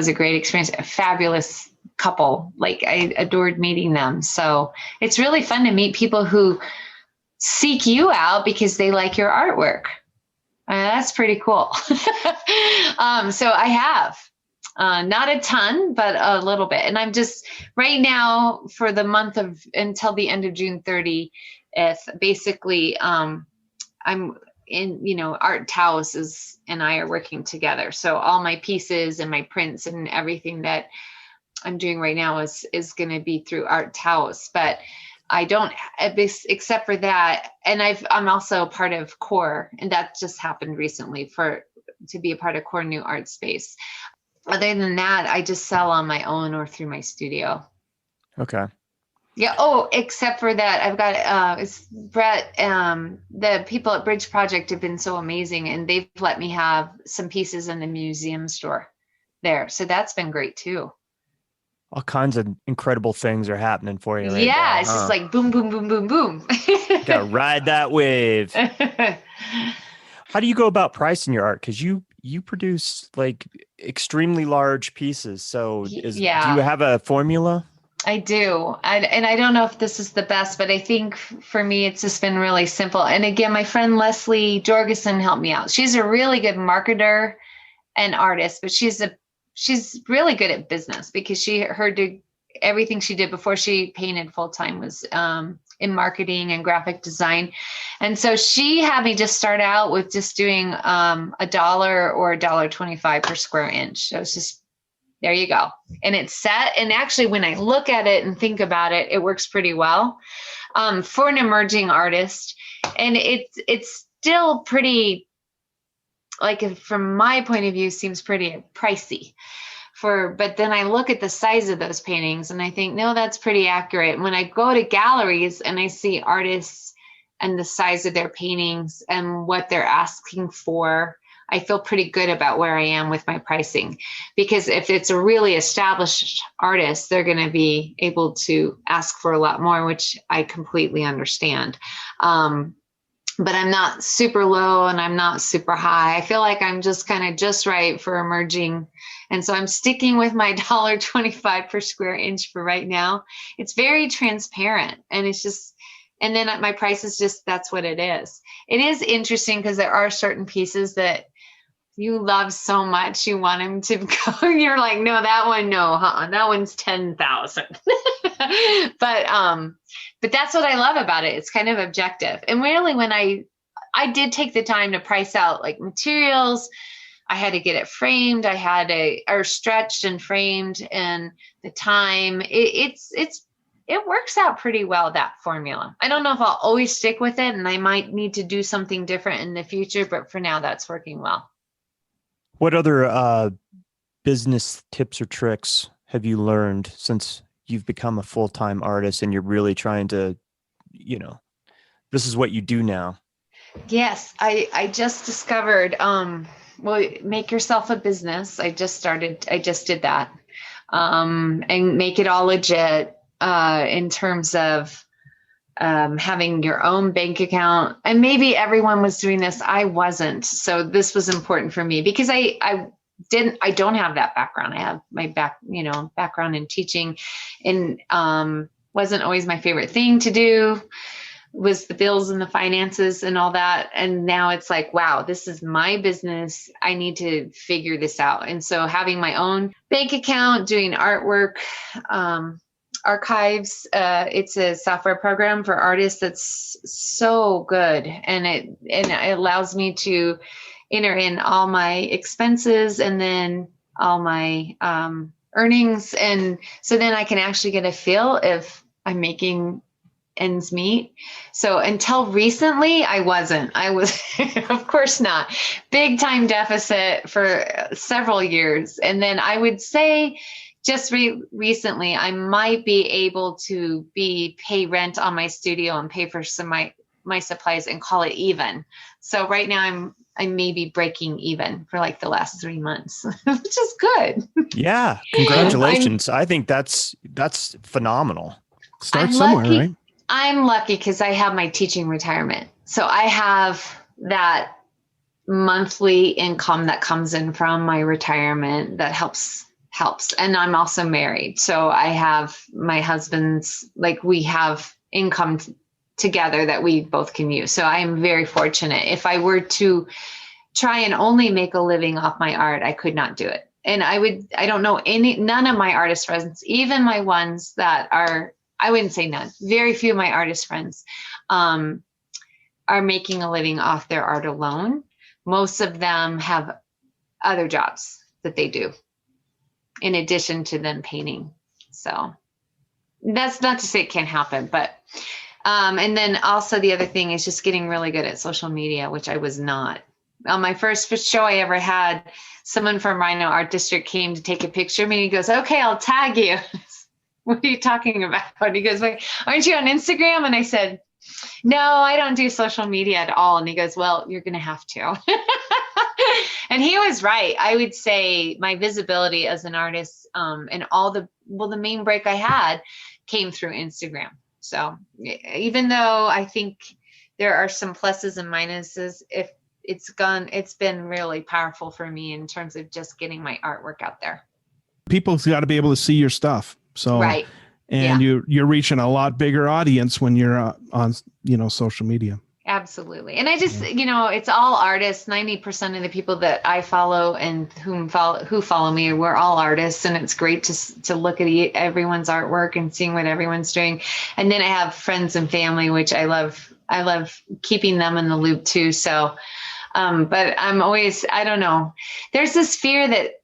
a great experience. A fabulous couple. Like, I adored meeting them. So it's really fun to meet people who seek you out because they like your artwork. That's pretty cool. So I have not a ton, but a little bit. And I'm just right now for the month of until the end of June 30th, basically, I'm in, Art Taos and I are working together. So all my pieces and my prints and everything that I'm doing right now is going to be through Art Taos, but I don't, except for that. And I'm also part of CORE, and that just happened recently to be a part of CORE New Art Space. Other than that, I just sell on my own or through my studio. Okay. Yeah. Oh, except for that, I've got it's Brett. The people at Bridge Project have been so amazing, and they've let me have some pieces in the museum store there. So that's been great too. All kinds of incredible things are happening for you right now. Yeah, it's just like boom, boom, boom, boom, boom. Gotta ride that wave. How do you go about pricing your art? Because you produce like extremely large pieces. So do you have a formula? I do. And I don't know if this is the best, but I think for me, it's just been really simple. And again, my friend Leslie Jorgensen helped me out. She's a really good marketer and artist, but she's really good at business because everything she did before she painted full time was in marketing and graphic design. And so she had me just start out with just doing $1 or $1.25 per square inch. So it's just, there you go. And it's set. And actually, when I look at it and think about it, it works pretty well for an emerging artist. And it's still pretty, like, from my point of view, seems pretty pricey. But then I look at the size of those paintings and I think, no, that's pretty accurate. When I go to galleries and I see artists and the size of their paintings and what they're asking for, I feel pretty good about where I am with my pricing. Because if it's a really established artist, they're going to be able to ask for a lot more, which I completely understand. But I'm not super low and I'm not super high. I feel like I'm just kind of just right for emerging. And so I'm sticking with my $1.25 per square inch for right now. It's very transparent, and it's just, and then my price is just, that's what it is. It is interesting because there are certain pieces that you love so much, you want them to go. You're like, no, that one, no, that one's 10,000. But that's what I love about it. It's kind of objective. And really, when I did take the time to price out like materials, I had to get it framed. I had or stretched and framed, and the time it works out pretty well, that formula. I don't know if I'll always stick with it, and I might need to do something different in the future, but for now that's working well. What other business tips or tricks have you learned since you've become a full-time artist and you're really trying to, this is what you do now? Yes, I just discovered, make yourself a business. I just did that, and make it all legit in terms of having your own bank account. And maybe everyone was doing this. I wasn't. So this was important for me because I don't have that background. I have my background in teaching, and wasn't always my favorite thing to do, was the bills and the finances and all that. And now it's like, wow, this is my business. I need to figure this out. And so having my own bank account, doing artwork, Archives, it's a software program for artists that's so good, and it allows me to enter in all my expenses and then all my earnings, and so then I can actually get a feel if I'm making ends meet. So until recently, I was, of course not, big time deficit for several years, and then I would say, just recently, I might be able to pay rent on my studio and pay for some my supplies and call it even. So right now I may be breaking even for like the last 3 months, which is good. Yeah, congratulations! I think that's phenomenal. Start somewhere, lucky, right? I'm lucky because I have my teaching retirement, so I have that monthly income that comes in from my retirement that helps. And I'm also married. So I have my husband's, like, we have income together that we both can use. So I am very fortunate. If I were to try and only make a living off my art, I could not do it. And I don't know none of my artist friends, even my ones that are, I wouldn't say none, very few of my artist friends are making a living off their art alone. Most of them have other jobs that they do in addition to them painting. So that's not to say it can't happen, but, and then also the other thing is just getting really good at social media, which I was not. On my first show I ever had, someone from Rhino Art District came to take a picture of me. He goes, "Okay, I'll tag you." What are you talking about? And he goes, "Wait, aren't you on Instagram?" And I said, "No, I don't do social media at all." And he goes, "Well, you're going to have to." And he was right. I would say my visibility as an artist, and the main break I had came through Instagram. So even though I think there are some pluses and minuses, if it's been really powerful for me in terms of just getting my artwork out there. People's got to be able to see your stuff. So, right. And yeah. you're reaching a lot bigger audience when you're on, social media. Absolutely. And I just, it's all artists. 90% of the people that I follow and who follow me, we're all artists. And it's great to look at everyone's artwork and seeing what everyone's doing. And then I have friends and family, which I love keeping them in the loop too. So, but I'm always, I don't know, there's this fear that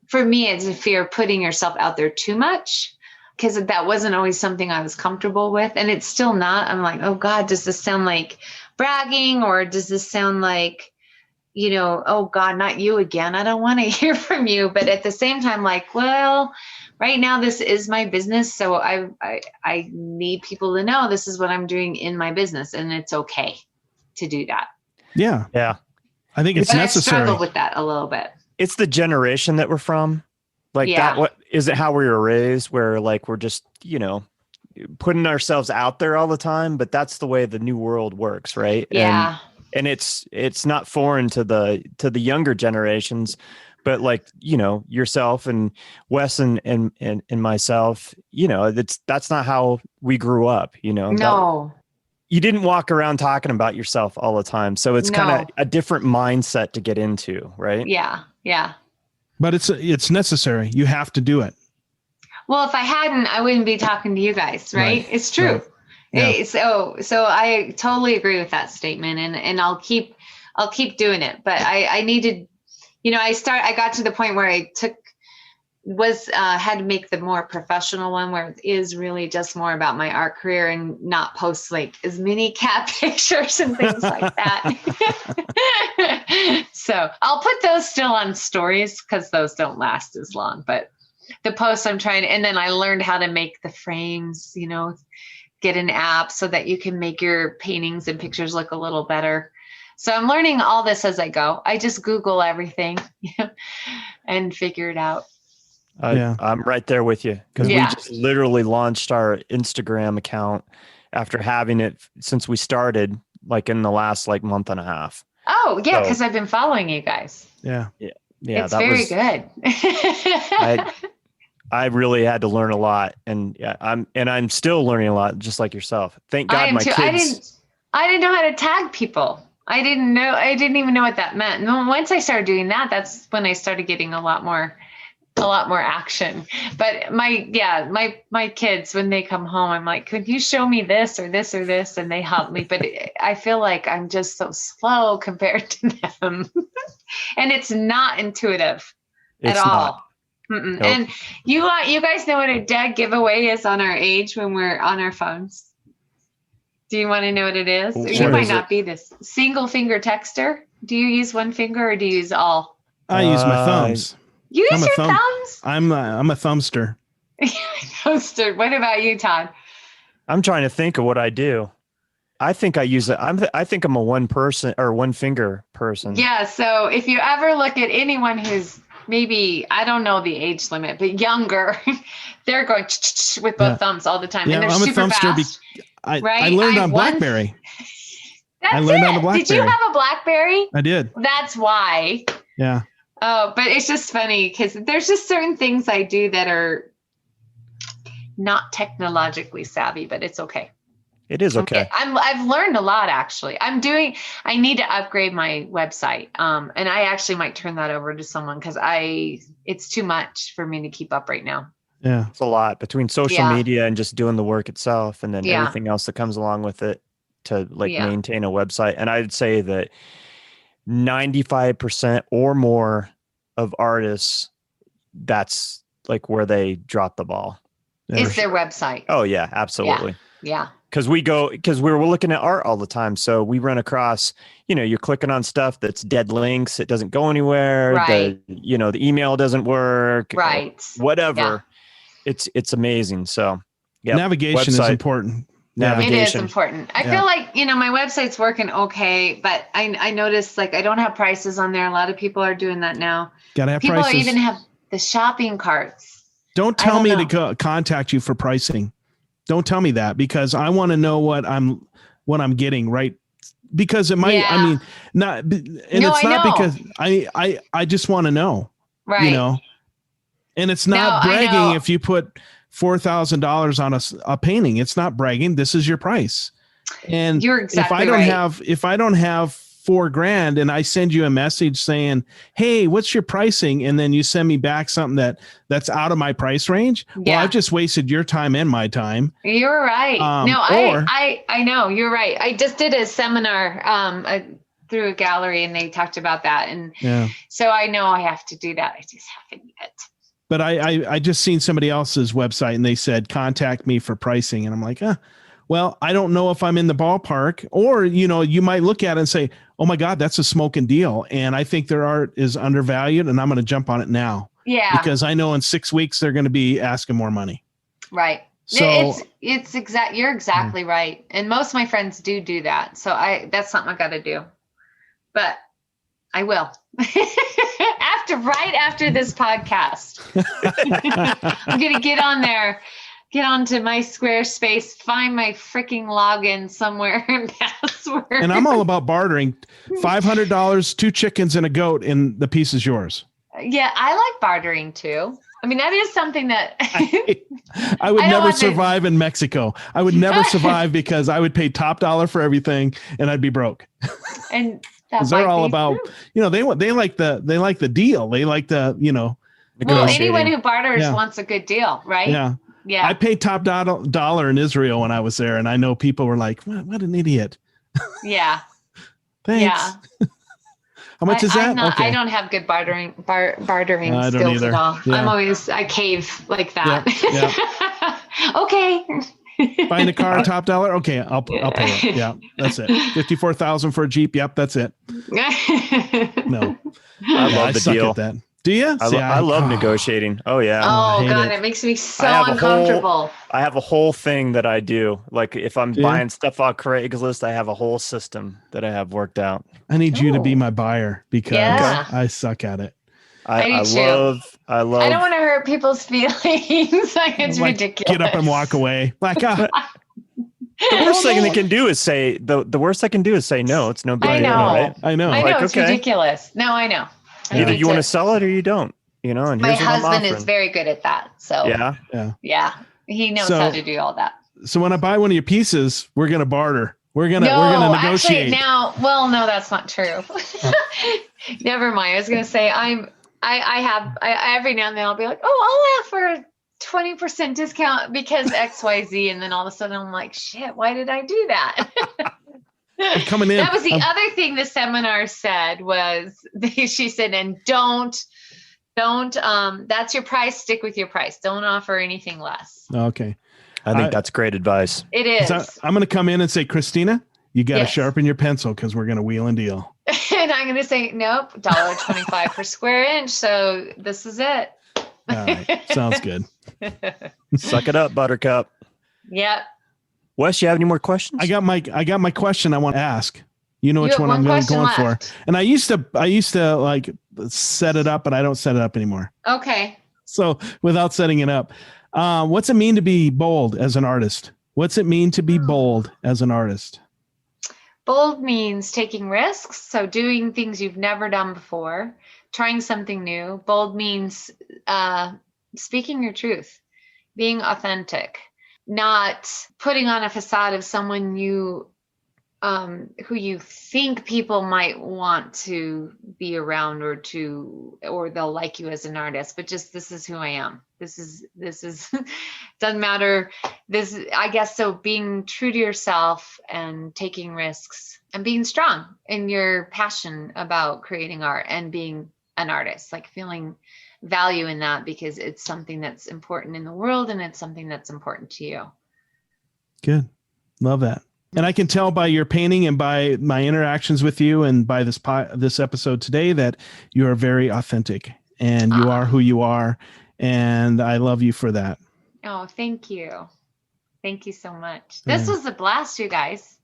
for me, it's a fear of putting yourself out there too much, because that wasn't always something I was comfortable with. And it's still not. I'm like, oh God, does this sound like bragging, or does this sound like, oh God, not you again. I don't want to hear from you. But at the same time, like, well, right now this is my business. So I need people to know this is what I'm doing in my business, and it's okay to do that. Yeah. Yeah. I think it's necessary. I struggle with that a little bit. It's the generation that we're from. Like that, what is it? How we were raised, where like we're just putting ourselves out there all the time. But that's the way the new world works, right? Yeah, and it's not foreign to the younger generations, but like yourself and Wes and myself, that's not how we grew up. No, you didn't walk around talking about yourself all the time, so it's kind of a different mindset to get into, right? Yeah. But it's necessary. You have to do it. Well, if I hadn't, I wouldn't be talking to you guys, right? It's true. Right. Yeah. So I totally agree with that statement, and I'll keep doing it. But I needed, I got to the point where I had to make the more professional one, where it is really just more about my art career and not post like as many cat pictures and things like that. So I'll put those still on stories because those don't last as long, but the posts I'm trying to, and then I learned how to make the frames, get an app so that you can make your paintings and pictures look a little better. So I'm learning all this as I go. I just Google everything and figure it out. I'm right there with you, because we just literally launched our Instagram account after having it since we started, like in the last like month and a half. Oh yeah, because I've been following you guys. Yeah. It's very good. I really had to learn a lot, and I'm still learning a lot, just like yourself. Thank God my kids. I didn't know how to tag people. I didn't even know what that meant. And once I started doing that, that's when I started getting a lot more action. But my kids, when they come home, I'm like, could you show me this or this or this? And they help me. But I feel like I'm just so slow compared to them. And it's not intuitive at all. Nope. And you guys know what a dead giveaway is on our age when we're on our phones? Do you want to know what it is? You might not be this single finger texter. Do you use one finger or do you use all? I use my thumbs. You use your thumbs? I'm a thumbster. Thumbster. What about you, Todd? I'm trying to think of what I do. I think I use it. I think I'm a one finger person. Yeah. So if you ever look at anyone who's maybe, I don't know the age limit, but younger, they're going with both thumbs all the time. Yeah, and they're I'm super fast. I learned on BlackBerry. On BlackBerry. Did you have a BlackBerry? I did. That's why. Yeah. Oh, but it's just funny because there's just certain things I do that are not technologically savvy, but it's okay. It is okay. I've learned a lot, actually. I need to upgrade my website. And I actually might turn that over to someone because it's too much for me to keep up right now. Yeah. It's a lot between social media and just doing the work itself, and then everything else that comes along with it to maintain a website. And I'd say that 95% or more of artists, that's like where they drop the ball. It's their website. Oh yeah, absolutely. Yeah. Because we're looking at art all the time. So we run across, you're clicking on stuff that's dead links. It doesn't go anywhere. Right. The email doesn't work. Right. Whatever. Yeah. It's amazing. So yeah. Navigation is important. It is important. I feel like, my website's working okay, but I noticed I don't have prices on there. A lot of people are doing that now. Gotta have people prices. People even have the shopping carts. Don't tell me to contact you for pricing. Don't tell me that, because I want to know what I'm getting, right? Because it might, it's not because I just want to know, right? And it's not bragging if you put $4,000 on a painting. It's not bragging. This is your price. And you're exactly if I don't have $4,000 and I send you a message saying, hey, what's your pricing? And then you send me back something that's out of my price range. Yeah. Well, I've just wasted your time and my time. You're right. I know you're right. I just did a seminar through a gallery and they talked about that. And so I know I have to do that. I just haven't yet. But I just seen somebody else's website and they said, contact me for pricing. And I'm like, well, I don't know if I'm in the ballpark. Or, you might look at it and say, oh my God, that's a smoking deal. And I think their art is undervalued and I'm going to jump on it now. Yeah. Because I know in 6 weeks, they're going to be asking more money. Right. So you're exactly right. And most of my friends do that. So that's something I got to do, but I will. right after this podcast. I'm going to get on there, get onto my Squarespace, find my freaking login somewhere and password. And I'm all about bartering. $500, 2 chickens and a goat, and the piece is yours. Yeah, I like bartering too. I mean, that is something that I would never survive in Mexico. I would never survive because I would pay top dollar for everything and I'd be broke. And they're all about, they like the deal. They like the, well, anyone who barters wants a good deal, right? Yeah. Yeah. I paid top dollar in Israel when I was there. And I know people were like, what an idiot. Yeah. Thanks. Yeah. How much is that? I don't have good bartering skills at all. Yeah. I cave like that. Yeah. Okay. Buying a car, top dollar. Okay. I'll pay it. Yeah. That's it. 54,000 for a Jeep. Yep. That's it. No. I love the deal. At that. Do you? I love negotiating. Oh yeah. Oh God, it makes me so uncomfortable. I have a whole thing that I do. Like if I'm buying stuff off Craigslist, I have a whole system that I have worked out. I need you to be my buyer because I suck at it. I love. I don't want to hurt people's feelings. It's ridiculous. Get up and walk away. Like, The worst thing they can do is say the worst I can do is say no. It's no big I deal, know. right? I know. I know, it's ridiculous. No, I know. Either you want to sell it or you don't. And my here's what I'm husband is offering. very good at that. So Yeah. He knows how to do all that. So when I buy one of your pieces, we're gonna barter. We're gonna negotiate. Actually, no, that's not true. Never mind. I was gonna say I every now and then I'll be like, oh, I'll offer a 20% discount because XYZ, and then all of a sudden I'm like, shit, why did I do that? Coming in. That was the other thing the seminar said was she said, and don't that's your price, stick with your price. Don't offer anything less. Okay. I think that's great advice. It is. I'm going to come in and say, Kristina, you got to sharpen your pencil because we're going to wheel and deal. And I'm going to say, nope, $1.25 per square inch. So this is it. All right. Sounds good. Suck it up, Buttercup. Yep. Wes, you have any more questions? I got my question I want to ask. You know which one I'm going for. And I used to like set it up, but I don't set it up anymore. Okay. So without setting it up, what's it mean to be bold as an artist? What's it mean to be bold as an artist? Bold means taking risks. So doing things you've never done before, trying something new. Bold means speaking your truth, being authentic, not putting on a facade of someone who you think people might want to be around or they'll like you as an artist, but just, this is who I am. This is doesn't matter. I guess, so being true to yourself and taking risks and being strong in your passion about creating art and being an artist, like feeling value in that because it's something that's important in the world and it's something that's important to you. Good. Love that. And I can tell by your painting and by my interactions with you and by this episode today that you are very authentic and you are who you are. And I love you for that. Oh, thank you. Thank you so much. This was a blast, you guys.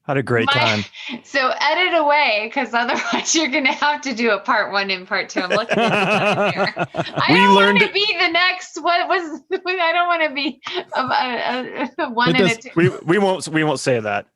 Had a great time. So edit away, because otherwise you're going to have to do a part 1 and part 2. I'm looking at it here. I don't want to be the next. I don't want to be a 1 and a 2. We won't say that.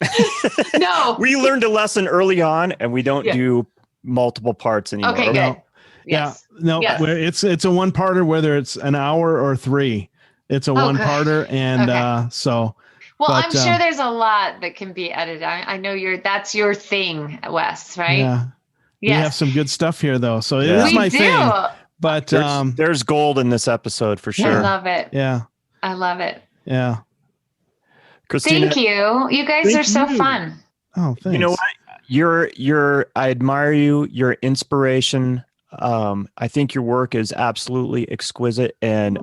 No. We learned a lesson early on, and we don't do multiple parts anymore. Okay, good. No. Yes. Yeah. No, yes. It's a one-parter, whether it's an hour or 3. It's a one-parter, and so. Well, I'm sure there's a lot that can be edited. I know that's your thing, Wes, right? Yeah. Yes. We have some good stuff here, though. So it is my thing. But there's gold in this episode for sure. I love it. Yeah. I love it. Yeah. Kristina, thank you. You guys are so fun. Oh, thanks. You know what? I admire you. Your inspiration. I think your work is absolutely exquisite, and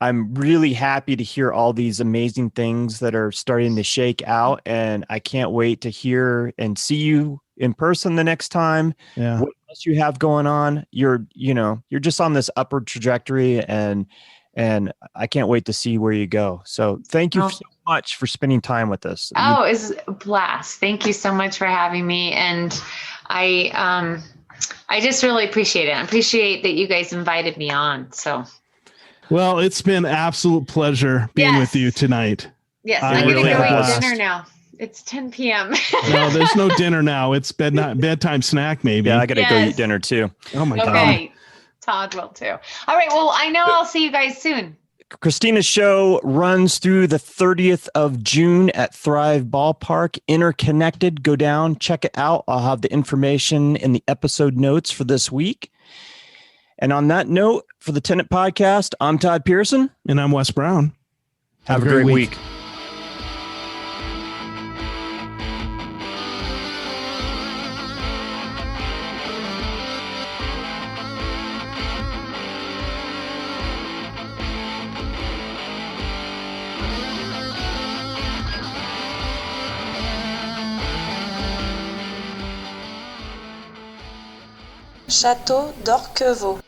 I'm really happy to hear all these amazing things that are starting to shake out, and I can't wait to hear and see you in person the next time. Yeah. What else you have going on? You're just on this upward trajectory, and I can't wait to see where you go. So thank you so much for spending time with us. Oh, it's a blast. Thank you so much for having me. And I just really appreciate it. I appreciate that you guys invited me on. So. Well, it's been an absolute pleasure being with you tonight. Yes, I'm going to go eat dinner now. It's 10 p.m. No, there's no dinner now. It's bedtime snack, maybe. Yeah, I got to go eat dinner too. Oh, my God. Okay, Todd will too. All right, well, I know I'll see you guys soon. Kristina's show runs through the 30th of June at Thrive Ballpark. Interconnected. Go down, check it out. I'll have the information in the episode notes for this week. And on that note, for the Tenant Podcast, I'm Todd Pearson. And I'm Wes Brown. Have a great week. Château d'Orquevaux.